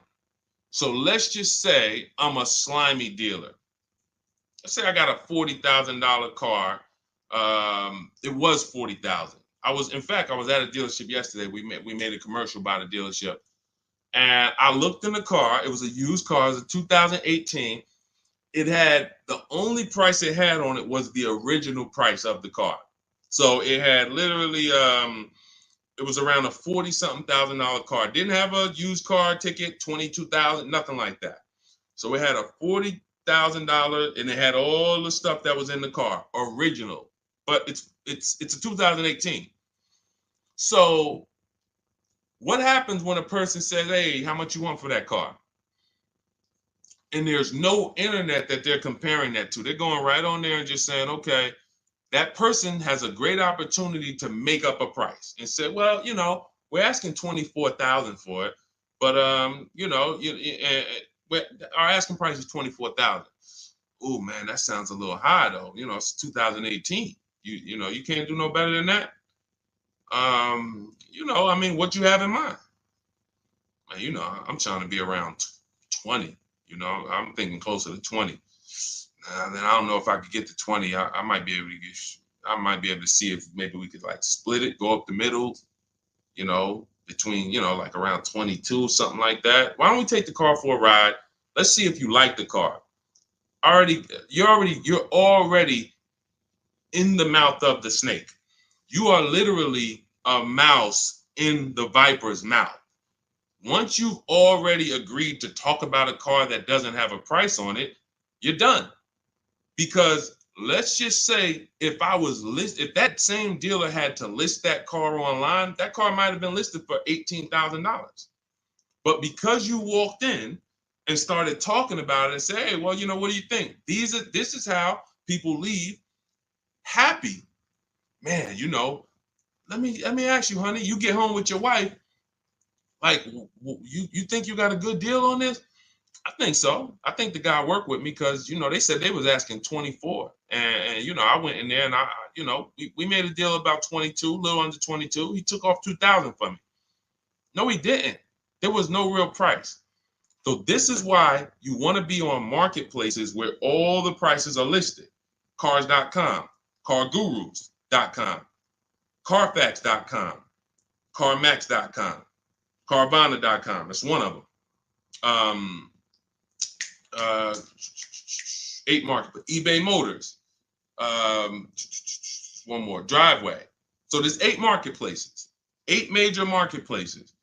So let's just say I'm a slimy dealer. Let's say I got a $40,000 car. It was $40,000. I was at a dealership yesterday. We made a commercial about a dealership, and I looked in the car. It was a used car. It was a 2018. It had, the only price it had on it was the original price of the car. So it had literally, it was around a $40-something thousand car. It didn't have a used car ticket, $22,000, nothing like that. So it had a $40,000, and it had all the stuff that was in the car, original. But it's a 2018. So what happens when a person says, hey, how much you want for that car? And there's no internet that they're comparing that to. They're going right on there and just saying, okay, that person has a great opportunity to make up a price and say, well, you know, we're asking $24,000 for it, but you know, our asking price is $24,000. Oh man, that sounds a little high though. You know, it's 2018. You know, you can't do no better than that. You know, I mean, what you have in mind? You know, I'm trying to be around 20. You know, I'm thinking closer to 20. Then I don't know if I could get to 20. I might be able to to see if maybe we could like split it, go up the middle, you know, between, you know, like around 22, something like that. Why don't we take the car for a ride? Let's see if you like the car. You're already in the mouth of the snake. You are literally a mouse in the viper's mouth. Once you've already agreed to talk about a car that doesn't have a price on it, you're done. Because let's just say if that same dealer had to list that car online, that car might have been listed for $18,000. But because you walked in and started talking about it and say, hey, well, you know, what do you think? This is how people leave happy. Man, you know, let me ask you, honey, you get home with your wife, like, you think you got a good deal on this? I think so. I think the guy worked with me because, you know, they said they was asking 24. And you know, I went in there and you know, we made a deal about 22, a little under 22. He took off 2,000 from me. No, he didn't. There was no real price. So this is why you want to be on marketplaces where all the prices are listed. Cars.com, cargurus.com, carfax.com, carmax.com, carvana.com. That's one of them. 8 market, eBay Motors, one more, Driveway. So there's 8 marketplaces, 8 major marketplaces.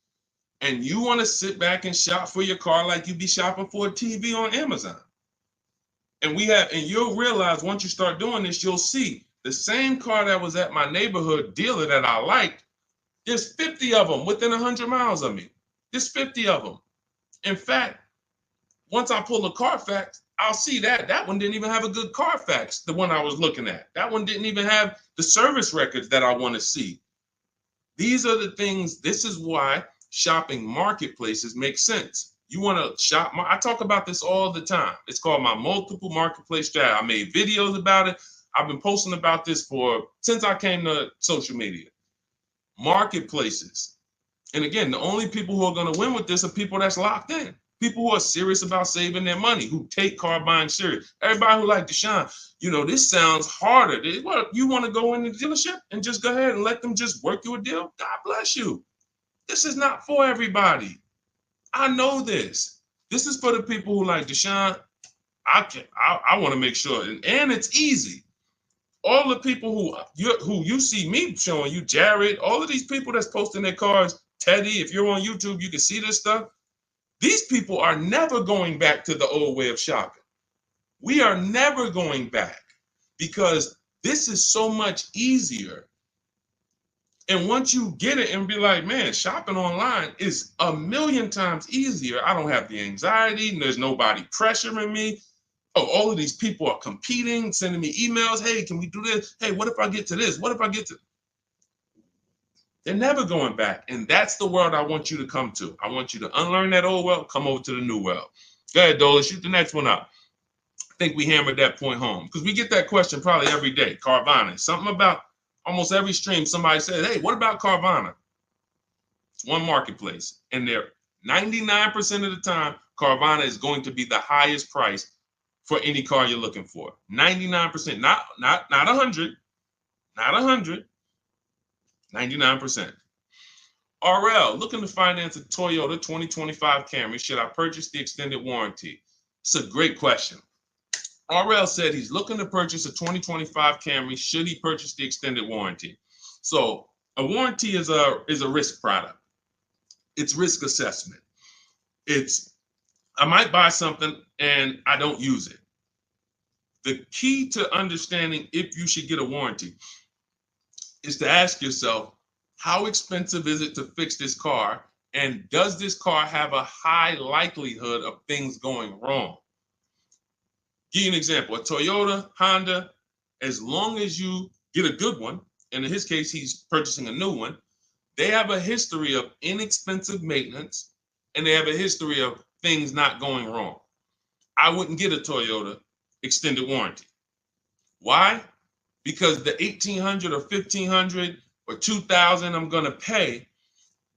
And you want to sit back and shop for your car like you be shopping for a TV on Amazon. And you'll realize once you start doing this, you'll see The same car that was at my neighborhood dealer that I liked, there's 50 of them within 100 miles of me. There's 50 of them. In fact, once I pull a Carfax, I'll see that one didn't even have a good Carfax, the one I was looking at. That one didn't even have the service records that I want to see. These are the things, this is why shopping marketplaces make sense. You want to shop, I talk about this all the time. It's called my multiple marketplace strategy. I made videos about it. I've been posting about this since I came to social media. Marketplaces. And again, the only people who are going to win with this are people that's locked in. People who are serious about saving their money, who take car buying serious. Everybody who like Deshone, this sounds harder. What, you want to go in the dealership and just go ahead and let them just work you a deal? God bless you. This is not for everybody. I know this. This is for the people who like Deshone. I want to make sure, and it's easy. All the people who you see me showing you, Jared, all of these people that's posting their cars, Teddy, if you're on YouTube, you can see this stuff. These people are never going back to the old way of shopping. We are never going back because this is so much easier. And once you get it and be like, man, shopping online is a million times easier. I don't have the anxiety and there's nobody pressuring me. Oh, all of these people are competing, sending me emails. Hey, can we do this? Hey, what if I get to this? What if I get to... They're never going back. And that's the world I want you to come to. I want you to unlearn that old world, come over to the new world. Go ahead, Dola, shoot the next one up. I think we hammered that point home because we get that question probably every day. Carvana, something about almost every stream, somebody said, hey, what about Carvana? It's one marketplace. And they're 99% of the time, Carvana is going to be the highest price for any car you're looking for. 99%, not 100, not 100. 99%. RL, looking to finance a Toyota 2025 Camry. Should I purchase the extended warranty? It's a great question. RL said he's looking to purchase a 2025 Camry. Should he purchase the extended warranty? So a warranty is a risk product. It's risk assessment. I might buy something and I don't use it. The key to understanding if you should get a warranty is to ask yourself, how expensive is it to fix this car? And does this car have a high likelihood of things going wrong? Give you an example, a Toyota, Honda, as long as you get a good one, and in his case, he's purchasing a new one, they have a history of inexpensive maintenance, and they have a history of things not going wrong. I wouldn't get a Toyota extended warranty. Why? Because the $1,800 or $1,500 or $2,000 I'm going to pay,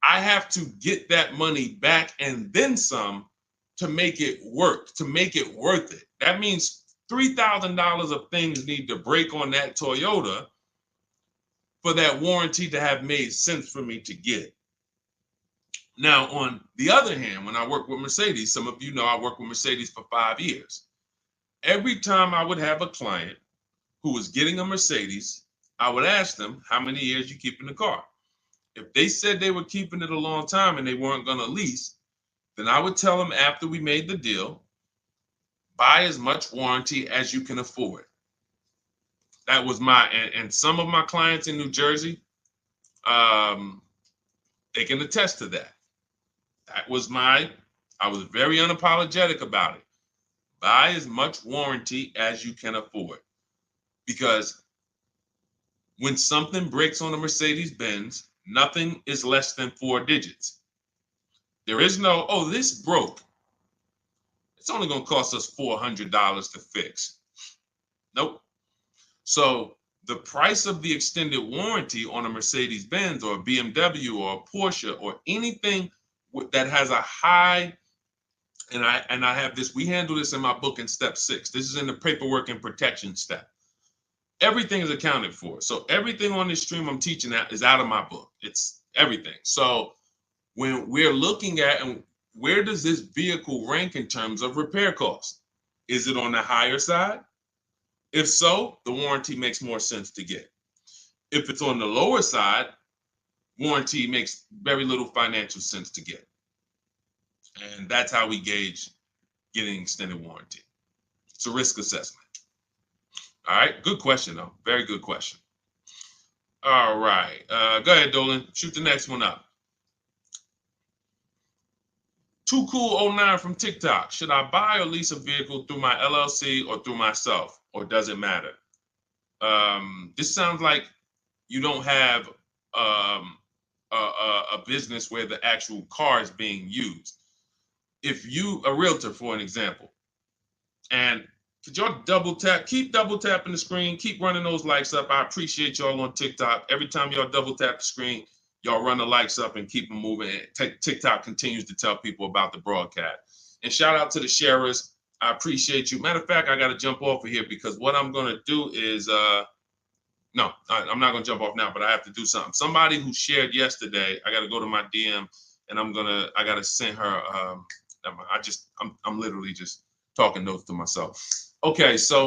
I have to get that money back and then some to make it work, to make it worth it. That means $3,000 of things need to break on that Toyota for that warranty to have made sense for me to get. Now, on the other hand, when I work with Mercedes, some of you know I worked with Mercedes for 5 years. Every time I would have a client who was getting a Mercedes, I would ask them, how many years you keeping the car? If they said they were keeping it a long time and they weren't going to lease, then I would tell them after we made the deal, buy as much warranty as you can afford. That was and some of my clients in New Jersey, they can attest to that. I was very unapologetic about it. Buy as much warranty as you can afford. Because when something breaks on a Mercedes-Benz, nothing is less than 4 digits. There is no, oh, this broke. It's only going to cost us $400 to fix. Nope. So the price of the extended warranty on a Mercedes-Benz or a BMW or a Porsche or anything that has a high, and I have this, we handle this in my book in step 6. This is in the paperwork and protection step. Everything is accounted for. So everything on this stream I'm teaching is out of my book. It's everything. So when we're looking at, and where does this vehicle rank in terms of repair costs? Is it on the higher side? If so, the warranty makes more sense to get. If it's on the lower side, warranty makes very little financial sense to get. And that's how we gauge getting extended warranty. It's a risk assessment. All right, good question though. Very good question. All right, go ahead, Dolan. Shoot the next one up. Too Cool 09 from TikTok. Should I buy or lease a vehicle through my LLC or through myself, or does it matter? This sounds like you don't have a business where the actual car is being used. If you, a realtor, for an example, and could y'all double tap, keep double tapping the screen, keep running those likes up. I appreciate y'all on TikTok. Every time y'all double tap the screen, y'all run the likes up and keep them moving. TikTok continues to tell people about the broadcast. And shout out to the sharers. I appreciate you. Matter of fact, I got to jump off of here because what I'm going to do is, no, I'm not going to jump off now, but I have to do something. Somebody who shared yesterday, I got to go to my DM and I got to send her, I'm literally just talking notes to myself. Okay, so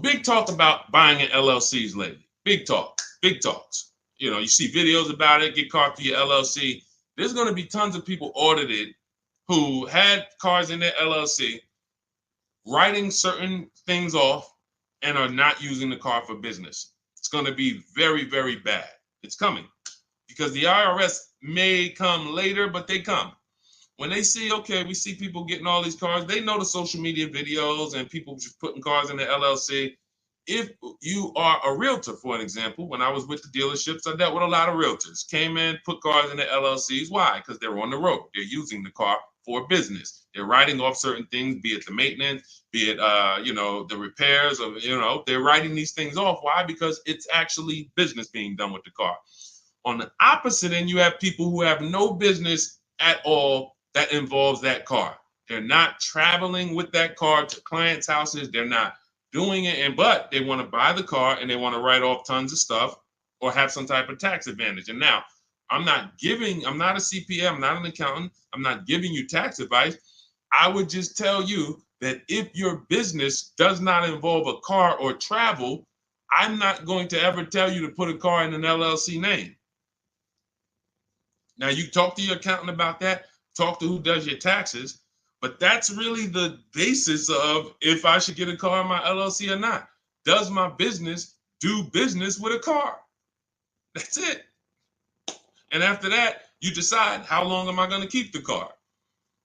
big talk about buying in LLCs lately. Big talks. You know, you see videos about it, get caught through your LLC. There's going to be tons of people audited who had cars in their LLC, writing certain things off and are not using the car for business. It's going to be very, very bad. It's coming because the IRS may come later, but they come. When they see, okay, we see people getting all these cars, they know the social media videos and people just putting cars in the LLC. If you are a realtor, for an example, when I was with the dealerships, I dealt with a lot of realtors. Came in, put cars in the LLCs. Why? Because they're on the road. They're using the car for business. They're writing off certain things, be it the maintenance, be it the repairs, or they're writing these things off. Why? Because it's actually business being done with the car. On the opposite end, you have people who have no business at all that involves that car. They're not traveling with that car to clients' houses. They're not doing it, but they want to buy the car and they want to write off tons of stuff or have some type of tax advantage. And now, I'm not a CPA, I'm not an accountant, I'm not giving you tax advice. I would just tell you that if your business does not involve a car or travel, I'm not going to ever tell you to put a car in an LLC name. Now, you talk to your accountant about that, talk to who does your taxes, but that's really the basis of if I should get a car in my LLC or not. Does my business do business with a car? That's it. And after that, you decide, how long am I going to keep the car?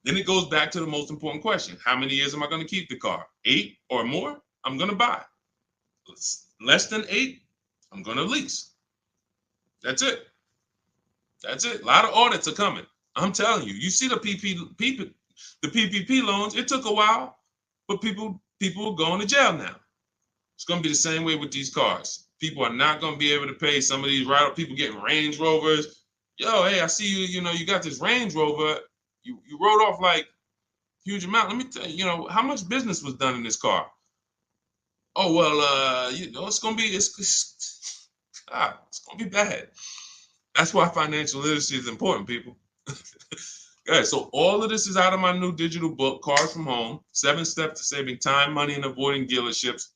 Then it goes back to the most important question. How many years am I going to keep the car? 8 or more, I'm going to buy. Less than 8, I'm going to lease. That's it. That's it. A lot of audits are coming. I'm telling you. You see the PPP loans. It took a while, but people are going to jail now. It's going to be the same way with these cars. People are not going to be able to pay some of these people getting Range Rovers. Yo, hey, I see you. You got this Range Rover. You wrote off like huge amount. Let me tell you, how much business was done in this car? Oh well, it's going to be it's going to be bad. That's why financial literacy is important, people. Okay, so all of this is out of my new digital book, Cars from Home, 7 Steps to Saving Time, Money, and Avoiding Dealerships.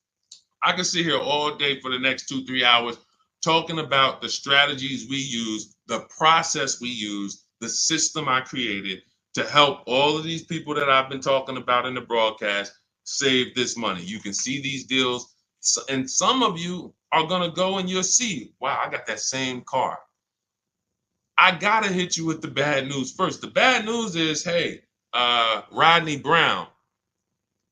I can sit here all day for the next 2-3 hours talking about the strategies we use, the process we use, the system I created to help all of these people that I've been talking about in the broadcast save this money. You can see these deals, and some of you are going to go and you'll see, wow, I got that same car. I got to hit you with the bad news first. The bad news is, hey, Rodney Brown,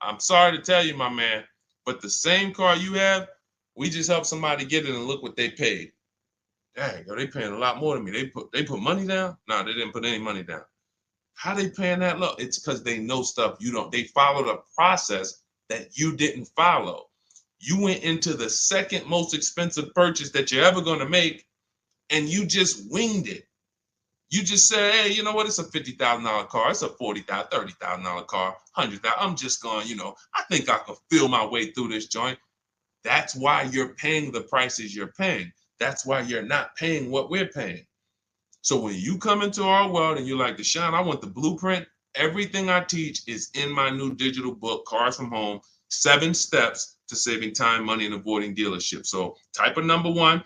I'm sorry to tell you, my man, but the same car you have, we just helped somebody get it and look what they paid. Dang, they paying a lot more than me. They put money down? No, they didn't put any money down. How they paying that low? It's because they know stuff you don't. They followed a process that you didn't follow. You went into the second most expensive purchase that you're ever going to make, and you just winged it. You just say, hey, you know what? It's a $50,000 car. It's a $40,000, $30,000 car, $100,000. I'm just going, I think I can feel my way through this joint. That's why you're paying the prices you're paying. That's why you're not paying what we're paying. So when you come into our world and you're like, Deshone, I want the blueprint. Everything I teach is in my new digital book, Cars from Home, 7 Steps to Saving Time, Money, and Avoiding Dealerships. So type of number 1.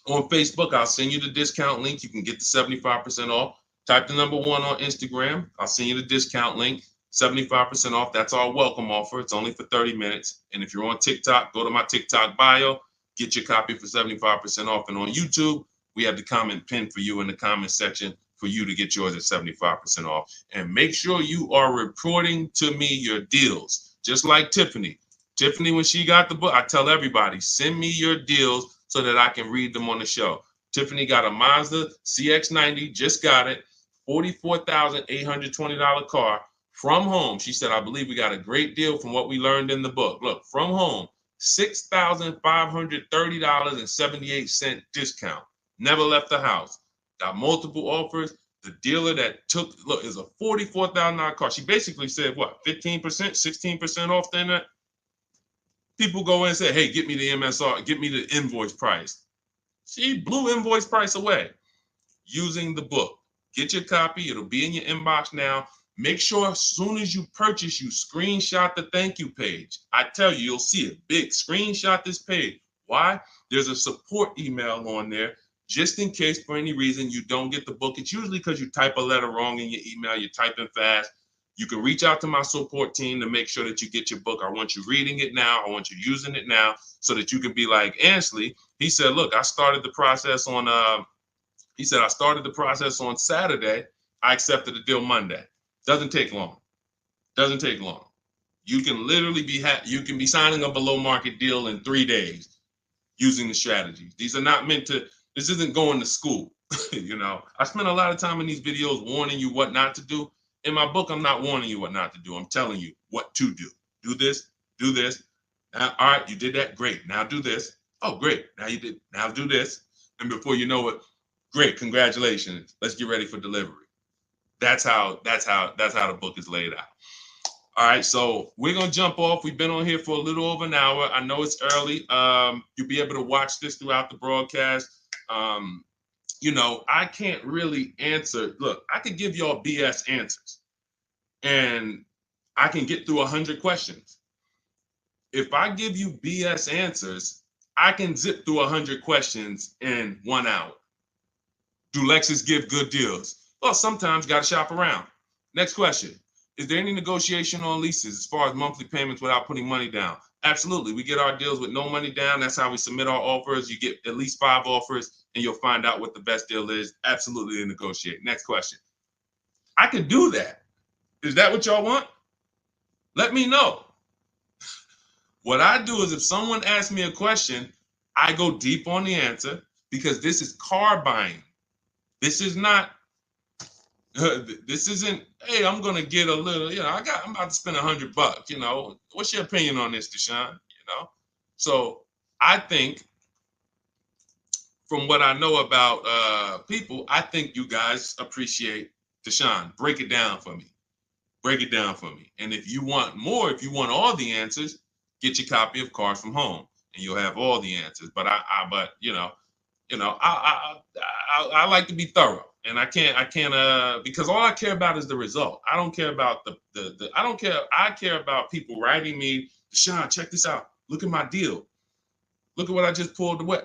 On Facebook, I'll send you the discount link. You can get the 75% off. Type the number 1 on Instagram. I'll send you the discount link. 75% off. That's our welcome offer. It's only for 30 minutes. And if you're on TikTok, go to my TikTok bio, get your copy for 75% off. And on YouTube, we have the comment pinned for you in the comment section for you to get yours at 75% off. And make sure you are reporting to me your deals, just like Tiffany. Tiffany, when she got the book, I tell everybody, send me your deals so that I can read them on the show. Tiffany got a Mazda CX-90, just got it, $44,820 car. From home, she said, I believe we got a great deal from what we learned in the book. Look, from home, $6,530.78 discount. Never left the house. Got multiple offers. The dealer that took, look, is a $44,000 car. She basically said, what, 15%, 16% off then that? People go in and say, hey, get me the MSR, get me the invoice price. She blew invoice price away using the book. Get your copy. It'll be in your inbox now. Make sure as soon as you purchase, you screenshot the thank you page. I tell you, you'll see it big. Screenshot this page. Why? There's a support email on there just in case for any reason you don't get the book. It's usually because you type a letter wrong in your email. You're typing fast. You can reach out to my support team to make sure that you get your book. I want you reading it now. I want you using it now so that you can be like Ansley. He said, look, I started the process on, I started the process on Saturday. I accepted the deal Monday. Doesn't take long. Doesn't take long. You can literally be signing a below market deal in 3 days using the strategies. These are not meant to, this isn't going to school. You know, I spend a lot of time in these videos warning you what not to do. In my book, I'm not warning you what not to do. I'm telling you what to do. Do this, do this. Now, all right, you did that. Great. Now do this. Oh, great. Now you did. Now do this. And before you know it, great. Congratulations. Let's get ready for delivery. That's how the book is laid out. All right, so we're gonna jump off. We've been on here for a little over an hour. I know it's early. You'll be able to watch this throughout the broadcast. You know, I can't really answer. Look, I could give y'all BS answers, and I can get through 100 questions. If I give you BS answers, I can zip through 100 questions in 1 hour. Do Lexus give good deals? Well, sometimes got to shop around. Next question. Is there any negotiation on leases as far as monthly payments without putting money down? Absolutely. We get our deals with no money down. That's how we submit our offers. You get at least 5 offers and you'll find out what the best deal is. Absolutely negotiate. Next question. I could do that. Is that what y'all want? Let me know. What I do is if someone asks me a question, I go deep on the answer because this is car buying. This is not, this isn't, hey, I'm going to get a little, you know, I'm about to spend $100, you know, what's your opinion on this, Deshone? You know? So I think from what I know about people, I think you guys appreciate Deshone. Break it down for me. Break it down for me. And if you want more, if you want all the answers, get your copy of Cars from Home and you'll have all the answers. But I like to be thorough. And I can't because all I care about is the result. I don't care about I care about people writing me, Deshone, check this out. Look at my deal. Look at what I just pulled away.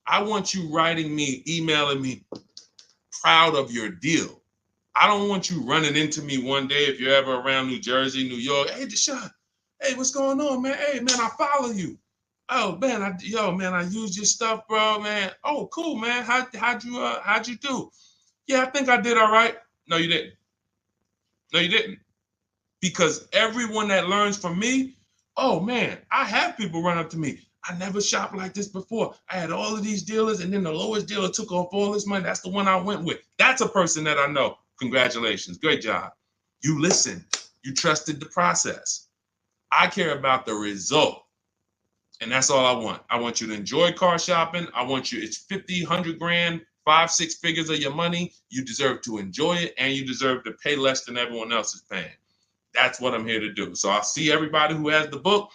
I want you writing me, emailing me, proud of your deal. I don't want you running into me one day if you're ever around New Jersey, New York. Hey, Deshone, hey, what's going on, man? Hey, man, I follow you. Oh, man, I used your stuff, bro, man. Oh, cool, man. How'd you do? Yeah, I think I did all right. No, you didn't. No, you didn't. Because everyone that learns from me, oh, man, I have people run up to me. I never shopped like this before. I had all of these dealers, and then the lowest dealer took off all this money. That's the one I went with. That's a person that I know. Congratulations. Great job. You listened. You trusted the process. I care about the result. And that's all I want. I want you to enjoy car shopping. I want you, it's 50, 100 grand, 5, 6 figures of your money. You deserve to enjoy it, and you deserve to pay less than everyone else is paying. That's what I'm here to do. So I'll see everybody who has the book.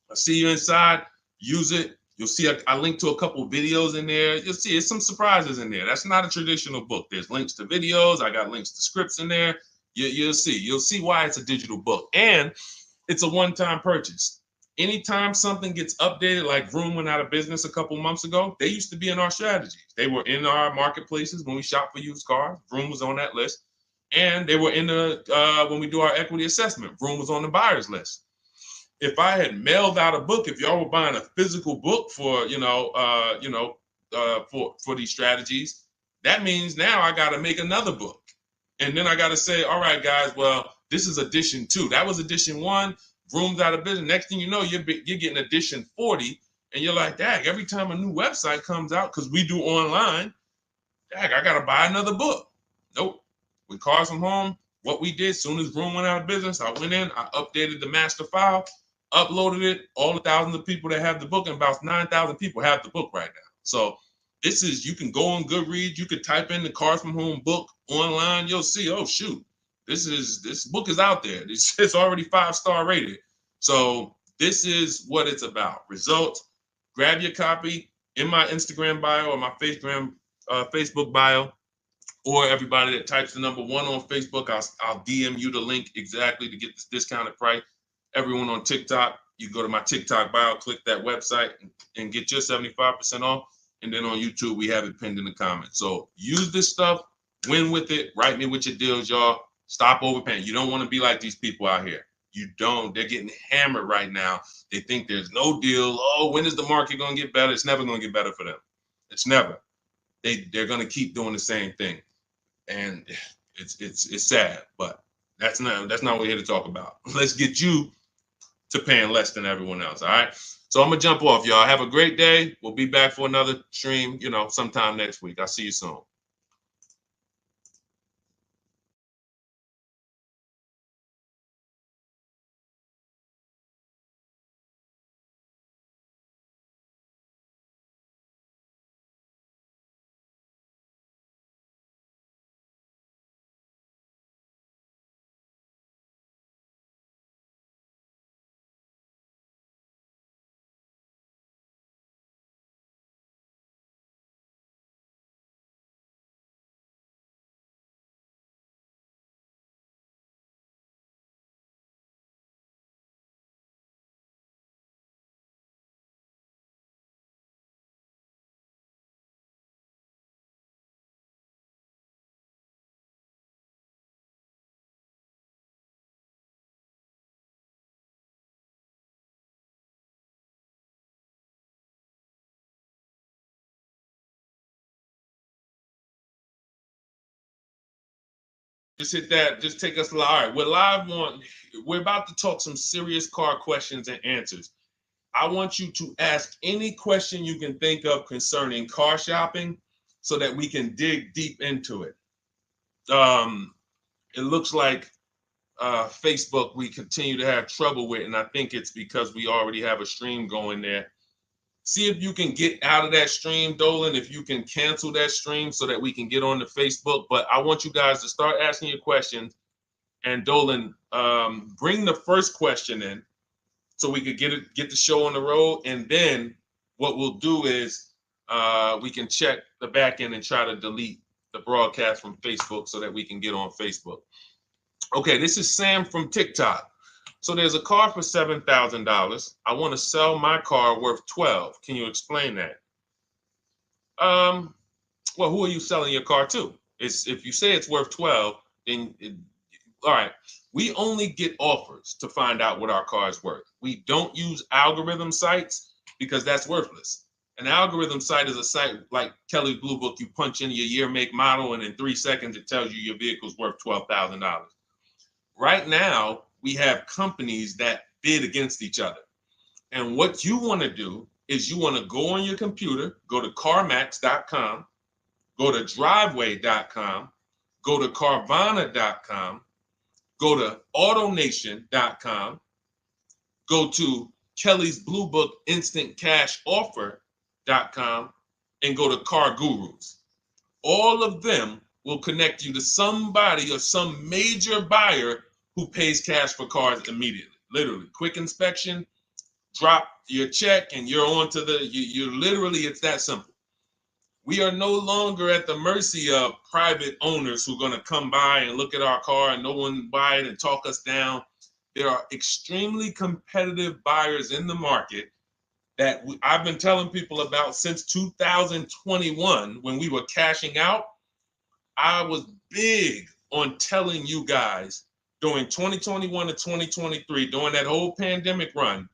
I'll see you inside. Use it. You'll see I link to a couple videos in there. You'll see it's some surprises in there. That's not a traditional book. There's links to videos. I got links to scripts in there. You'll see. You'll see why it's a digital book. And it's a one-time purchase. Anytime something gets updated, like Vroom went out of business a couple months ago, they used to be in our strategies. They were in our marketplaces when we shop for used cars. Vroom was on that list. And they were in the when we do our equity assessment, Vroom was on the buyers list. If I had mailed out a book, if y'all were buying a physical book for for these strategies, that means now I got to make another book, and then I got to say, all right, guys, well, this is edition 2. That was edition 1. Vroom's out of business. Next thing you know, you're getting edition 40, and you're like, dang, every time a new website comes out, because we do online, dang, I got to buy another book. Nope. With Cars from Home, what we did, soon as Vroom went out of business, I went in, I updated the master file, uploaded it, all the thousands of people that have the book, and about 9,000 people have the book right now. So this is, you can go on Goodreads, you could type in the Cars from Home book online, you'll see, oh shoot, this book is out there. It's already 5-star rated. So this is what it's about. Results. Grab your copy in my Instagram bio or my Facebook bio, or everybody that types the number 1 on Facebook, I'll DM you the link exactly to get this discounted price. Everyone on TikTok, you go to my TikTok bio, click that website, and get your 75% off. And then on YouTube, we have it pinned in the comments. So use this stuff, win with it, write me with your deals, y'all. Stop overpaying. You don't want to be like these people out here. You don't. They're getting hammered right now. They think there's no deal. Oh, when is the market going to get better? It's never going to get better for them. It's never. They're going to keep doing the same thing. And it's sad, but that's not what we're here to talk about. Let's get you to paying less than everyone else. All right. So I'm gonna jump off, y'all. Have a great day. We'll be back for another stream, sometime next week. I'll see you soon. Just hit that. Just take us live. All right, we're about to talk some serious car questions and answers. I want you to ask any question you can think of concerning car shopping so that we can dig deep into it. It looks like Facebook we continue to have trouble with, and I think it's because we already have a stream going there. See if you can get out of that stream, Dolan, if you can cancel that stream so that we can get on the Facebook. But I want you guys to start asking your questions. And Dolan, bring the first question in so we could get the show on the road. And then what we'll do is we can check the back end and try to delete the broadcast from Facebook so that we can get on Facebook. Okay, this is Sam from TikTok. So there's a car for $7,000. I want to sell my car worth $12,000. Can you explain that? Well, who are you selling your car to? If you say it's worth $12,000, then all right. We only get offers to find out what our car is worth. We don't use algorithm sites because that's worthless. An algorithm site is a site like Kelly's Blue Book. You punch in your year, make, model, and in 3 seconds it tells you your vehicle's worth $12,000. Right now, we have companies that bid against each other. And what you want to do is you want to go on your computer, go to CarMax.com, go to Driveway.com, go to Carvana.com, go to AutoNation.com, go to Kelly's Blue Book Instant Cash Offer.com, and go to Car Gurus. All of them will connect you to somebody or some major buyer who pays cash for cars immediately. Literally, quick inspection, drop your check, and you're on to you literally, it's that simple. We are no longer at the mercy of private owners who are going to come by and look at our car and no one buy it and talk us down. There are extremely competitive buyers in the market that I've been telling people about since 2021 when we were cashing out. I was big on telling you guys during 2021 to 2023, during that whole pandemic run,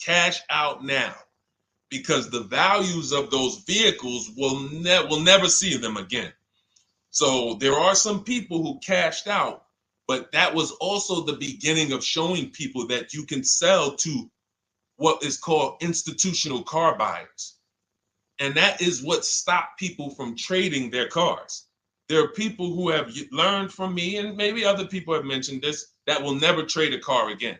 cash out now, because the values of those vehicles will never see them again. So there are some people who cashed out, but that was also the beginning of showing people that you can sell to what is called institutional car buyers. And that is what stopped people from trading their cars. There are people who have learned from me, and maybe other people have mentioned this, that will never trade a car again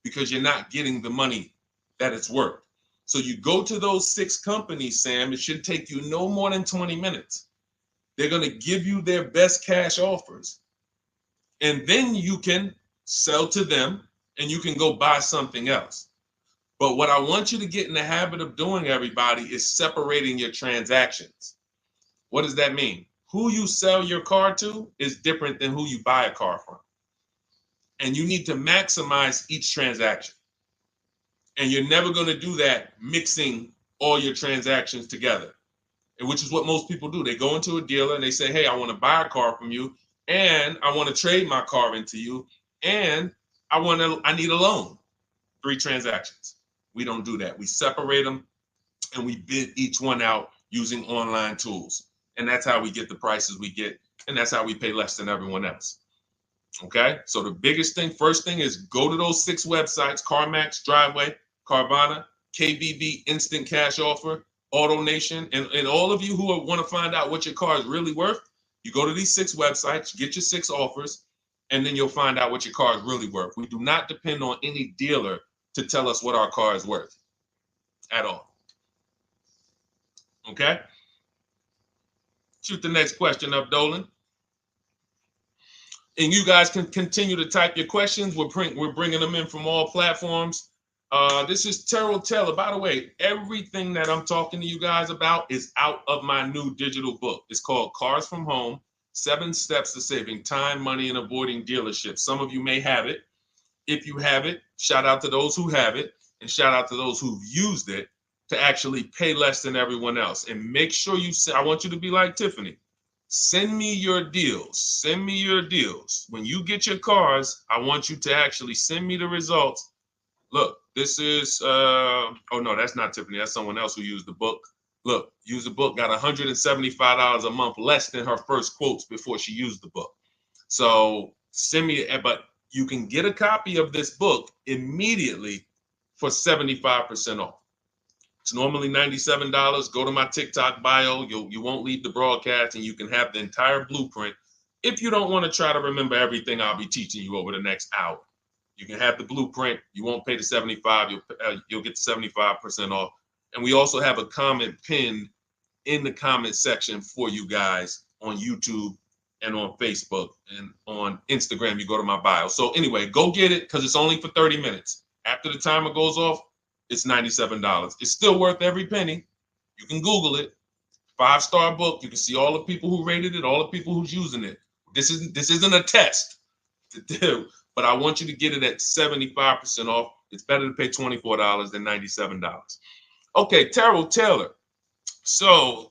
because you're not getting the money that it's worth. So you go to those 6 companies, Sam, it should take you no more than 20 minutes. They're going to give you their best cash offers. And then you can sell to them and you can go buy something else. But what I want you to get in the habit of doing, everybody, is separating your transactions. What does that mean? Who you sell your car to is different than who you buy a car from. And you need to maximize each transaction. And you're never going to do that mixing all your transactions together, which is what most people do. They go into a dealer and they say, hey, I want to buy a car from you, and I want to trade my car into you, and I need a loan. 3 transactions. We don't do that. We separate them and we bid each one out using online tools. And that's how we get the prices we get. And that's how we pay less than everyone else. Okay. So the biggest thing, first thing, is go to those 6 websites: CarMax, Driveway, Carvana, KBB, Instant Cash Offer, AutoNation. And all of you who want to find out what your car is really worth, you go to these 6 websites, get your 6 offers, and then you'll find out what your car is really worth. We do not depend on any dealer to tell us what our car is worth at all. Okay? Shoot the next question up, Dolan. And you guys can continue to type your questions. We're bringing them in from all platforms. This is Terrell Taylor. By the way, everything that I'm talking to you guys about is out of my new digital book. It's called Cars from Home: 7 Steps to Saving Time, Money, and Avoiding Dealerships. Some of you may have it. If you have it, shout out to those who have it, and shout out to those who've used it to actually pay less than everyone else. And make sure I want you to be like Tiffany. Send me your deals. Send me your deals. When you get your cars, I want you to actually send me the results. Look, this is, oh no, that's not Tiffany. That's someone else who used the book. Look, used the book, got $175 a month less than her first quotes before she used the book. So send me, but you can get a copy of this book immediately for 75% off. It's normally $97. Go to my TikTok bio. You won't leave the broadcast, and you can have the entire blueprint. If you don't want to try to remember everything I'll be teaching you over the next hour, you can have the blueprint. You won't pay the $75. You'll get the 75% off. And we also have a comment pinned in the comment section for you guys on YouTube and on Facebook and on Instagram. You go to my bio. So anyway, go get it, because it's only for 30 minutes. After the timer goes off, it's $97. It's still worth every penny. You can Google it. 5-star book. You can see all the people who rated it, all the people who's using it. This isn't a test to do, but I want you to get it at 75% off. It's better to pay $24 than $97. Okay, Terrell Taylor. So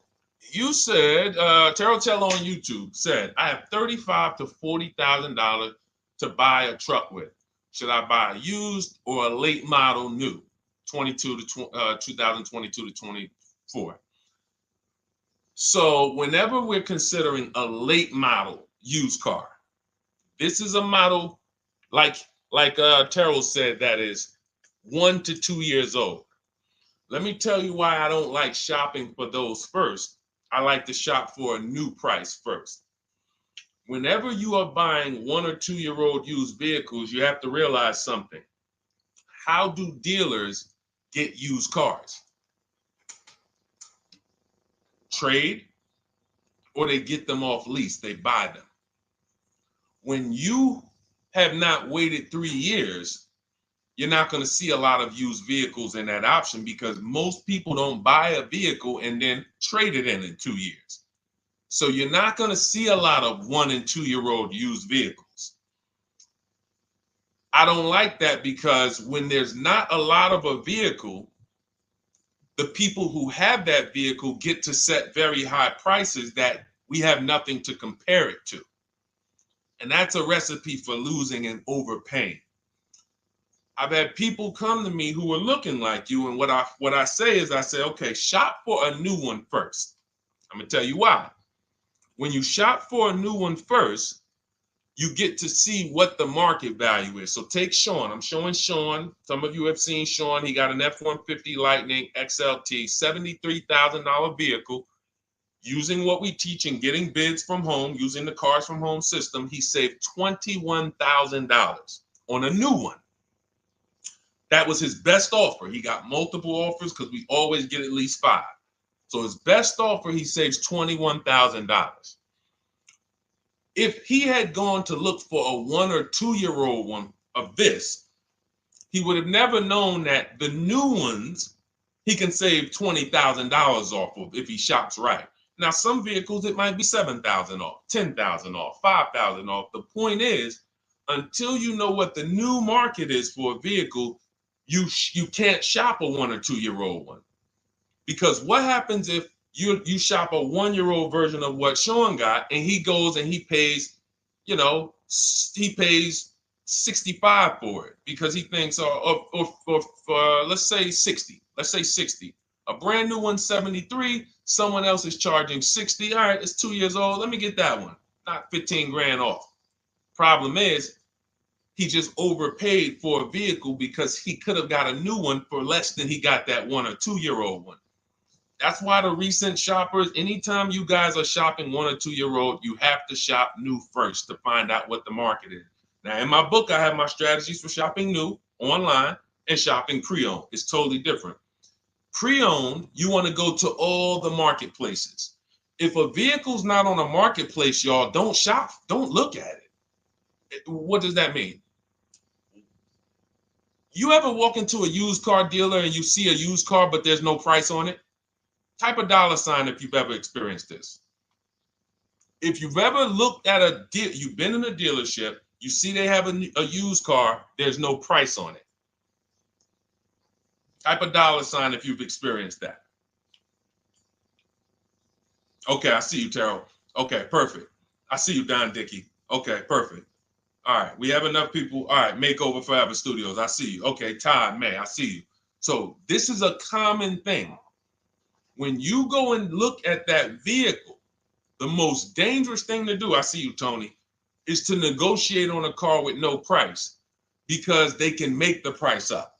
you said, Terrell Taylor on YouTube said, I have $35,000 to $40,000 to buy a truck with. Should I buy a used or a late model new, 2022 to 24? So whenever we're considering a late model used car, this is a model like Terrell said, that is 1 to 2 years old. Let me tell you why I don't like shopping for those first. I like to shop for a new price first. Whenever you are buying 1 or 2 year old used vehicles, you have to realize something. How do dealers get used cars? Trade, or they get them off lease, they buy them. When you have not waited 3 years, you're not going to see a lot of used vehicles in that option, because most people don't buy a vehicle and then trade it in 2 years. So you're not going to see a lot of 1 and 2 year old used vehicles. I don't like that, because when there's not a lot of a vehicle, the people who have that vehicle get to set very high prices that we have nothing to compare it to. And that's a recipe for losing and overpaying. I've had people come to me who are looking like you, and what I say is, I say, okay, shop for a new one first. I'm gonna tell you why. When you shop for a new one first, you get to see what the market value is. So take Sean. I'm showing Sean. Some of you have seen Sean. He got an F-150 Lightning XLT, $73,000 vehicle. Using what we teach in getting bids from home, using the Cars from Home system, he saved $21,000 on a new one. That was his best offer. He got multiple offers because we always get at least 5. So his best offer, he saves $21,000. If he had gone to look for a 1 or 2 year old one of this, he would have never known that the new ones he can save $20,000 off of if he shops right. Now, some vehicles, it might be $7,000 off, $10,000 off, $5,000 off. The point is, until you know what the new market is for a vehicle, you can't shop a 1 or 2 year old one. Because what happens if you shop a 1 year old version of what Sean got, and he goes and he pays, he pays 65 for it because he thinks, or let's say 60. Let's say 60. A brand new one, 73. Someone else is charging 60. All right, it's 2 years old. Let me get that one. Not 15 grand off. Problem is, he just overpaid for a vehicle because he could have got a new one for less than he got that 1 or 2 year old one. That's why the recent shoppers, anytime you guys are shopping 1 or 2 year old, you have to shop new first to find out what the market is. Now, in my book, I have my strategies for shopping new online and shopping pre-owned. It's totally different. Pre-owned, you want to go to all the marketplaces. If a vehicle's not on a marketplace, y'all, don't shop. Don't look at it. What does that mean? You ever walk into a used car dealer and you see a used car, but there's no price on it? Type a $ if you've ever experienced this. If you've ever looked at a deal, you've been in a dealership, you see they have a used car, there's no price on it. Type a $ if you've experienced that. Okay, I see you, Terrell. Okay, perfect. I see you, Don Dickey. Okay, perfect. All right, we have enough people. All right, Makeover Forever Studios. I see you. Okay, Todd May, I see you. So this is a common thing. When you go and look at that vehicle, the most dangerous thing to do, I see you, Tony, is to negotiate on a car with no price because they can make the price up.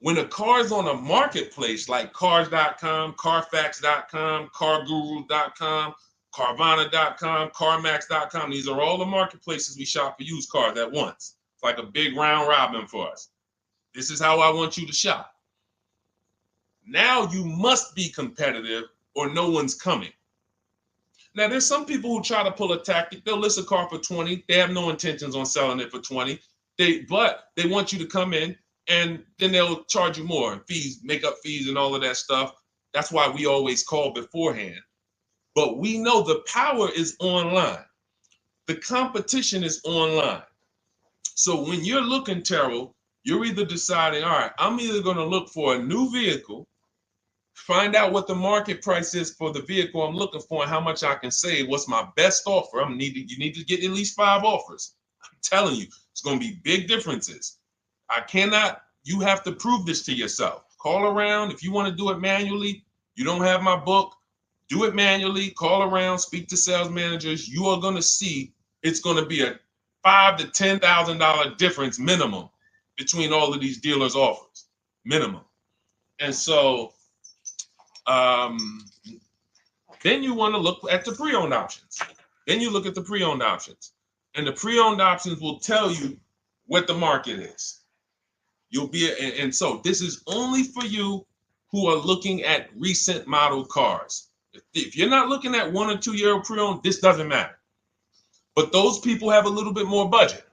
When a car is on a marketplace like cars.com, carfax.com, carguru.com, carvana.com, carmax.com, these are all the marketplaces we shop for used cars at once. It's like a big round robin for us. This is how I want you to shop. Now you must be competitive or no one's coming. Now, there's some people who try to pull a tactic. They'll list a car for 20. They have no intentions on selling it for 20. But they want you to come in, and then they'll charge you more, fees, makeup fees, and all of that stuff. That's why we always call beforehand. But we know the power is online. The competition is online. So when you're looking, Terrell, you're either deciding, all right, I'm either going to look for a new vehicle, find out what the market price is for the vehicle I'm looking for and how much I can save. What's my best offer? You need to get at least 5 offers. I'm telling you, it's going to be big differences. You have to prove this to yourself. Call around. If you want to do it manually, you don't have my book, do it manually, call around, speak to sales managers. You are going to see it's going to be a $5,000 to $10,000 difference minimum between all of these dealers' offers, minimum. And so then you want to look at the pre-owned options. Then you look at the pre-owned options. And the pre-owned options will tell you what the market is. And so this is only for you who are looking at recent model cars. If you're not looking at 1 or 2 year pre-owned, this doesn't matter. But those people have a little bit more budget,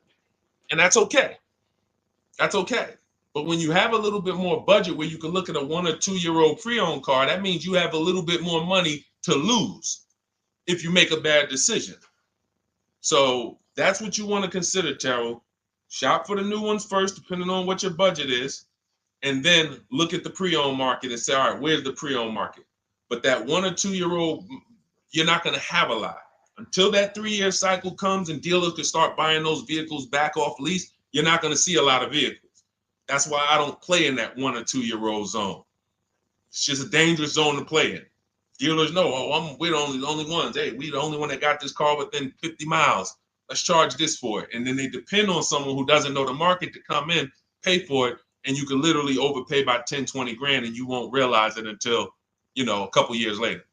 and that's okay. That's okay. But when you have a little bit more budget where you can look at a 1 or 2 year old pre-owned car, that means you have a little bit more money to lose if you make a bad decision. So that's what you want to consider, Terrell. Shop for the new ones first, depending on what your budget is, and then look at the pre-owned market and say, all right, where's the pre-owned market? But that 1 or 2 year old, you're not going to have a lot. Until that 3-year cycle comes and dealers can start buying those vehicles back off lease, you're not going to see a lot of vehicles. That's why I don't play in that 1 or 2 year old zone. It's just a dangerous zone to play in. Dealers know, oh, we're the only ones. Hey, we the only one that got this car within 50 miles. Let's charge this for it. And then they depend on someone who doesn't know the market to come in, pay for it, and you can literally overpay by 10, 20 grand and you won't realize it until, a couple years later.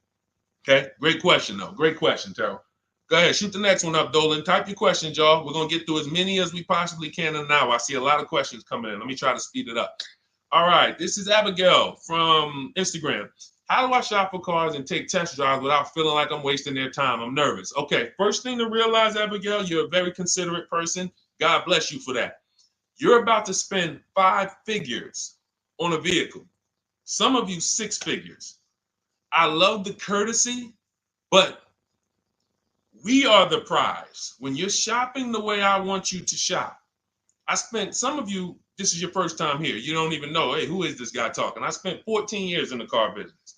Okay, great question though. Great question, Terrell. Go ahead, shoot the next one up, Dolan. Type your questions, y'all. We're gonna get through as many as we possibly can in an hour. I see a lot of questions coming in. Let me try to speed it up. All right, this is Abigail from Instagram. How do I shop for cars and take test drives without feeling like I'm wasting their time? I'm nervous. Okay, first thing to realize, Abigail, you're a very considerate person. God bless you for that. You're about to spend 5 figures on a vehicle. Some of you 6 figures. I love the courtesy, but we are the prize. When you're shopping the way I want you to shop, some of you, this is your first time here. You don't even know, hey, who is this guy talking? I spent 14 years in the car business.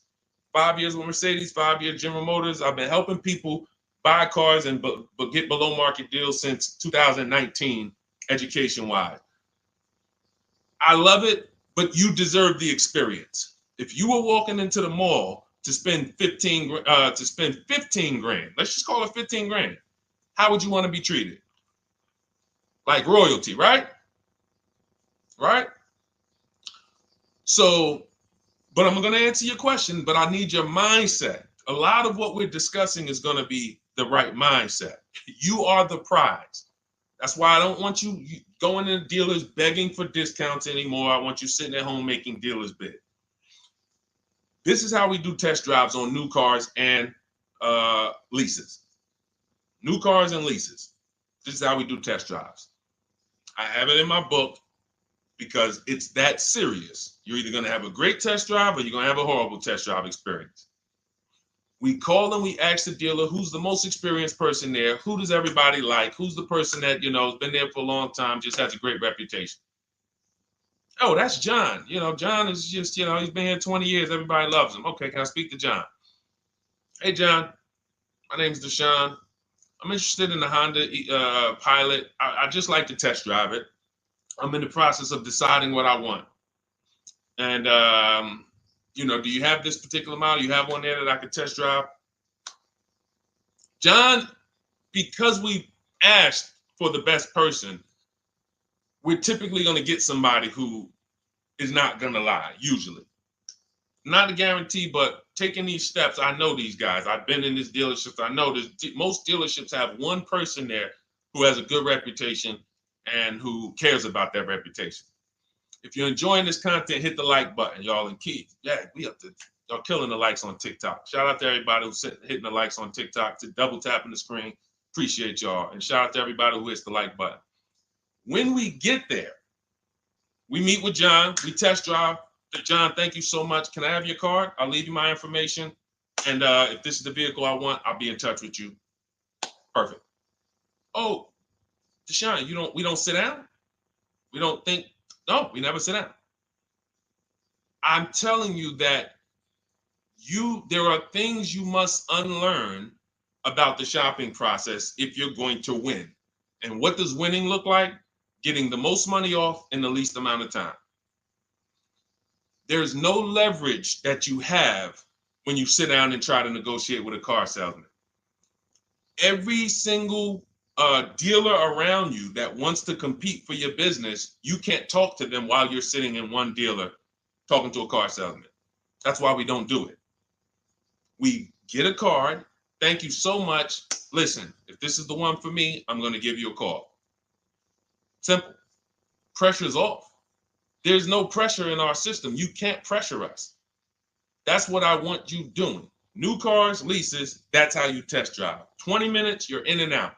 5 years with Mercedes, 5 years General Motors. I've been helping people buy cars and get below market deals since 2019, education-wise. I love it, but you deserve the experience. If you were walking into the mall to spend 15 grand, let's just call it 15 grand, how would you want to be treated? Like royalty, right? Right? So, but I'm going to answer your question, but I need your mindset. A lot of what we're discussing is going to be the right mindset. You are the prize. That's why I don't want you going to dealers begging for discounts anymore. I want you sitting at home making dealers bid. This is how we do test drives on new cars and leases. New cars and leases. This is how we do test drives. I have it in my book because it's that serious. You're either going to have a great test drive or you're going to have a horrible test drive experience. We call and we ask the dealer, who's the most experienced person there? Who does everybody like? Who's the person that, has been there for a long time, just has a great reputation? Oh, that's John. John is just, he's been here 20 years. Everybody loves him. Okay, can I speak to John? Hey, John. My name is Deshone. I'm interested in the Honda Pilot. I just like to test drive it. I'm in the process of deciding what I want. And, do you have this particular model? You have one there that I could test drive? John, because we asked for the best person, we're typically going to get somebody who is not going to lie, usually. Not a guarantee, but taking these steps, I know these guys. I've been in this dealership. I know most dealerships have one person there who has a good reputation and who cares about that reputation. If you're enjoying this content, hit the like button, y'all. And Keith, y'all killing the likes on TikTok. Shout out to everybody who's hitting the likes on TikTok, to double tapping the screen. Appreciate y'all. And shout out to everybody who hits the like button. When we get there, we meet with John, we test drive. John, thank you so much. Can I have your card? I'll leave you my information. And if this is the vehicle I want, I'll be in touch with you. Perfect. Oh, Deshone, we don't sit down? We don't think? No, we never sit down. I'm telling you that there are things you must unlearn about the shopping process if you're going to win. And what does winning look like? Getting the most money off in the least amount of time. There's no leverage that you have when you sit down and try to negotiate with a car salesman. Every single dealer around you that wants to compete for your business, you can't talk to them while you're sitting in one dealer talking to a car salesman. That's why we don't do it. We get a card. Thank you so much. Listen, if this is the one for me, I'm going to give you a call. Simple. Pressure's off. There's no pressure in our system. You can't pressure us. That's what I want you doing. New cars, leases, that's how you test drive. 20 minutes, you're in and out.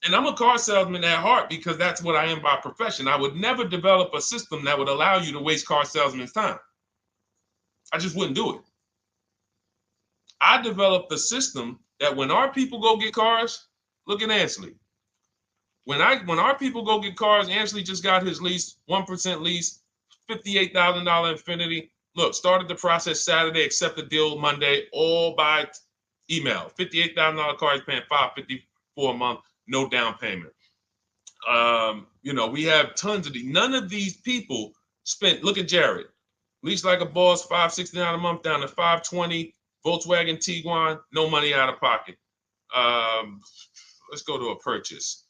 And I'm a car salesman at heart because that's what I am by profession. I would never develop a system that would allow you to waste car salesmen's time. I just wouldn't do it. I developed a system that when our people go get cars, look at Ansley. When our people go get cars, Ansley just got his lease, 1% lease, $58,000 Infiniti. Look, started the process Saturday, accepted deal Monday, all by Email. $58,000 car is paying $554 a month, no down payment. You know, we have tons of these. None of these people spent. Look at Jared. Lease like a boss, $569 a month down to $520. Volkswagen Tiguan, no money out of pocket. Let's go to a purchase.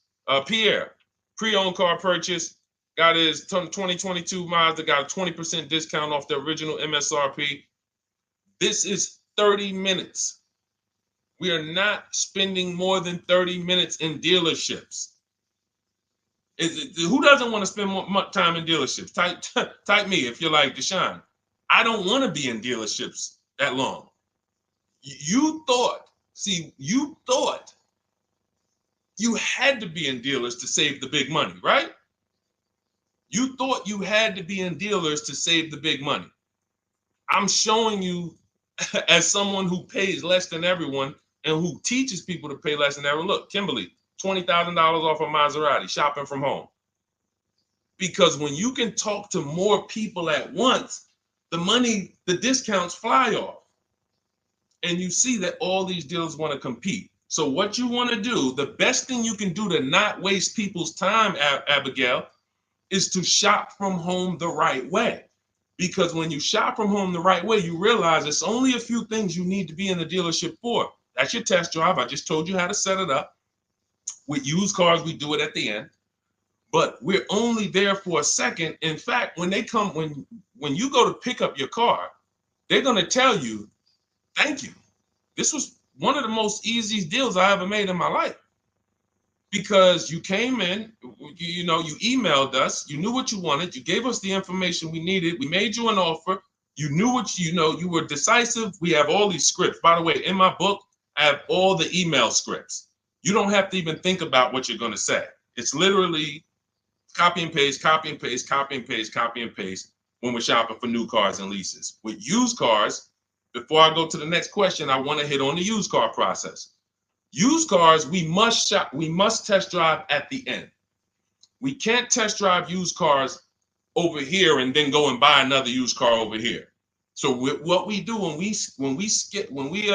Pierre, pre-owned car purchase, got his 2022 Mazda, got a 20% discount off the original MSRP. This is 30 minutes. We are not spending more than 30 minutes in dealerships. Who doesn't want to spend more time in dealerships? Type me if you're like Deshone. I don't want to be in dealerships that long. You thought you had to be in dealers to save the big money, right? You thought you had to be in dealers to save the big money. I'm showing you as someone who pays less than everyone and who teaches people to pay less than everyone. Look, Kimberly, $20,000 off a Maserati, shopping from home. Because when you can talk to more people at once, the discounts fly off. And you see that all these dealers want to compete. So what you want to do, the best thing you can do to not waste people's time, Abigail, is to shop from home the right way. Because when you shop from home the right way, you realize it's only a few things you need to be in the dealership for. That's your test drive. I just told you how to set it up. With used cars, we do it at the end. But we're only there for a second. In fact, when you go to pick up your car, they're going to tell you, thank you. This was one of the most easiest deals I ever made in my life. Because you came in, you emailed us, you knew what you wanted, you gave us the information we needed, we made you an offer, you knew what you were decisive. We have all these scripts. By the way, in my book, I have all the email scripts. You don't have to even think about what you're going to say. It's literally copy and paste, copy and paste, copy and paste, copy and paste when we're shopping for new cars and leases. With used cars, before I go to the next question, I want to hit on the used car process. Used cars, we must test drive at the end. We can't test drive used cars over here and then go and buy another used car over here. So what we do when we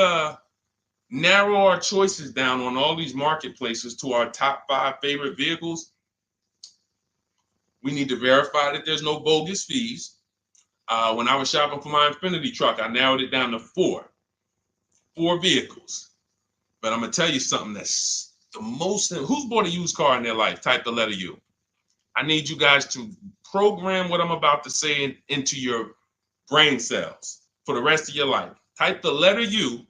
narrow our choices down on all these marketplaces to our top 5 favorite vehicles, we need to verify that there's no bogus fees. When I was shopping for my Infinity truck, I narrowed it down to 4 vehicles. But I'm going to tell you something that's the most. Who's bought a used car in their life? Type the letter U. I need you guys to program what I'm about to say into your brain cells for the rest of your life. Type the letter U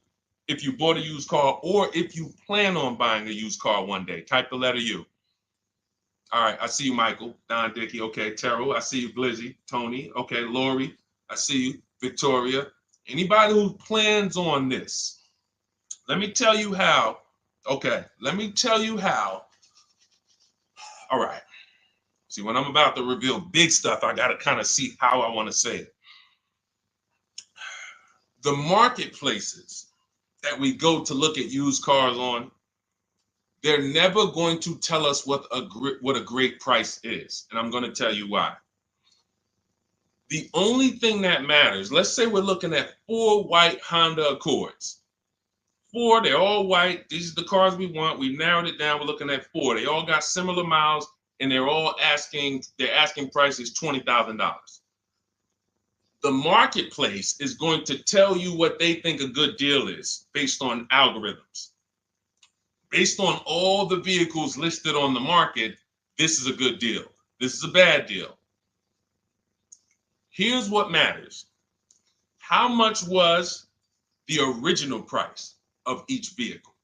if you bought a used car or if you plan on buying a used car one day. Type the letter U. All right. I see you, Michael. Don Dickey. Okay. Terrell. I see you, Blizzy. Tony. Okay. Lori. I see you. Victoria. Anybody who plans on this. Let me tell you how. Okay, let me tell you how. All right. See, when I'm about to reveal big stuff, I got to kind of see how I want to say it. The marketplaces that we go to look at used cars on, they're never going to tell us what a great price is. And I'm going to tell you why. The only thing that matters, let's say we're looking at 4 white Honda Accords. 4, they're all white. These are the cars we want. We've narrowed it down. We're looking at 4. They all got similar miles, and their asking price is $20,000. The marketplace is going to tell you what they think a good deal is based on algorithms. Based on all the vehicles listed on the market, this is a good deal. This is a bad deal. Here's what matters. How much was the original price of each vehicle?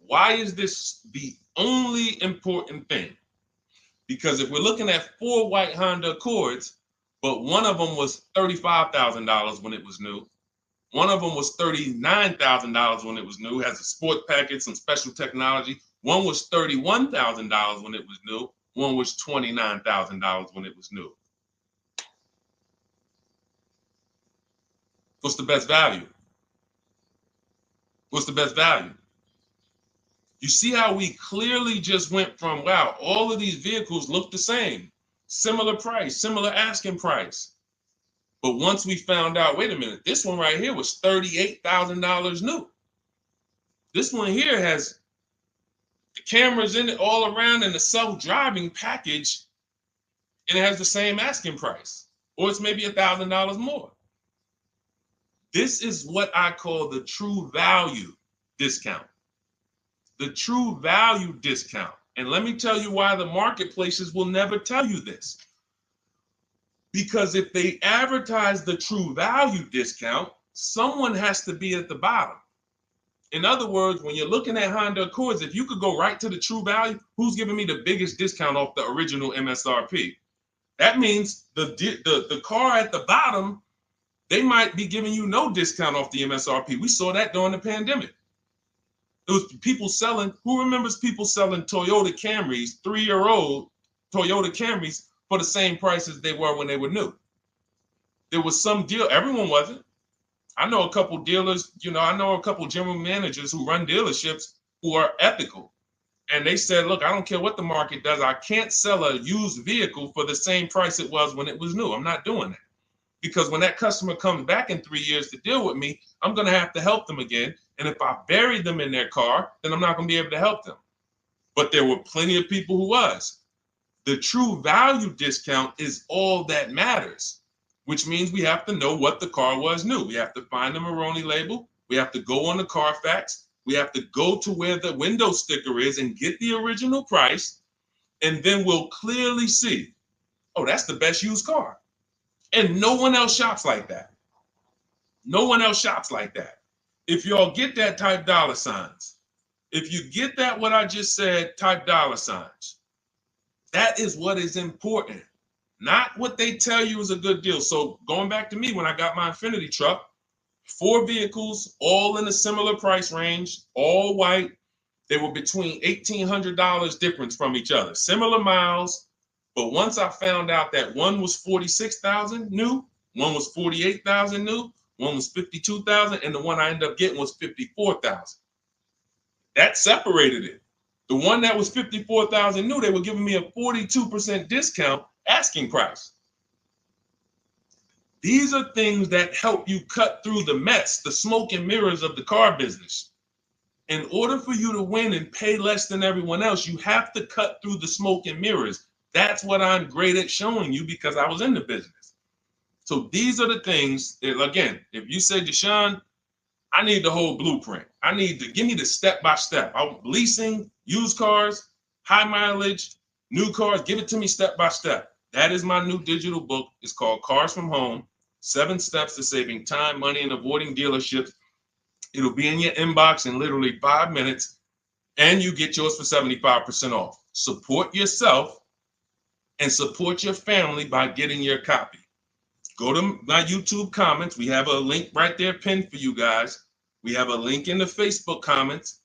Why is this the only important thing? Because if we're looking at 4 white Honda Accords, but one of them was $35,000 when it was new, one of them was $39,000 when it was new, has a sport package, some special technology. One was $31,000 when it was new, one was $29,000 when it was new. What's the best value? What's the best value? You see how we clearly just went from, wow, all of these vehicles look the same, similar price, similar asking price. But once we found out, wait a minute, this one right here was $38,000 new. This one here has the cameras in it all around and the self-driving package, and it has the same asking price, or it's maybe $1,000 more. This is what I call the true value discount. The true value discount. And let me tell you why the marketplaces will never tell you this. Because if they advertise the true value discount, someone has to be at the bottom. In other words, when you're looking at Honda Accords, if you could go right to the true value, who's giving me the biggest discount off the original MSRP? That means the car at the bottom, they might be giving you no discount off the MSRP. We saw that during the pandemic. It was people selling, who remembers people selling Toyota Camrys, 3-year-old Toyota Camrys, for the same price as they were when they were new? There was some deal, everyone wasn't. I know a couple dealers, I know a couple general managers who run dealerships who are ethical. And they said, look, I don't care what the market does. I can't sell a used vehicle for the same price it was when it was new. I'm not doing that. Because when that customer comes back in 3 years to deal with me, I'm going to have to help them again. And if I buried them in their car, then I'm not going to be able to help them. But there were plenty of people who was. The true value discount is all that matters, which means we have to know what the car was new. We have to find the Maroni label. We have to go on the Carfax. We have to go to where the window sticker is and get the original price. And then we'll clearly see, oh, that's the best used car. And no one else shops like that. No one else shops like that. If y'all get that, type dollar signs. If you get that, what I just said, type dollar signs. That is what is important, not what they tell you is a good deal. So going back to me, when I got my Infiniti truck, 4 vehicles, all in a similar price range, all white. They were between $1,800 difference from each other, similar miles. But once I found out that one was 46,000 new, one was 48,000 new, one was 52,000, and the one I ended up getting was 54,000. That separated it. The one that was 54,000 new, they were giving me a 42% discount asking price. These are things that help you cut through the mess, the smoke and mirrors of the car business. In order for you to win and pay less than everyone else, you have to cut through the smoke and mirrors. That's what I'm great at showing you because I was in the business. So these are the things that, again, if you say, Deshone, I need the whole blueprint. I need to give me the step-by-step. Leasing, used cars, high mileage, new cars, give it to me step-by-step. That is my new digital book. It's called Cars from Home, 7 Steps to Saving Time, Money, and Avoiding Dealerships. It'll be in your inbox in literally 5 minutes, and you get yours for 75% off. Support yourself and support your family by getting your copy. Go to my YouTube comments. We have a link right there pinned for you guys. We have a link in the Facebook comments.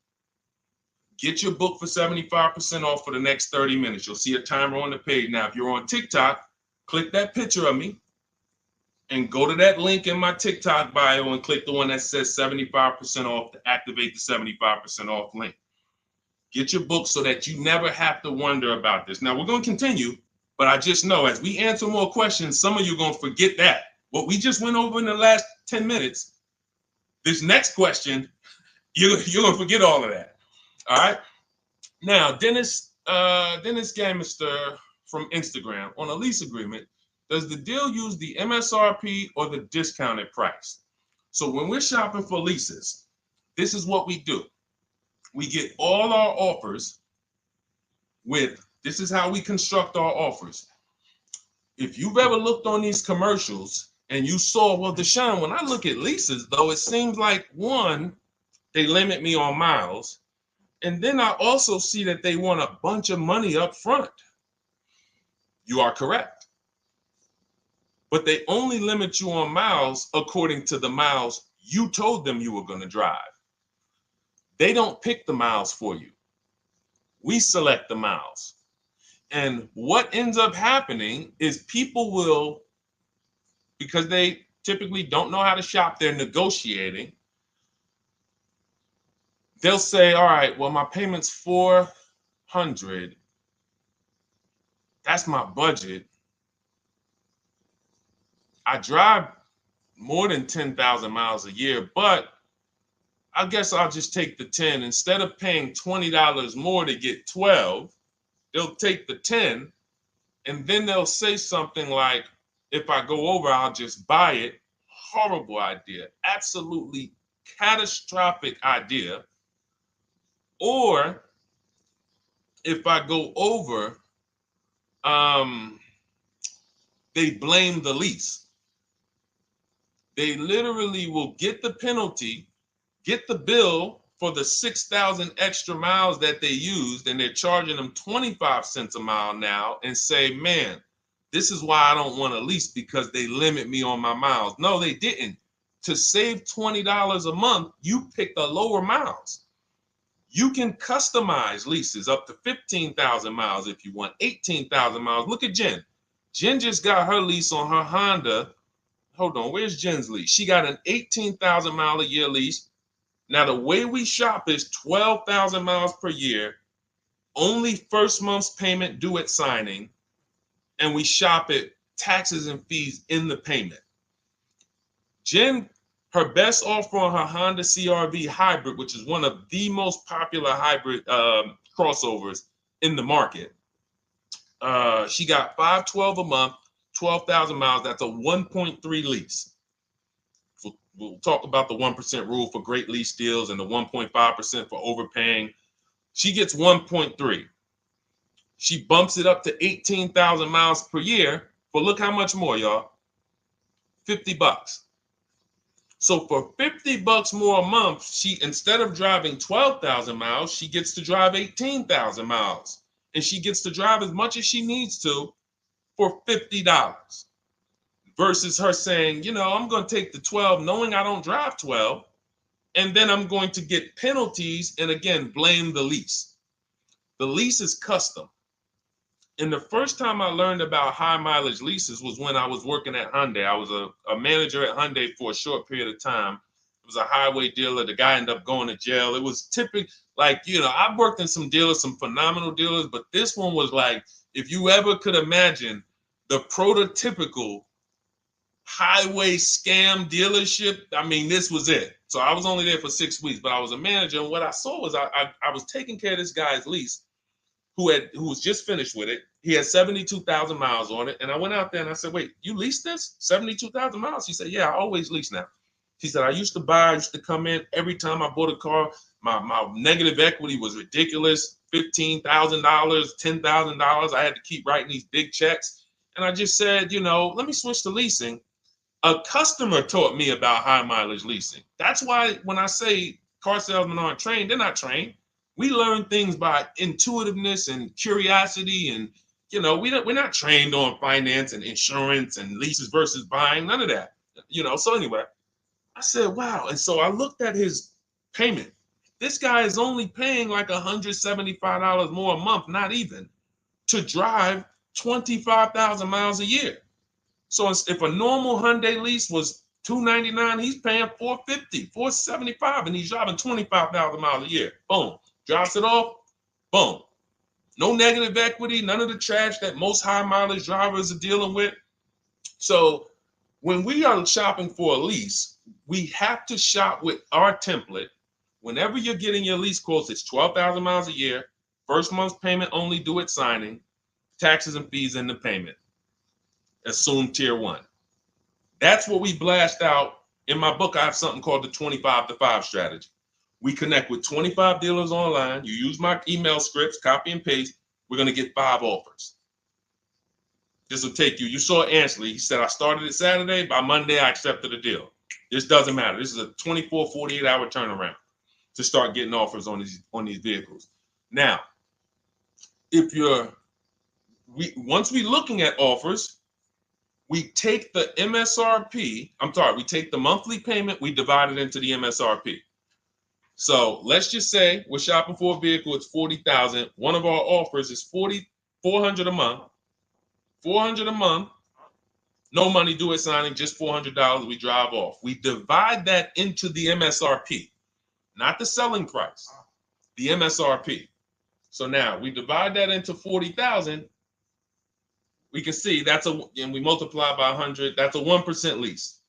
Get your book for 75% off for the next 30 minutes. You'll see a timer on the page. Now, if you're on TikTok, click that picture of me and go to that link in my TikTok bio and click the one that says 75% off to activate the 75% off link. Get your book so that you never have to wonder about this. Now, we're going to continue, but I just know as we answer more questions, some of you are going to forget that. What we just went over in the last 10 minutes, this next question, you're going to forget all of that. All right. Now, Dennis Gamister from Instagram, on a lease agreement, does the deal use the MSRP or the discounted price? So when we're shopping for leases, this is what we do. We get all our offers with, this is how we construct our offers. If you've ever looked on these commercials and you saw, well, Deshone, when I look at leases, though, it seems like, one, they limit me on miles. And then I also see that they want a bunch of money up front. You are correct. But they only limit you on miles according to the miles you told them you were going to drive. They don't pick the miles for you. We select the miles. And what ends up happening is people will, because they typically don't know how to shop, they're negotiating. They'll say, all right, well, my payment's $400. That's my budget. I drive more than 10,000 miles a year, but I guess I'll just take the 10. Instead of paying $20 more to get 12, they'll take the 10, and then they'll say something like, if I go over, I'll just buy it. Horrible idea. Absolutely catastrophic idea. Or if I go over, they blame the lease. They literally will get the penalty, get the bill for the 6,000 extra miles that they used, and they're charging them 25 cents a mile now, and say, man, this is why I don't want to lease, because they limit me on my miles. No, they didn't. To save $20 a month, you pick the lower miles. You can customize leases up to 15,000 miles if you want, 18,000 miles. Look at Jen. Jen just got her lease on her Honda. Hold on, where's Jen's lease? She got an 18,000 mile a year lease. Now, the way we shop is 12,000 miles per year, only first month's payment due at signing, and we shop it taxes and fees in the payment. Jen, her best offer on her Honda CR-V hybrid, which is one of the most popular hybrid crossovers in the market, she got $512 a month, 12,000 miles. That's a 1.3 lease. We'll talk about the 1% rule for great lease deals and the 1.5% for overpaying. She gets 1.3. She bumps it up to 18,000 miles per year. But look how much more, y'all. $50. So for $50 more a month, she, instead of driving 12,000 miles, she gets to drive 18,000 miles. And she gets to drive as much as she needs to for $50. Versus her saying, you know, I'm going to take the 12 knowing I don't drive 12, and then I'm going to get penalties and, again, blame the lease. The lease is custom. And the first time I learned about high mileage leases was when I was working at Hyundai. I was a manager at Hyundai for a short period of time. It was a highway dealer. The guy ended up going to jail. It was typical, like, you know, I've worked in some dealers, some phenomenal dealers, but this one was like, if you ever could imagine the prototypical highway scam dealership, I mean, this was it. So I was only there for 6 weeks, but I was a manager. And what I saw was I was taking care of this guy's lease who was just finished with it. He had 72,000 miles on it. And I went out there and I said, wait, you leased this? 72,000 miles? He said, yeah, I always lease now. He said, I used to come in every time I bought a car. My negative equity was ridiculous. $15,000, $10,000. I had to keep writing these big checks. And I just said, you know, let me switch to leasing. A customer taught me about high mileage leasing. That's why when I say car salesmen aren't trained, they're not trained. We learn things by intuitiveness and curiosity, and you know, we're not trained on finance and insurance and leases versus buying, none of that. You know, so anyway, I said, wow. And so I looked at his payment. This guy is only paying like $175 more a month, not even, to drive 25,000 miles a year. So if a normal Hyundai lease was $299, he's paying $450, $475, and he's driving 25,000 miles a year. Boom. Drops it off. Boom. No negative equity, none of the trash that most high mileage drivers are dealing with. So when we are shopping for a lease, we have to shop with our template. Whenever you're getting your lease quotes, it's 12,000 miles a year, first month's payment only due at signing, taxes and fees in the payment. Assume tier 1. That's what we blast out. In my book, I have something called the 25 to 5 strategy. We connect with 25 dealers online. You use my email scripts, copy and paste. We're going to get 5 offers. This will take you. You saw Ansley. He said, I started it Saturday. By Monday, I accepted a deal. This doesn't matter. This is a 24, 48-hour turnaround to start getting offers on these vehicles. Now, once we're looking at offers, we take the MSRP. We take the monthly payment. We divide it into the MSRP. So let's just say we're shopping for a vehicle. It's $40,000. One of our offers is $400 a month. $400 a month. No money due at signing. Just $400. We drive off. We divide that into the MSRP, not the selling price. The MSRP. So now we divide that into $40,000. we can see and we multiply by 100, that's a 1% lease.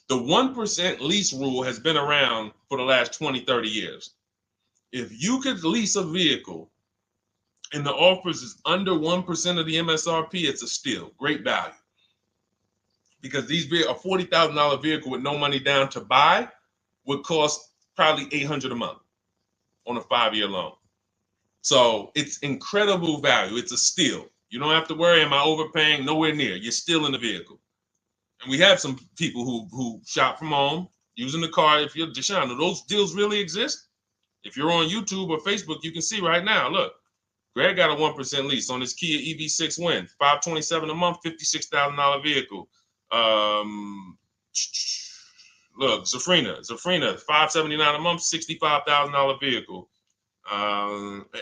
The 1% lease rule has been around for the last 20, 30 years. If you could lease a vehicle and the offers is under 1% of the MSRP, it's a steal, great value. Because a $40,000 vehicle with no money down to buy would cost probably $800 a month on a 5-year loan. So it's incredible value. It's a steal. You don't have to worry, am I overpaying? Nowhere near. You're still in the vehicle. And we have some people who shop from home using the car. If you're Deshone, do those deals really exist? If you're on YouTube or Facebook, you can see right now, look, Greg got a 1% lease on his Kia EV6 Win, $527 a month, $56,000 vehicle. Look, Zafrina, $579 a month, $65,000 vehicle.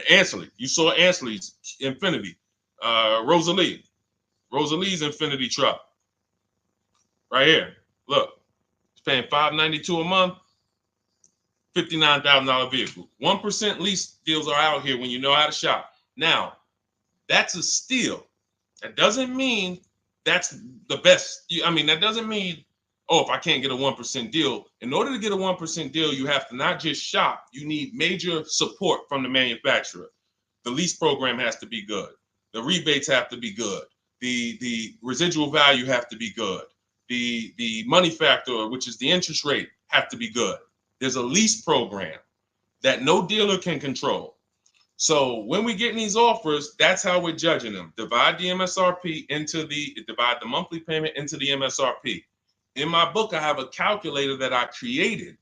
Ansley, you saw Ansley's Infinity. Rosalie's Infinity truck. Right here. Look, it's paying $592 a month, $59,000 vehicle. 1% lease deals are out here when you know how to shop. Now, that's a steal. That doesn't mean that's the best. That doesn't mean, oh, if I can't get a 1% deal. In order to get a 1% deal, you have to not just shop. You need major support from the manufacturer. The lease program has to be good. The rebates have to be good. The residual value have to be good. The money factor, which is the interest rate, have to be good. There's a lease program that no dealer can control. So when we get these offers, that's how we're judging them. Divide the monthly payment into the MSRP. In my book, I have a calculator that I created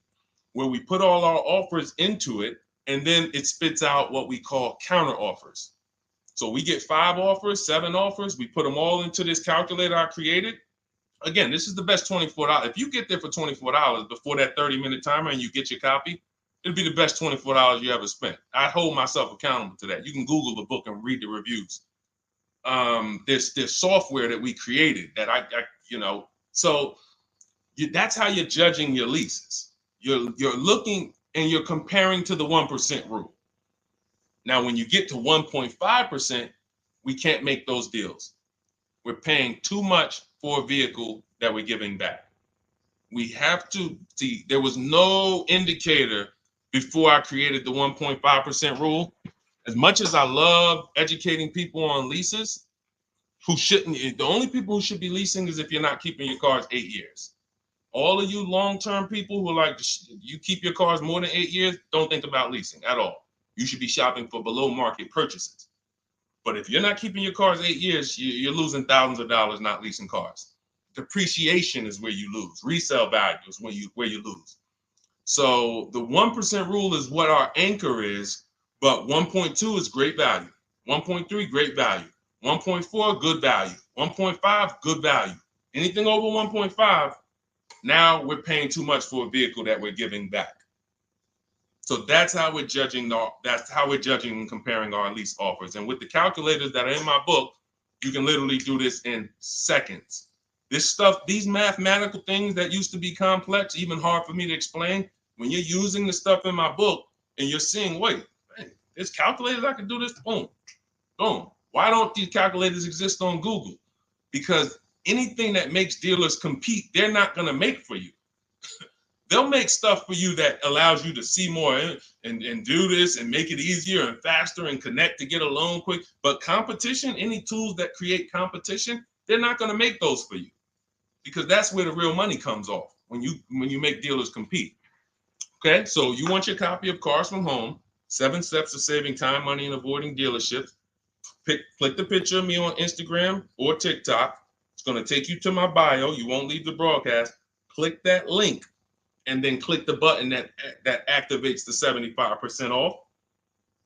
where we put all our offers into it, and then it spits out what we call counter offers. So we get 5 offers, 7 offers. We put them all into this calculator I created. Again, this is the best $24. If you get there for $24 before that 30-minute timer and you get your copy, it'll be the best $24 you ever spent. I hold myself accountable to that. You can Google the book and read the reviews. There's software that we created that that's how you're judging your leases. You're looking and you're comparing to the 1% rule. Now, when you get to 1.5%, we can't make those deals. We're paying too much for a vehicle that we're giving back. We have to see, there was no indicator before I created the 1.5% rule. As much as I love educating people on leases, the only people who should be leasing is if you're not keeping your cars 8 years. All of you long-term people who are like, you keep your cars more than 8 years, don't think about leasing at all. You should be shopping for below market purchases. But if you're not keeping your cars 8 years, you're losing thousands of dollars not leasing cars. Depreciation is where you lose. Resale value is where you lose. So the 1% rule is what our anchor is, but 1.2 is great value. 1.3, great value. 1.4, good value. 1.5, good value. Anything over 1.5, now we're paying too much for a vehicle that we're giving back. So that's how we're judging. That's how we're judging and comparing our lease offers. And with the calculators that are in my book, you can literally do this in seconds. This stuff, these mathematical things that used to be complex, even hard for me to explain, when you're using the stuff in my book and you're seeing, wait, man, there's calculators, I can do this, boom, boom. Why don't these calculators exist on Google? Because anything that makes dealers compete, they're not going to make for you. They'll make stuff for you that allows you to see more and do this and make it easier and faster and connect to get a loan quick. But competition, any tools that create competition, they're not going to make those for you, because that's where the real money comes off, when you make dealers compete. Okay, so you want your copy of Cars from Home, 7 Steps to Saving Time, Money, and Avoiding Dealerships. Click the picture of me on Instagram or TikTok. It's going to take you to my bio. You won't leave the broadcast. Click that link and then click the button that activates the 75% off,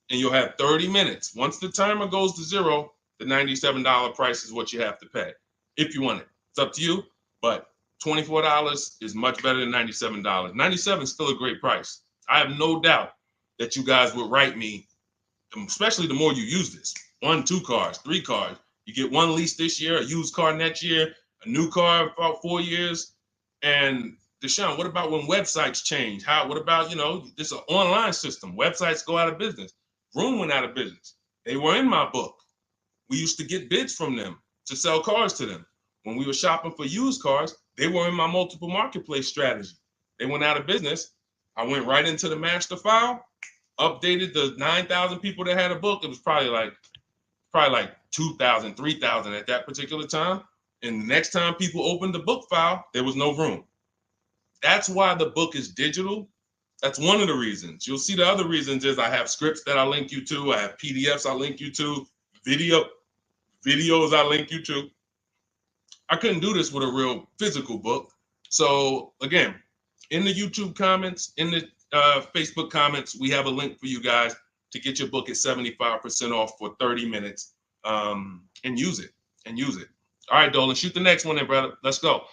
and you'll have 30 minutes. Once the timer goes to 0, the $97 price is what you have to pay if you want it. It's up to you, but $24 is much better than $97. $97 is still a great price. I have no doubt that you guys would write me, especially the more you use this. 1, 2 cars, 3 cars. You get 1 lease this year, a used car next year, a new car about 4 years. And Deshone, what about when websites change? What about, this is an online system. Websites go out of business. Vroom went out of business. They were in my book. We used to get bids from them. to sell cars to them. When we were shopping for used cars, they were in my multiple marketplace strategy. They went out of business. I went right into the master file, updated the 9,000 people that had a book. It was probably like 2,000, 3,000 at that particular time. And the next time people opened the book file, there was no room. That's why the book is digital. That's one of the reasons. You'll see the other reasons is I have scripts that I link you to. I have PDFs I link you to, videos I link you to. I couldn't do this with a real physical book. So again, in the YouTube comments, in the Facebook comments, we have a link for you guys to get your book at 75% off for 30 minutes and use it. All right, Dolan, shoot the next one then, brother. Let's go.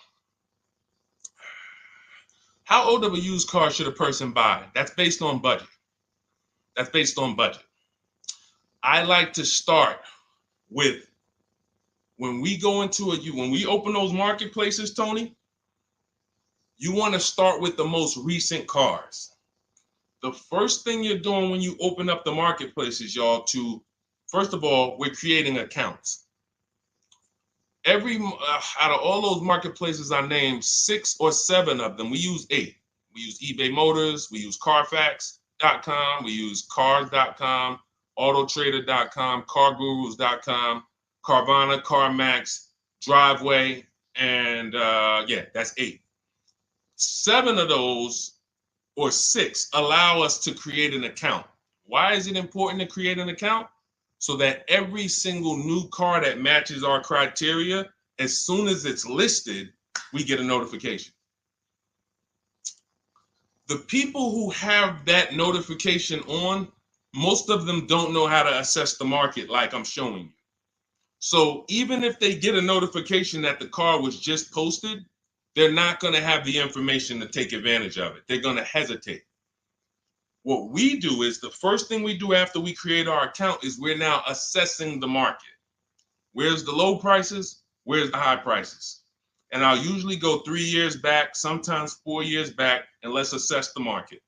How old of a used car should a person buy? That's based on budget. I like to start with when we open those marketplaces, Tony, you want to start with the most recent cars. The first thing you're doing when you open up the marketplaces, y'all, first of all, we're creating accounts. Out of all those marketplaces I named, 6 or 7 of them, we use 8. We use eBay Motors, we use Carfax.com, we use Cars.com, Autotrader.com, CarGurus.com, Carvana, CarMax, Driveway, and that's 8. 7 of those, or 6, allow us to create an account. Why is it important to create an account? So that every single new car that matches our criteria, as soon as it's listed, we get a notification. The people who have that notification on, most of them don't know how to assess the market like I'm showing you. So even if they get a notification that the car was just posted, they're not going to have the information to take advantage of it. They're going to hesitate. What we do is the first thing we do after we create our account is we're now assessing the market. Where's the low prices? Where's the high prices? And I'll usually go 3 years back, sometimes 4 years back, and let's assess the market.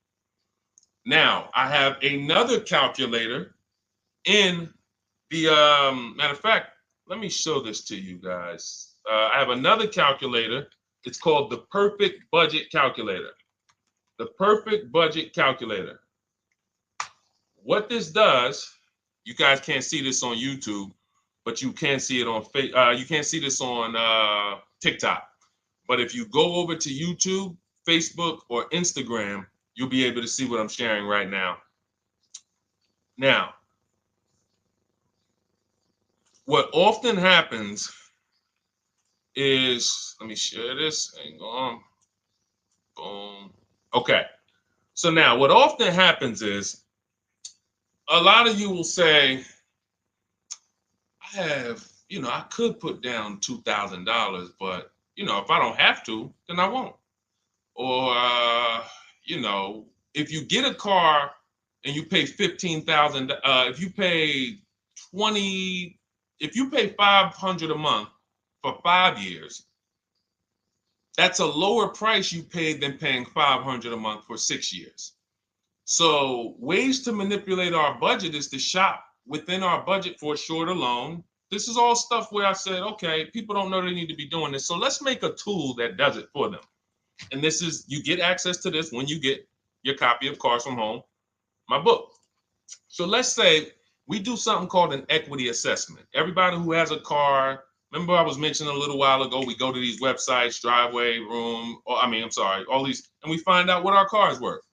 Now, I have another calculator in the, matter of fact, let me show this to you guys. I have another calculator. It's called the Perfect Budget Calculator. The Perfect Budget Calculator. What this does, you guys can't see this on YouTube, but you can see it on you can't see this on TikTok. But if you go over to YouTube, Facebook, or Instagram, you'll be able to see what I'm sharing right now. Now, what often happens is, let me share this. Hang on. Boom. Okay. So now what often happens is a lot of you will say, I could put down $2,000, but, if I don't have to, then I won't. Or, if you get a car and you pay $15,000, if you pay $500 a month for 5 years, that's a lower price you paid than paying $500 a month for 6 years. So ways to manipulate our budget is to shop within our budget for a shorter loan. This is all stuff where I said, okay, people don't know they need to be doing this. So let's make a tool that does it for them. And this is, you get access to this when you get your copy of Cars from Home, my book. So let's say we do something called an equity assessment. Everybody who has a car, remember I was mentioning a little while ago, we go to these websites, Driveway, all these, and we find out what our car is worth.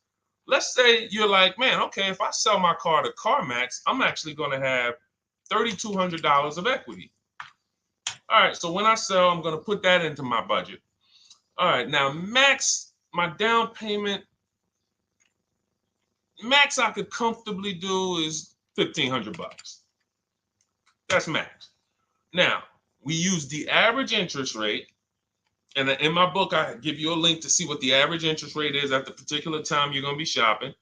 Let's say you're like, man, okay, if I sell my car to CarMax, I'm actually going to have $3,200 of equity. All right, so when I sell, I'm going to put that into my budget. All right, now my down payment, max I could comfortably do is $1,500. That's max. Now, we use the average interest rate. And in my book, I give you a link to see what the average interest rate is at the particular time you're going to be shopping.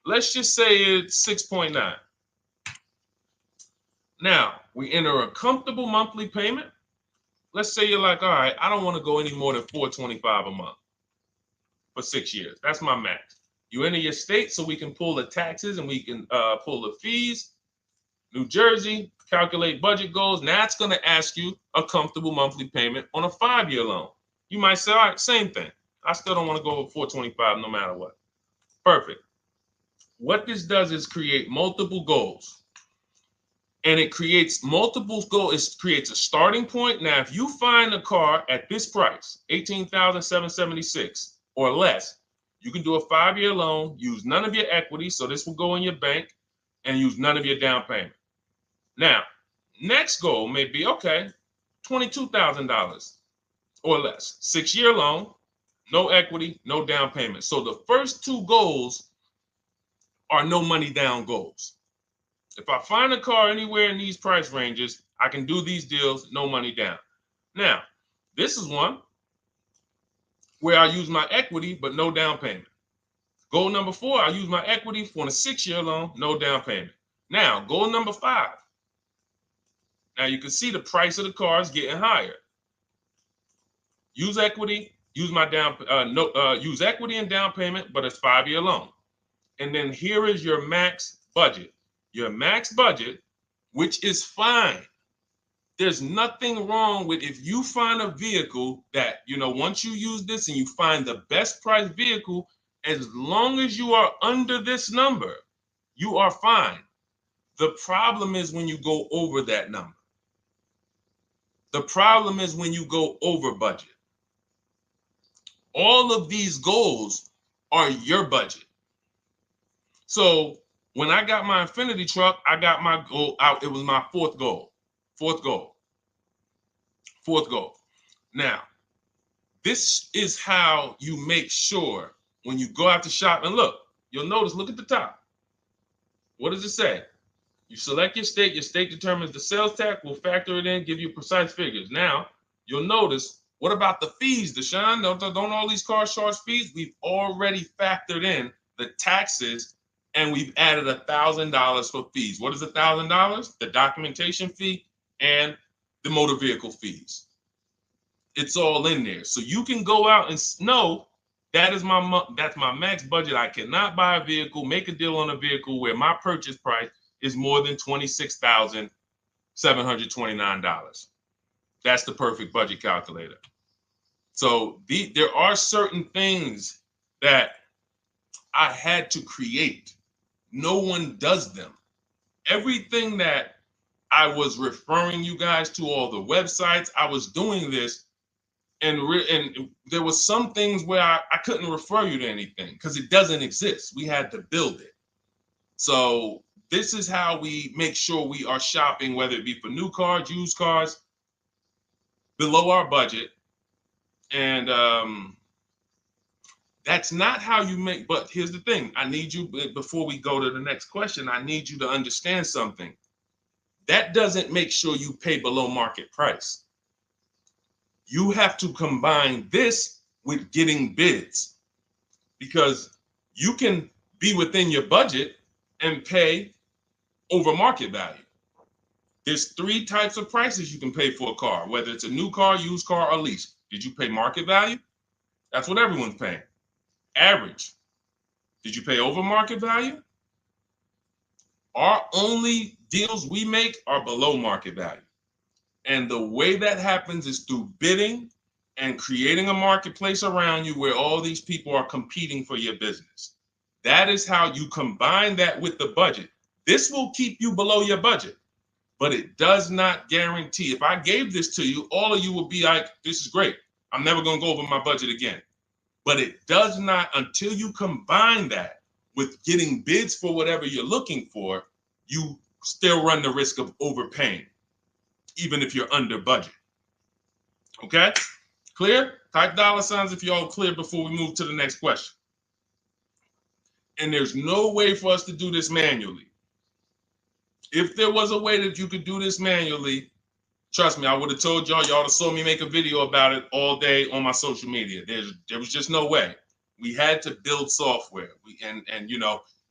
Let's just say it's 6.9. Now, we enter a comfortable monthly payment. Let's say you're like, all right, I don't want to go any more than $425 a month for 6 years. That's my max. You enter your state so we can pull the taxes and we can pull the fees. New Jersey, calculate budget goals. Now it's going to ask you a comfortable monthly payment on a 5-year loan. You might say, all right, same thing. I still don't want to go over 425 no matter what. Perfect. What this does is create multiple goals. And it creates multiple goals. It creates a starting point. Now, if you find a car at this price, $18,776 or less, you can do a 5-year loan, use none of your equity, so this will go in your bank, and use none of your down payment. Now, next goal may be, okay, $22,000 or less. 6-year loan, no equity, no down payment. So the first two goals are no money down goals. If I find a car anywhere in these price ranges, I can do these deals, no money down. Now, this is one where I use my equity, but no down payment. Goal number 4, I use my equity for a 6-year loan, no down payment. Now, goal number 5. Now you can see the price of the car is getting higher. Use equity, use my use equity and down payment, but it's 5-year loan. And then here is your max budget. Your max budget, which is fine. There's nothing wrong with if you find a vehicle that, once you use this and you find the best price vehicle, as long as you are under this number, you are fine. The problem is when you go over that number. The problem is when you go over budget. All of these goals are your budget. So when I got my Infinity truck, I got my goal out. It was my fourth goal. Now, this is how you make sure when you go out to shop, and look at the top. What does it say? You select your state determines the sales tax, will factor it in, give you precise figures. Now, you'll notice, what about the fees, Deshone? Don't all these cars charge fees? We've already factored in the taxes, and we've added $1,000 for fees. What is $1,000? The documentation fee and the motor vehicle fees. It's all in there. So you can go out and know that's my max budget. I cannot buy a vehicle, make a deal on a vehicle where my purchase price is more than $26,729. That's the perfect budget calculator. So there are certain things that I had to create. No one does them. Everything that I was referring you guys to, all the websites, I was doing this, and there was some things where I couldn't refer you to anything because it doesn't exist. We had to build it. So this is how we make sure we are shopping, whether it be for new cars, used cars, below our budget. And that's not how you make, but here's the thing. I need you, before we go to the next question, I need you to understand something. That doesn't make sure you pay below market price. You have to combine this with getting bids, because you can be within your budget and pay over market value. There's 3 types of prices you can pay for a car, whether it's a new car, used car, or lease. Did you pay market value? That's what everyone's paying. Average. Did you pay over market value? Our only deals we make are below market value. And the way that happens is through bidding and creating a marketplace around you where all these people are competing for your business. That is how you combine that with the budget. This will keep you below your budget, but it does not guarantee. If I gave this to you, all of you would be like, this is great. I'm never going to go over my budget again. But it does not, until you combine that with getting bids for whatever you're looking for, you still run the risk of overpaying, even if you're under budget. Okay? Clear? Type $ if you're all clear before we move to the next question. And there's no way for us to do this manually. If there was a way that you could do this manually, trust me, I would have told y'all to saw me make a video about it all day on my social media. There was just no way. We had to build software.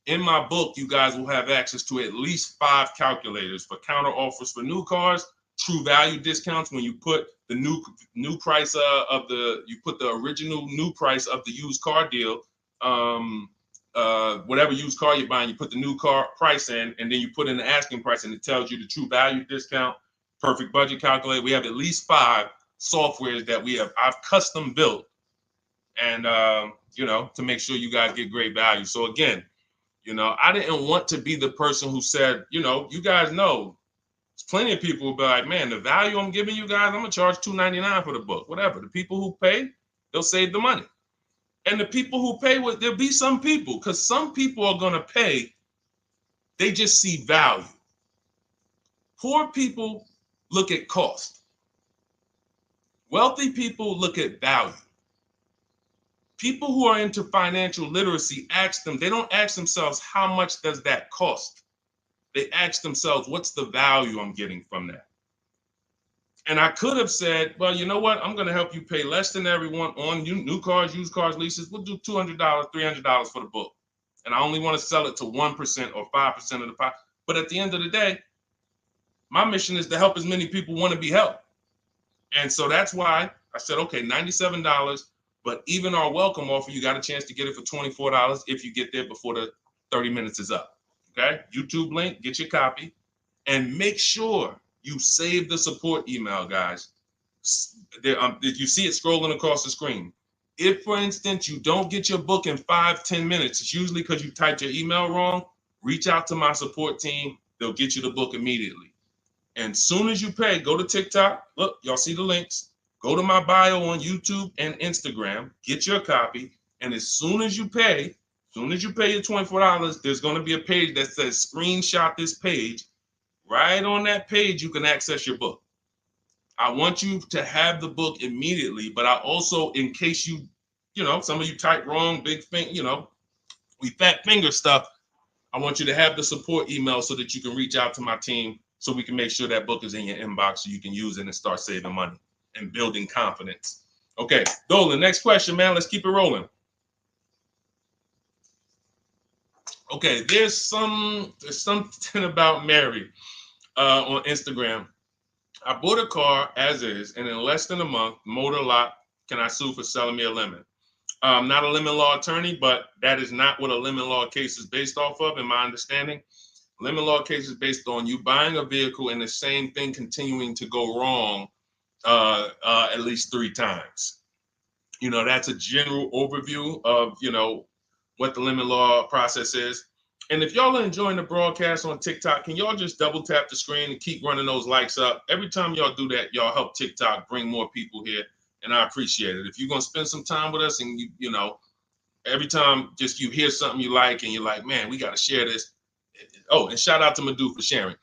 In my book, you guys will have access to at least 5 calculators for counter offers for new cars, true value discounts when you put the new price you put the original new price of the used car deal, whatever used car you're buying, you put the new car price in, and then you put in the asking price, and it tells you the true value discount, perfect budget calculator. We have at least 5 softwares that I've custom built, and to make sure you guys get great value. So again, I didn't want to be the person who said, you guys know, there's plenty of people who be like, man, the value I'm giving you guys, I'm gonna charge $2.99 for the book. Whatever. The people who pay, they'll save the money. And the people who pay, there'll be some people, because some people are gonna pay, they just see value. Poor people look at cost. Wealthy people look at value. People who are into financial literacy they don't ask themselves, how much does that cost? They ask themselves, what's the value I'm getting from that? And I could have said, well, you know what? I'm going to help you pay less than everyone on new cars, used cars, leases. We'll do $200, $300 for the book. And I only want to sell it to 1% or 5% of the pie. But at the end of the day, my mission is to help as many people want to be helped. And so that's why I said, okay, $97. But even our welcome offer, you got a chance to get it for $24 if you get there before the 30 minutes is up. Okay? YouTube link, get your copy. And make sure you save the support email, guys. If you see it scrolling across the screen. If, for instance, you don't get your book in 5-10 minutes, it's usually because you typed your email wrong. Reach out to my support team. They'll get you the book immediately. And soon as you pay, go to TikTok. Look, y'all see the links. Go to my bio on YouTube and Instagram. Get your copy. And as soon as you pay your $24, there's going to be a page that says screenshot this page. Right on that page, you can access your book. I want you to have the book immediately, but I also, in case some of you type wrong, big thing, we fat finger stuff. I want you to have the support email so that you can reach out to my team so we can make sure that book is in your inbox so you can use it and start saving money and building confidence. Okay, Dolan, next question, man. Let's keep it rolling. Okay, there's something about Mary on Instagram. I bought a car as is, and in less than a month, motor lock. Can I sue for selling me a lemon? I'm not a lemon law attorney, but that is not what a lemon law case is based off of, in my understanding. Lemon law case is based on you buying a vehicle and the same thing continuing to go wrong at least 3 times. That's a general overview of, what the lemon law process is. And if y'all are enjoying the broadcast on TikTok, can y'all just double tap the screen and keep running those likes up? Every time y'all do that, y'all help TikTok bring more people here, and I appreciate it. If you're going to spend some time with us and, every time just you hear something you like and you're like, man, we got to share this. Oh, and shout out to Madhu for sharing.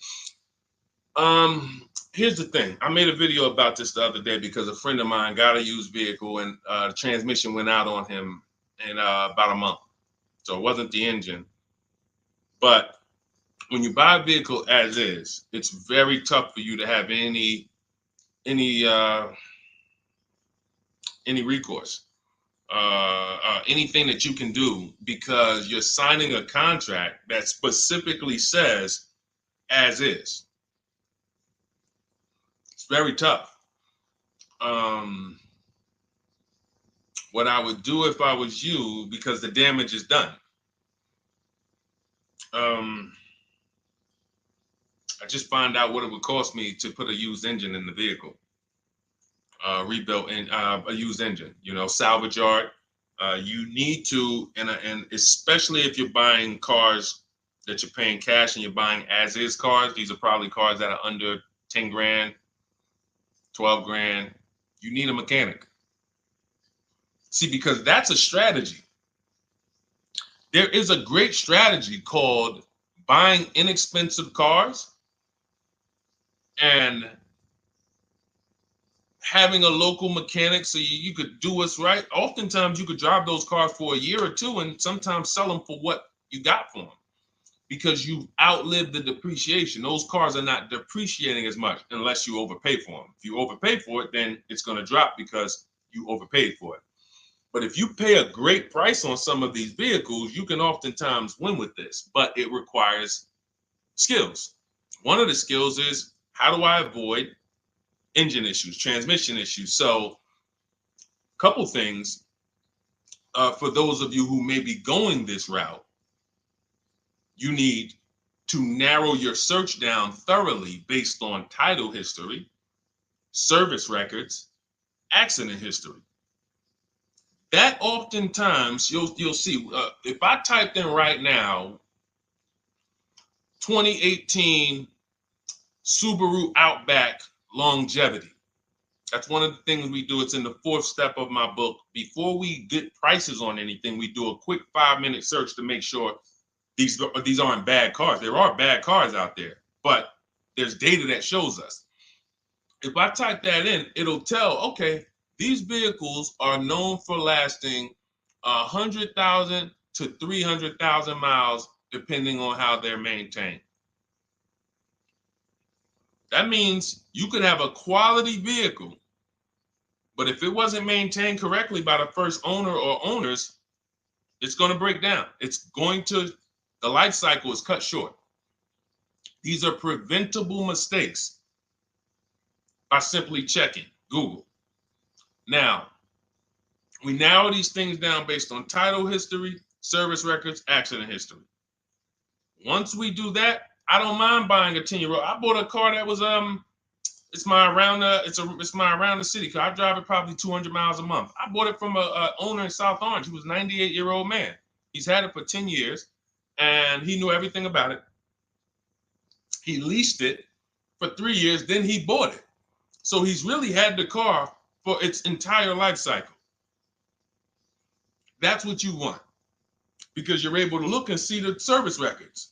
Here's the thing. I made a video about this the other day because a friend of mine got a used vehicle and the transmission went out on him in about a month. So it wasn't the engine. But when you buy a vehicle as is, it's very tough for you to have any recourse, anything that you can do, because you're signing a contract that specifically says as is. It's very tough. What I would do if I was you, because the damage is done, I just find out what it would cost me to put a used engine in the vehicle, rebuilt in a used engine, salvage yard. You need to, and especially if you're buying cars that you're paying cash and you're buying as is cars, these are probably cars that are under 10 grand, 12 grand. You need a mechanic. See, because that's a strategy. There is a great strategy called buying inexpensive cars and having a local mechanic so you could do what's right. Oftentimes you could drive those cars for a year or two and sometimes sell them for what you got for them because you've outlived the depreciation. Those cars are not depreciating as much unless you overpay for them. If you overpay for it, then it's going to drop because you overpaid for it. But if you pay a great price on some of these vehicles, you can oftentimes win with this, but it requires skills. One of the skills is, how do I avoid engine issues, transmission issues? So a couple things. for those of you who may be going this route, you need to narrow your search down thoroughly based on title history, service records, accident history. That oftentimes you'll see, if I typed in right now 2018 Subaru Outback longevity. That's one of the things we do. It's in the fourth step of my book. Before we get prices on anything, we do a quick 5-minute search to make sure these aren't bad cars. There are bad cars out there, but there's data that shows us. If I type that in, it'll tell, okay, these vehicles are known for lasting 100,000 to 300,000 miles, depending on how they're maintained. That means you could have a quality vehicle, but if it wasn't maintained correctly by the first owner or owners, it's going to break down. The life cycle is cut short. These are preventable mistakes by simply checking Google. Now, we narrow these things down based on title history, service records, accident history. Once we do that, I don't mind buying a 10-year-old. I bought a car that was it's my around the city car. I drive it probably 200 miles a month. I bought it from a owner in South Orange. He was a 98-year-old man. He's had it for 10 years, and he knew everything about it. He leased it for 3 years, then he bought it. So he's really had the car for its entire life cycle. That's what you want, because you're able to look and see the service records.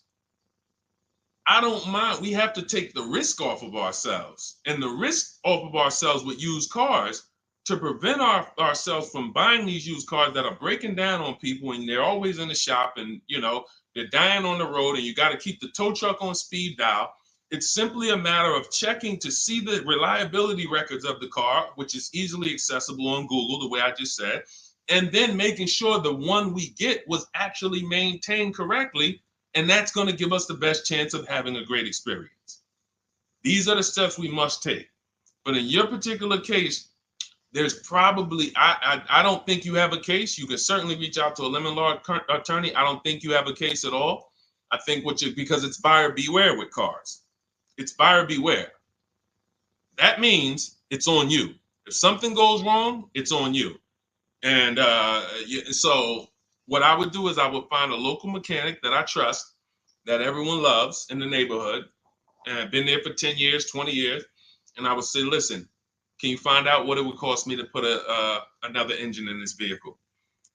I don't mind. We have to take the risk off of ourselves, and the risk off of ourselves with used cars to prevent ourselves from buying these used cars that are breaking down on people, and they're always in the shop, and they're dying on the road, and you got to keep the tow truck on speed dial. It's simply a matter of checking to see the reliability records of the car, which is easily accessible on Google, the way I just said, and then making sure the one we get was actually maintained correctly. And that's going to give us the best chance of having a great experience. These are the steps we must take. But in your particular case, there's probably, I don't think you have a case. You can certainly reach out to a lemon law attorney. I don't think you have a case at all. I think because it's buyer beware with cars. It's buyer beware. That means it's on you. If something goes wrong, it's on you. And so what I would do is I would find a local mechanic that I trust, that everyone loves in the neighborhood, and I've been there for 10 years, 20 years. And I would say, listen, can you find out what it would cost me to put another engine in this vehicle?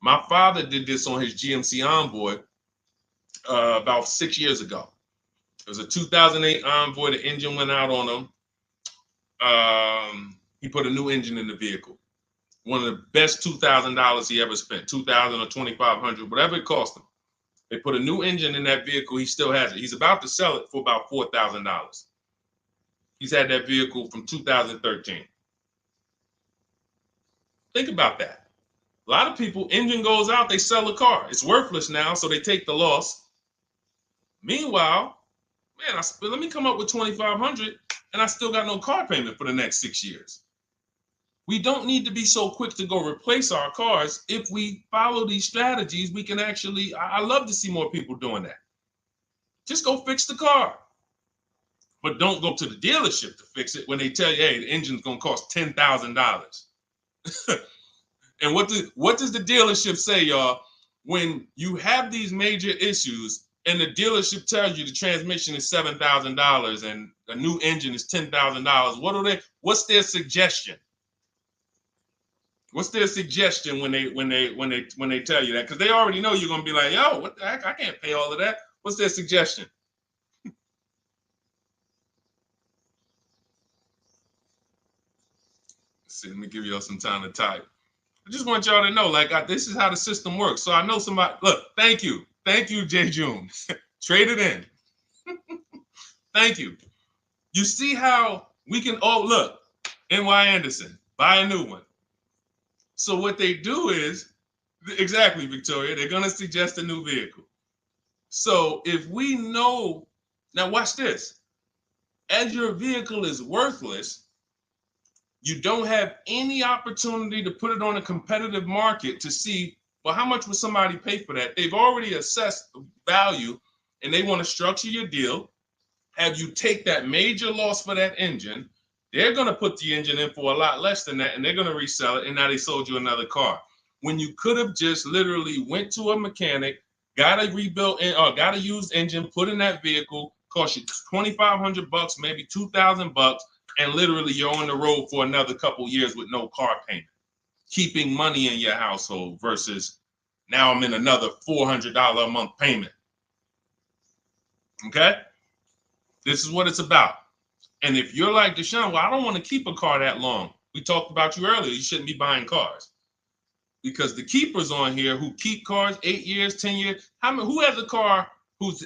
My father did this on his GMC Envoy about 6 years ago. It was a 2008 Envoy. The engine went out on him. He put a new engine in the vehicle. One of the best $2,000 he ever spent, $2,000 or $2,500, whatever it cost him. They put a new engine in that vehicle. He still has it. He's about to sell it for about $4,000. He's had that vehicle from 2013. Think about that. A lot of people, engine goes out, they sell the car. It's worthless now, so they take the loss. Meanwhile, man, let me come up with $2,500, and I still got no car payment for the next 6 years. We don't need to be so quick to go replace our cars. If we follow these strategies, we can actually, I love to see more people doing that. Just go fix the car. But don't go to the dealership to fix it when they tell you, hey, the engine's going to cost $10,000. And what does the dealership say, y'all? When you have these major issues and the dealership tells you the transmission is $7,000 and a new engine is $10,000, what's their suggestion? What's their suggestion when they tell you that? Because they already know you're gonna be like, yo, what the heck? I can't pay all of that. What's their suggestion? Let's see, let me give y'all some time to type. I just want y'all to know, this is how the system works. So I know somebody. Look, thank you, J. June. Trade it in. Thank you. You see how we can? Oh, look, N.Y. Anderson, buy a new one. So what they do is, exactly, Victoria, they're going to suggest a new vehicle. So if we know, now watch this, as your vehicle is worthless, you don't have any opportunity to put it on a competitive market to see Well, how much would somebody pay for that? They've already assessed the value, and they want to structure your deal, have you take that major loss for that engine. They're going to put the engine in for a lot less than that, and they're going to resell it, and now they sold you another car. When you could have just literally went to a mechanic, got a rebuilt or got a used engine, put in that vehicle, cost you $2,500, maybe $2,000, and literally you're on the road for another couple years with no car payment, keeping money in your household versus now I'm in another $400 a month payment. Okay? This is what it's about. And if you're like Deshone, well, I don't want to keep a car that long. We talked about you earlier. You shouldn't be buying cars. Because the keepers on here who keep cars 8 years, 10 years, who has a car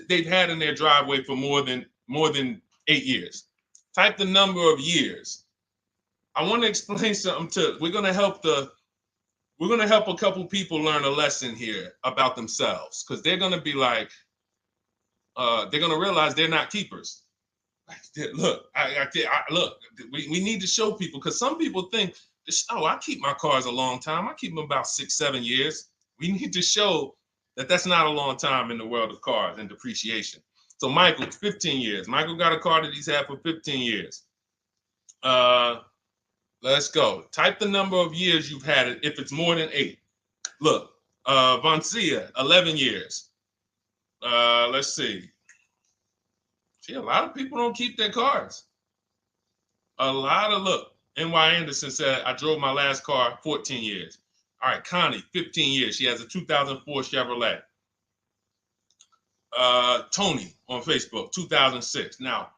they've had in their driveway for more than 8 years? Type the number of years. I want to explain something we're gonna help a couple people learn a lesson here about themselves, because they're gonna be like, they're gonna realize they're not keepers. Look, look, we need to show people, because some people think, oh, I keep my cars a long time. I keep them about 6-7 years. We need to show that that's not a long time in the world of cars and depreciation. So Michael, 15 years. Michael got a car that he's had for 15 years. Let's go. Type the number of years you've had it if it's more than 8. Look, Vancia, 11 years. Let's see. See, a lot of people don't keep their cars. Look, N.Y. Anderson said, I drove my last car 14 years. All right, Connie, 15 years. She has a 2004 Chevrolet. Tony on Facebook, 2006. Now,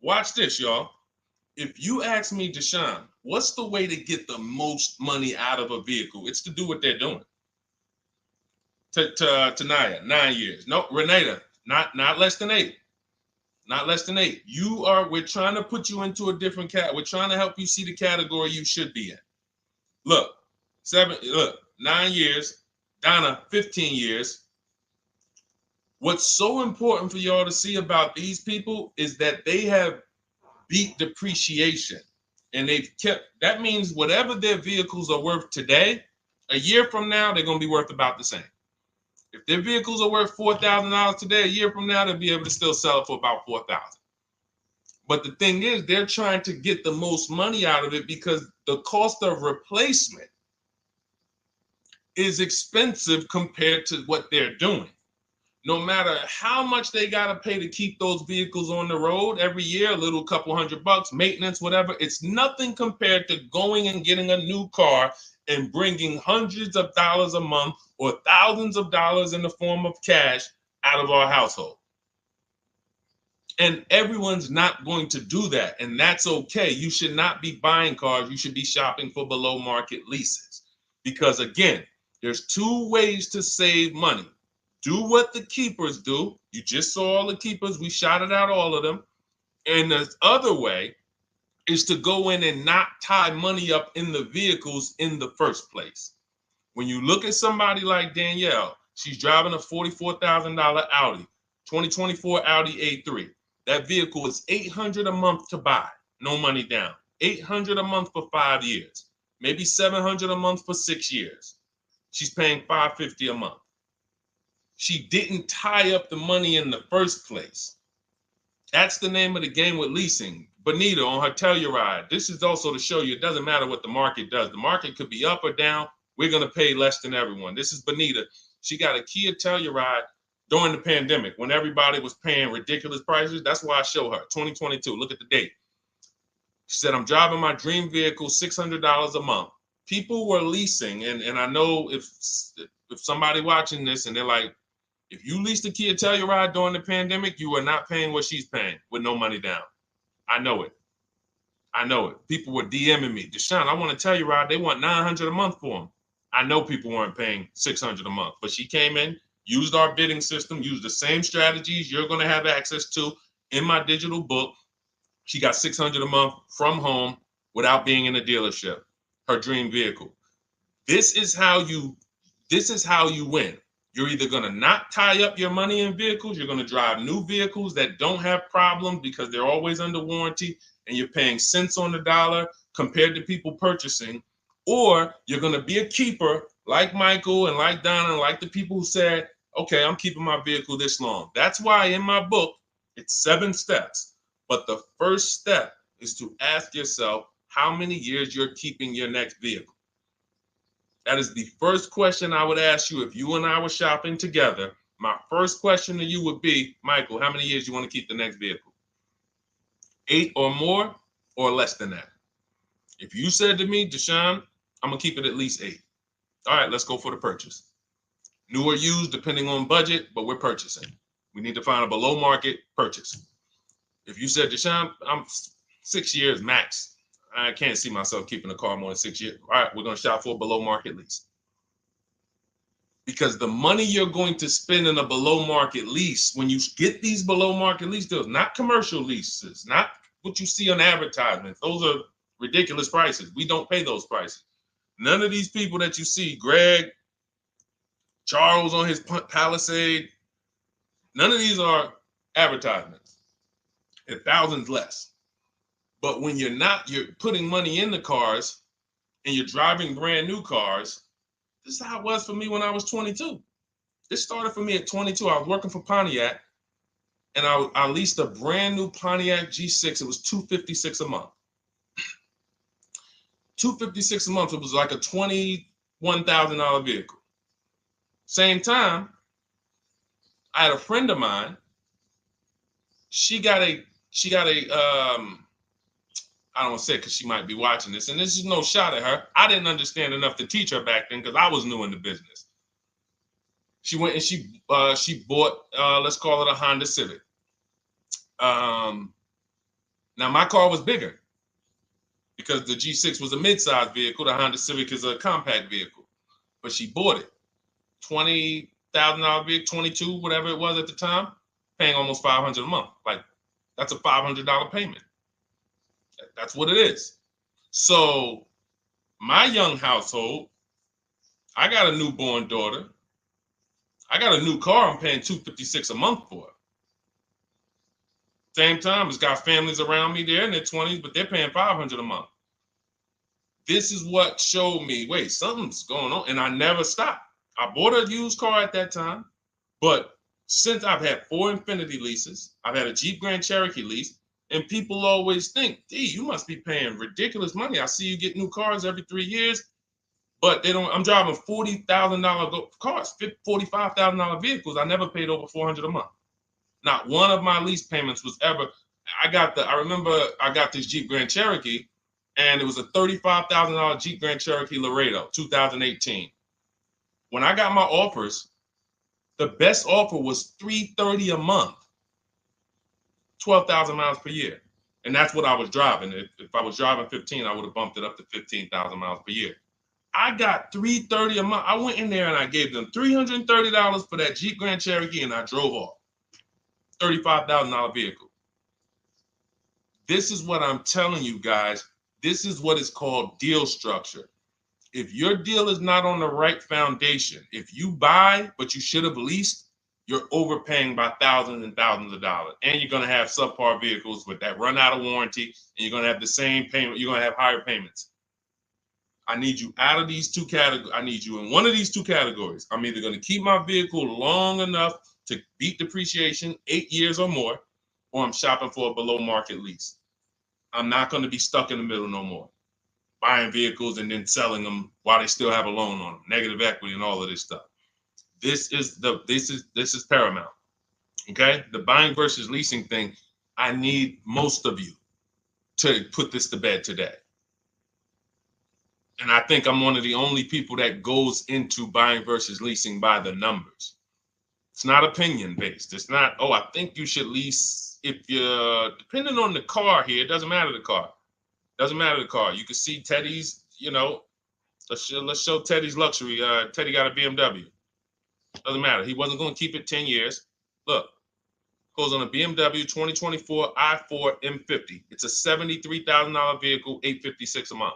watch this, y'all. If you ask me, Deshone, what's the way to get the most money out of a vehicle? It's to do what they're doing. Tanaya, 9 years. No, Renata, not less than 8. Not less than 8. We're trying to put you into a different cat. We're trying to help you see the category you should be in. Look, 9 years. Donna, 15 years. What's so important for y'all to see about these people is that they have beat depreciation. And that means whatever their vehicles are worth today, a year from now, they're going to be worth about the same. If their vehicles are worth $4,000 today, a year from now, they'll be able to still sell it for about $4,000. But the thing is, they're trying to get the most money out of it because the cost of replacement is expensive compared to what they're doing. No matter how much they got to pay to keep those vehicles on the road every year, a little couple $100, maintenance, whatever, it's nothing compared to going and getting a new car and bringing hundreds of dollars a month or thousands of dollars in the form of cash out of our household. And everyone's not going to do that. And that's okay. You should not be buying cars. You should be shopping for below market leases. Because again, there's 2 ways to save money. Do what the keepers do. You just saw all the keepers. We shouted out all of them. And the other way is to go in and not tie money up in the vehicles in the first place. When you look at somebody like Danielle, she's driving a $44,000 Audi, 2024 Audi A3. That vehicle is $800 a month to buy, no money down. $800 a month for 5 years, maybe $700 a month for 6 years. She's paying $550 a month. She didn't tie up the money in the first place. That's the name of the game with leasing. Bonita on her Telluride. This is also to show you it doesn't matter what the market does. The market could be up or down. We're going to pay less than everyone. This is Bonita. She got a Kia Telluride during the pandemic when everybody was paying ridiculous prices. That's why I show her 2022. Look at the date. She said, I'm driving my dream vehicle, $600 a month. People were leasing. And I know if somebody watching this and they're like, if you leased a Kia Telluride during the pandemic, you are not paying what she's paying with no money down. I know it. I know it. People were DMing me, Deshone, I want a Telluride. They want $900 a month for them. I know people weren't paying $600 a month, but she came in, used our bidding system, used the same strategies you're going to have access to in my digital book. She got $600 a month from home without being in a dealership. Her dream vehicle. This is how you win. You're either going to not tie up your money in vehicles. You're going to drive new vehicles that don't have problems because they're always under warranty and you're paying cents on the dollar compared to people purchasing. Or you're going to be a keeper like Michael and like Donna and like the people who said, okay, I'm keeping my vehicle this long. That's why in my book, it's 7 steps. But the first step is to ask yourself how many years you're keeping your next vehicle. That is the first question I would ask you if you and I were shopping together. My first question to you would be, Michael, how many years you want to keep the next vehicle? 8 or more or less than that? If you said to me, Deshone, I'm going to keep it at least 8. All right, let's go for the purchase. New or used, depending on budget, but we're purchasing. We need to find a below market purchase. If you said, Deshone, I'm 6 years max. I can't see myself keeping a car more than 6 years. All right, we're going to shop for a below market lease. Because the money you're going to spend in a below market lease, when you get these below market lease deals, not commercial leases, not what you see on advertisements. Those are ridiculous prices. We don't pay those prices. None of these people that you see, Greg, Charles on his Palisade, none of these are advertisements. They're thousands less. But when you're putting money in the cars and you're driving brand new cars, this is how it was for me when I was 22. This started for me at 22. I was working for Pontiac, and I leased a brand new Pontiac G6. It was $256 a month. $256 a month. It was like a $21,000 vehicle. Same time, I had a friend of mine. She got a I don't want to say it because she might be watching this, and this is no shot at her. I didn't understand enough to teach her back then because I was new in the business. She went and she bought, let's call it a Honda Civic. Now my car was bigger because the G6 was a mid-size vehicle. The Honda Civic is a compact vehicle, but she bought it. $20,000 vehicle, 22, whatever it was at the time, paying almost $500 a month. Like, that's a $500 payment. That's what it is. So my young household, I got a newborn daughter. I got a new car I'm paying $256 a month for. Same time, it's got families around me. They're in their 20s, but they're paying $500 a month. This is what showed me, wait, something's going on. And I never stopped. I bought a used car at that time, but since I've had 4 Infiniti leases, I've had a Jeep Grand Cherokee lease, and people always think, D, you must be paying ridiculous money. I see you get new cars every 3 years, but they don't. I'm driving $40,000 cars, $45,000 vehicles. I never paid over $400 a month. Not one of my lease payments was ever. I remember I got this Jeep Grand Cherokee, and it was a $35,000 Jeep Grand Cherokee Laredo, 2018. When I got my offers, the best offer was $330 a month. 12,000 miles per year. And that's what I was driving. If I was driving 15, I would have bumped it up to 15,000 miles per year. I got $330 a month. I went in there and I gave them $330 for that Jeep Grand Cherokee, and I drove off. $35,000 vehicle. This is what I'm telling you guys. This is what is called deal structure. If your deal is not on the right foundation, if you buy but you should have leased, you're overpaying by thousands and thousands of dollars. And you're going to have subpar vehicles with that run out of warranty, and you're going to have the same payment. You're going to have higher payments. I need you out of these 2 categories. I need you in one of these 2 categories. I'm either going to keep my vehicle long enough to beat depreciation, 8 years or more, or I'm shopping for a below market lease. I'm not going to be stuck in the middle no more, buying vehicles and then selling them while they still have a loan on them, negative equity and all of this stuff. This is paramount. Okay, the buying versus leasing thing. I need most of you to put this to bed today. And I think I'm one of the only people that goes into buying versus leasing by the numbers. It's not opinion based. It's not, oh, I think you should lease if you're depending on the car here. It doesn't matter the car. Doesn't matter the car. You can see Teddy's, let's show Teddy's luxury. Teddy got a BMW. Doesn't matter. He wasn't going to keep it 10 years. Look, goes on a BMW 2024 i4 M50. It's a $73,000 vehicle, $856 a month.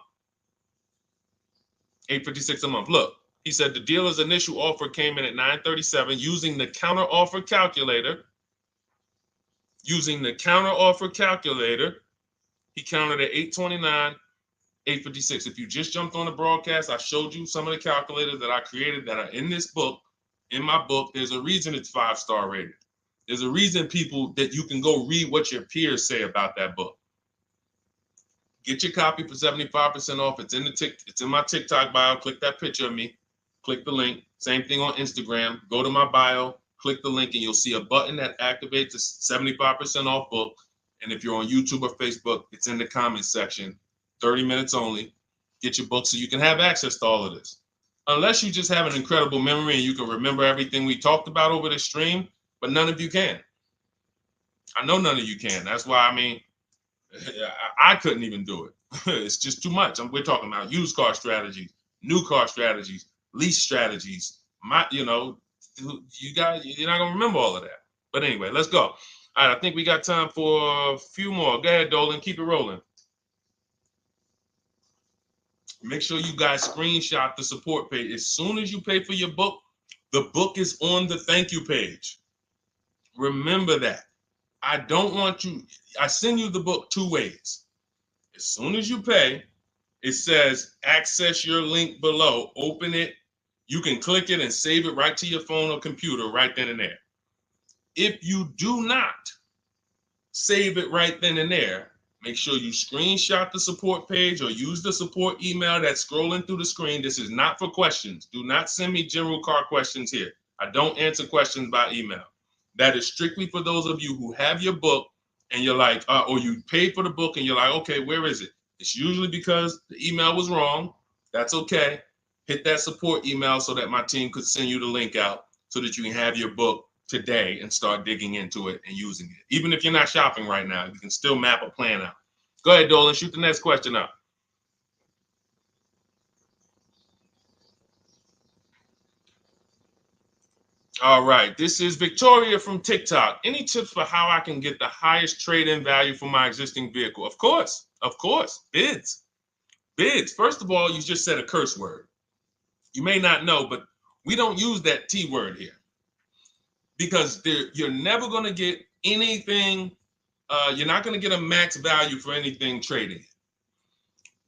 $856 a month. Look, he said the dealer's initial offer came in at $937 using the counter offer calculator. Using the counter offer calculator, he counted at $829. 8:56. If you just jumped on the broadcast, I showed you some of the calculators that I created that are in this book. In my book, there's a reason it's 5-star rated. There's a reason people that you can go read what your peers say about that book. Get your copy for 75% off. It's in my TikTok bio. Click that picture of me. Click the link. Same thing on Instagram. Go to my bio, click the link, and you'll see a button that activates the 75% off book. And if you're on YouTube or Facebook, it's in the comments section. 30 minutes only. Get your book so you can have access to all of this. Unless you just have an incredible memory and you can remember everything we talked about over the stream, but none of you can. I know none of you can. That's why, I couldn't even do it. It's just too much. We're talking about used car strategies, new car strategies, lease strategies. You guys, you're not gonna remember all of that. But anyway, let's go. All right, I think we got time for a few more. Go ahead, Dolan, keep it rolling. Make sure you guys screenshot the support page. As soon as you pay for your book, the book is on the thank you page. Remember that. I don't want you, I send you the book 2 ways. As soon as you pay, it says access your link below, open it. You can click it and save it right to your phone or computer right then and there. If you do not save it right then and there, make sure you screenshot the support page or use the support email that's scrolling through the screen. This is not for questions. Do not send me general car questions here. I don't answer questions by email. That is strictly for those of you who have your book and you're like, or you paid for the book and you're like, okay, where is it? It's usually because the email was wrong. That's okay. Hit that support email so that my team could send you the link out so that you can have your book today and start digging into it and using it. Even if you're not shopping right now, you can still map a plan out. Go ahead, Dolan, shoot the next question up. All right, this is Victoria from TikTok. Any tips for how I can get the highest trade-in value for my existing vehicle? Of course, bids. Bids. First of all, you just said a curse word. You may not know, but we don't use that T word here because you're never going to get anything. You're not going to get a max value for anything trading.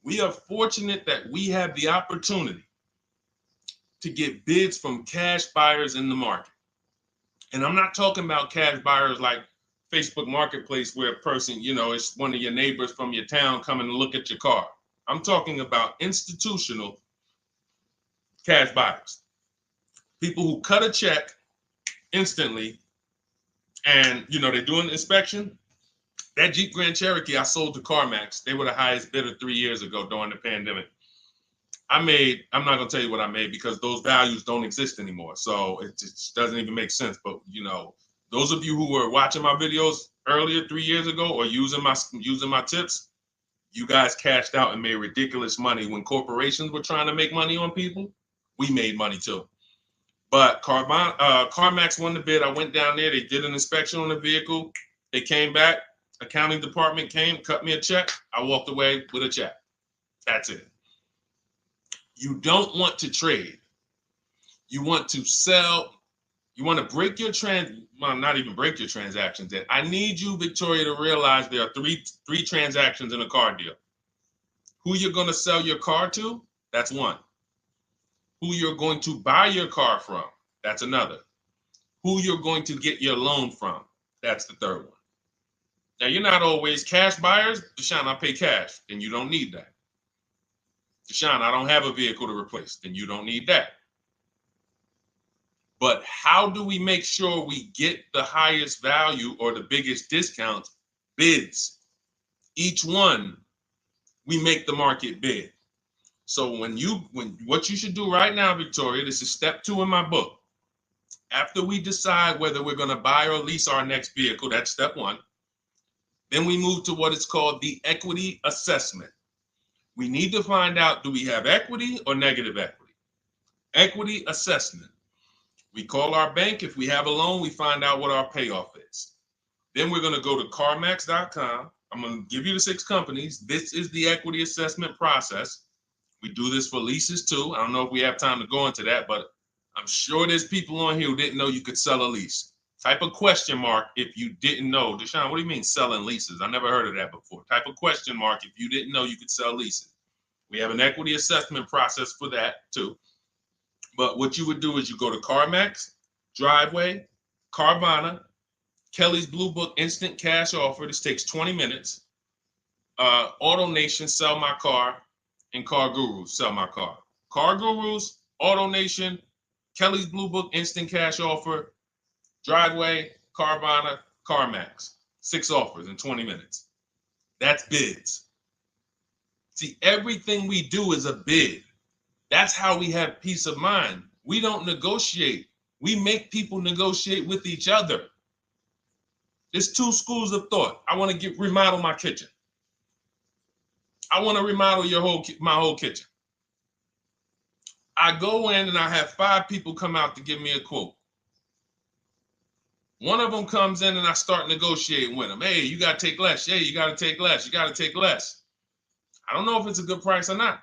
We are fortunate that we have the opportunity to get bids from cash buyers in the market. And I'm not talking about cash buyers like Facebook Marketplace where a person, it's one of your neighbors from your town coming to look at your car. I'm talking about institutional cash buyers. People who cut a check instantly and, they do an inspection. That Jeep Grand Cherokee I sold to CarMax, they were the highest bidder 3 years ago during the pandemic. I'm not going to tell you what I made because those values don't exist anymore. So it just doesn't even make sense. But, those of you who were watching my videos earlier 3 years ago or using my tips, you guys cashed out and made ridiculous money. When corporations were trying to make money on people, we made money too. But CarMax won the bid. I went down there. They did an inspection on the vehicle. They came back. Accounting department came, cut me a check. I walked away with a check. That's it. You don't want to trade. You want to sell. You want to break your not even break your transactions. I need you, Victoria, to realize there are three transactions in a car deal. Who you're going to sell your car to, that's one. Who you're going to buy your car from, that's another. Who you're going to get your loan from, that's the third one. Now, you're not always cash buyers. Deshone, I pay cash, then you don't need that. Deshone, I don't have a vehicle to replace, then you don't need that. But how do we make sure we get the highest value or the biggest discount? Bids. Each one, we make the market bid. So what you should do right now, Victoria, this is step 2 in my book. After we decide whether we're going to buy or lease our next vehicle, that's step 1. Then we move to what is called the equity assessment. We need to find out, do we have equity or negative equity? Equity assessment. We call our bank. If we have a loan, we find out what our payoff is. Then we're going to go to CarMax.com. I'm going to give you the 6 companies. This is the equity assessment process. We do this for leases too. I don't know if we have time to go into that, but I'm sure there's people on here who didn't know you could sell a lease. Type a question mark if you didn't know. Deshone, what do you mean selling leases? I never heard of that before. Type a question mark if you didn't know you could sell leases. We have an equity assessment process for that too. But what you would do is you go to CarMax, Driveway, Carvana, Kelly's Blue Book Instant Cash Offer. This takes 20 minutes. Auto Nation, Sell My Car, and Car Gurus, Sell My Car. Car Gurus, Auto Nation, Kelly's Blue Book Instant Cash Offer, Driveway, Carvana, CarMax. 6 offers in 20 minutes. That's bids. See, everything we do is a bid. That's how we have peace of mind. We don't negotiate. We make people negotiate with each other. There's 2 schools of thought. I want to remodel my kitchen. I want to remodel my whole kitchen. I go in and I have 5 people come out to give me a quote. One of them comes in and I start negotiating with them. Hey, you got to take less. Hey, you got to take less. You got to take less. I don't know if it's a good price or not.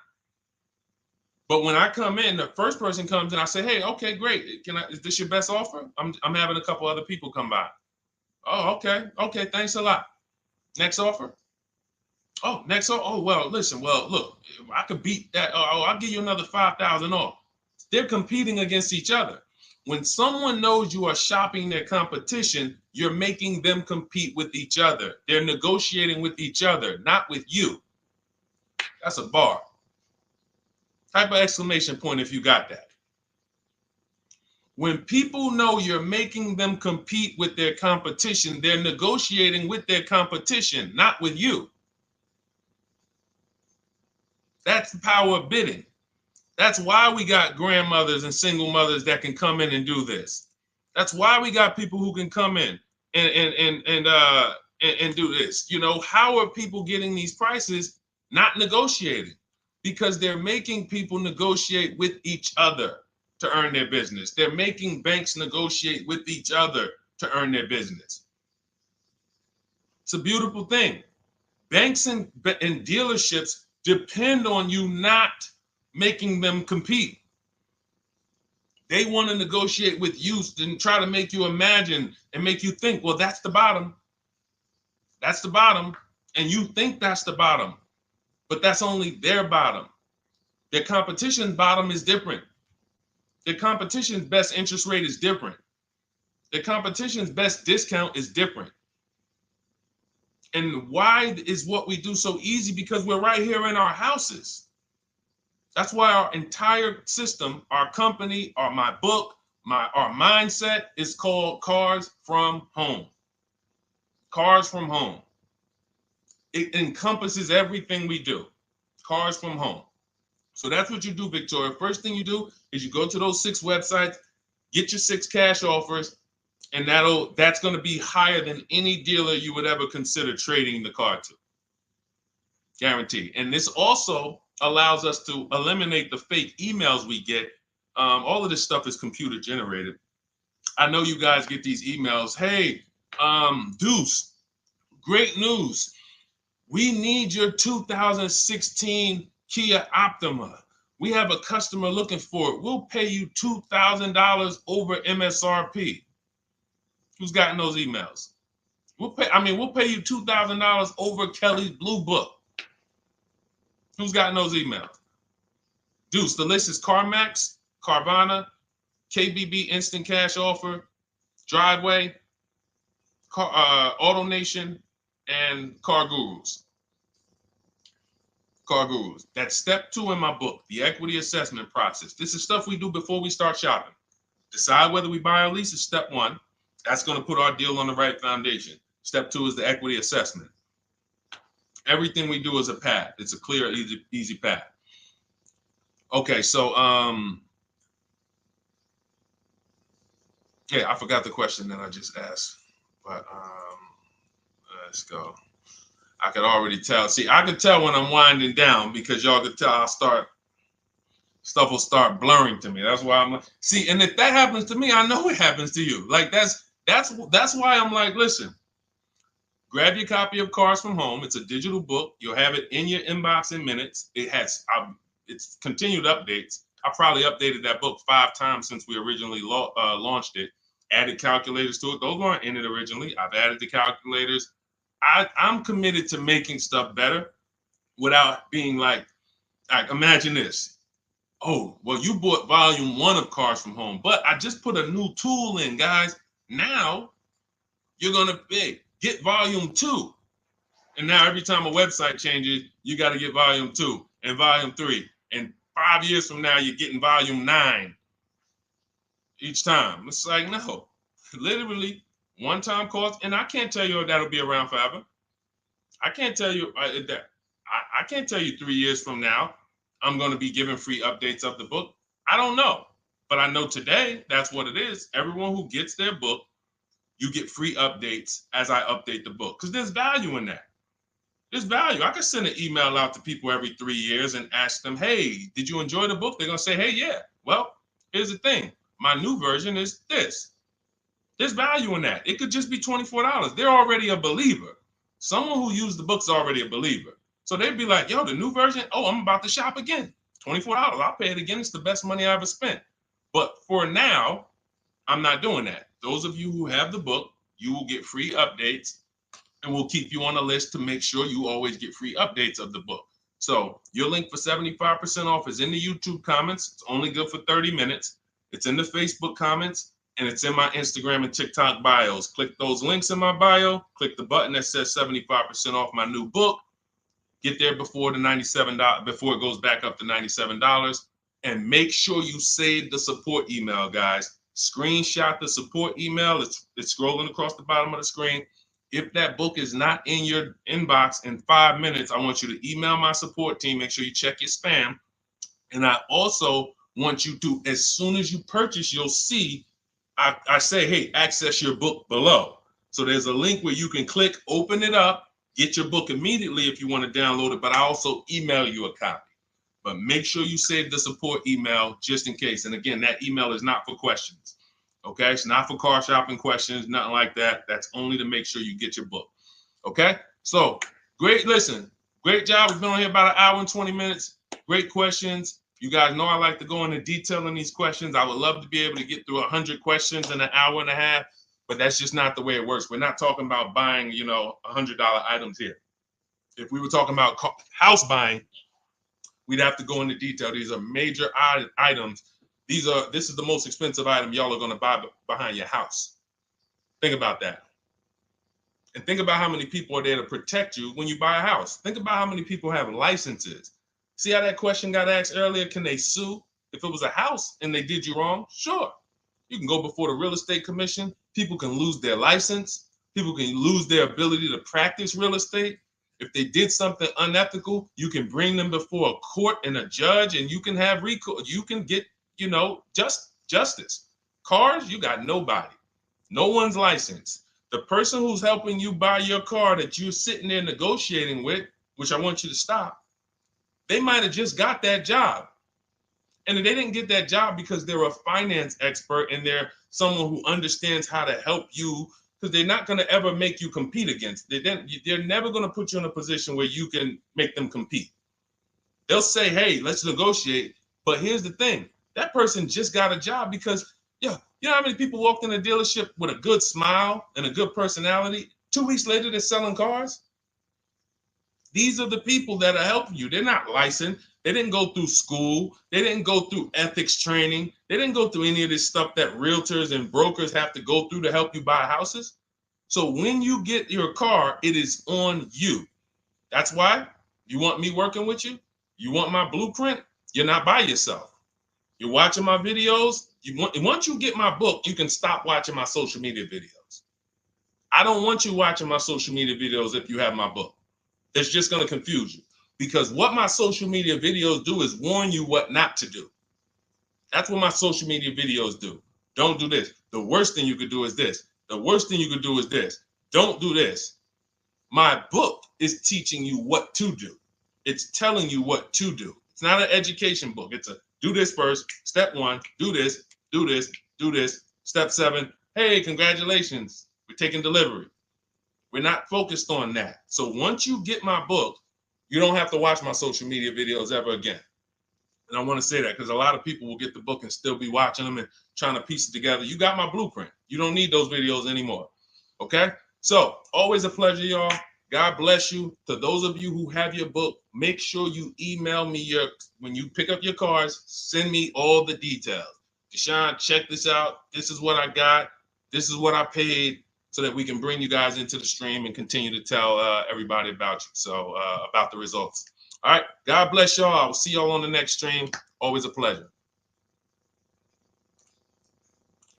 But when I come in, the first person comes in, I say, hey, okay, great. Is this your best offer? I'm having a couple other people come by. Oh, okay. Okay, thanks a lot. Next offer? Oh, next offer? Oh, well, listen, look, I could beat that. Oh, I'll give you another 5,000 off. They're competing against each other. When someone knows you are shopping their competition, you're making them compete with each other. They're negotiating with each other, not with you. That's a bar. Type of exclamation point if you got that. When people know you're making them compete with their competition, they're negotiating with their competition, not with you. That's the power of bidding. That's why we got grandmothers and single mothers that can come in and do this. That's why we got people who can come in and do this. You know, how are people getting these prices? Not negotiating, because they're making people negotiate with each other to earn their business. They're making banks negotiate with each other to earn their business. It's a beautiful thing. Banks and dealerships depend on you not making them compete. They want to negotiate with you and try to make you imagine and make you think, well, that's the bottom. That's the bottom. And you think that's the bottom, but that's only their bottom. Their competition's bottom is different. Their competition's best interest rate is different. Their competition's best discount is different. And why is what we do so easy? Because we're right here in our houses. That's why our entire system, our company, my book, our mindset is called Cars from Home. Cars from Home. It encompasses everything we do. Cars from Home. So that's what you do, Victoria. First thing you do is you go to those 6 websites, get your 6 cash offers, and that's going to be higher than any dealer you would ever consider trading the car to. Guaranteed. And this also allows us to eliminate the fake emails we get. All of this stuff is computer generated. I know you guys get these emails. Hey, Deuce, great news. We need your 2016 Kia Optima. We have a customer looking for it. We'll pay you $2,000 over MSRP. Who's gotten those emails? We'll pay you $2,000 over Kelly's Blue Book. Who's gotten those emails? Deuce, the list is CarMax, Carvana, KBB Instant Cash Offer, Driveway, Auto Nation, and Car Gurus. Car Gurus. That's step 2 in my book, the equity assessment process. This is stuff we do before we start shopping. Decide whether we buy or lease is step 1. That's going to put our deal on the right foundation. Step 2 is the equity assessment. Everything we do is a path. It's a clear, easy path. Okay, so yeah, I forgot the question that I just asked, but let's go. I could already tell. See, I could tell when I'm winding down because y'all could tell stuff will start blurring to me. That's why I'm like, see, and if that happens to me, I know it happens to you. Like that's why I'm like, listen, grab your copy of Cars from Home. It's a digital book. You'll have it in your inbox in minutes. It's continued updates. I probably updated that book 5 times since we originally launched it. Added calculators to it. Those weren't in it originally. I've added the calculators. I'm committed to making stuff better without being like, Like, imagine this. Oh, well, you bought volume 1 of Cars from Home, but I just put a new tool in, guys. Now you're going to get volume 2. And now every time a website changes, you got to get volume 2 and volume 3. And 5 years from now, you're getting volume 9 each time. It's like, no, literally one-time cost. And I can't tell you if that'll be around forever. I can't tell you that. I can't tell you 3 years from now I'm going to be giving free updates of the book. I don't know, but I know today that's what it is. Everyone who gets their book, you get free updates as I update the book, because there's value in that. There's value. I can send an email out to people every 3 years and ask them, hey, did you enjoy the book? They're going to say, hey, yeah. Well, here's the thing. My new version is this. There's value in that. It could just be $24. They're already a believer. Someone who used the book's already a believer. So they'd be like, yo, the new version, oh, I'm about to shop again. $24. I'll pay it again. It's the best money I ever spent. But for now, I'm not doing that. Those of you who have the book, you will get free updates, and we'll keep you on the list to make sure you always get free updates of the book. So your link for 75% off is in the YouTube comments. It's only good for 30 minutes. It's in the Facebook comments, and it's in my Instagram and TikTok bios. Click those links in my bio. Click the button that says 75% off my new book. Get there before the $97, before it goes back up to $97. And make sure you save the support email, guys. Screenshot the support email. It's scrolling across the bottom of the screen. If that book is not in your inbox in 5 minutes, I want you to email my support team. Make sure you check your spam. And I also want you to, as soon as you purchase, you'll see, I say, hey, access your book below. So there's a link where you can click, open it up, get your book immediately if you want to download it, but I also email you a copy. But make sure you save the support email just in case. And again, that email is not for questions. Okay, it's not for car shopping questions, nothing like that. That's only to make sure you get your book. Okay, so great. Listen, great job. We've been on here about 1 hour and 20 minutes. Great questions. You guys know I like to go into detail in these questions. I would love to be able to get through 100 questions in 1.5 hours, but that's just not the way it works. We're not talking about buying, $100 items here. If we were talking about house buying, we'd have to go into detail. These are major items. This is the most expensive item y'all are going to buy behind your house. Think about that. And think about how many people are there to protect you when you buy a house. Think about how many people have licenses. See how that question got asked earlier? Can they sue if it was a house and they did you wrong? Sure. You can go before the real estate commission. People can lose their license. People can lose their ability to practice real estate. If they did something unethical, you can bring them before a court and a judge, and you can have recourse. You can get, justice. Cars, you got nobody. No one's licensed. The person who's helping you buy your car that you're sitting there negotiating with, which I want you to stop, they might have just got that job. And they didn't get that job because they're a finance expert and they're someone who understands how to help you, because they're not going to ever make you compete against. They're never going to put you in a position where you can make them compete. They'll say, hey, let's negotiate. But here's the thing. That person just got a job because, you know how many people walked in a dealership with a good smile and a good personality? 2 weeks later, they're selling cars. These are the people that are helping you. They're not licensed. They didn't go through school. They didn't go through ethics training. They didn't go through any of this stuff that realtors and brokers have to go through to help you buy houses. So when you get your car, it is on you. That's why you want me working with you. You want my blueprint. You're not by yourself. You're watching my videos. Once you get my book, you can stop watching my social media videos. I don't want you watching my social media videos if you have my book. It's just going to confuse you, because what my social media videos do is warn you what not to do. That's what my social media videos do. Don't do this. The worst thing you could do is this. The worst thing you could do is this. Don't do this. My book is teaching you what to do. It's telling you what to do. It's not an education book. It's a do this first. Step 1, do this, do this, do this. Step 7, hey, congratulations, we're taking delivery. We're not focused on that. So once you get my book, you don't have to watch my social media videos ever again. And I want to say that because a lot of people will get the book and still be watching them and trying to piece it together. You got my blueprint. You don't need those videos anymore. Okay? So always a pleasure, y'all. God bless you. To those of you who have your book, make sure you email me when you pick up your cars, send me all the details. Deshone, check this out. This is what I got. This is what I paid, so that we can bring you guys into the stream and continue to tell everybody about you. So about the results. All right. God bless y'all. I will see y'all on the next stream. Always a pleasure.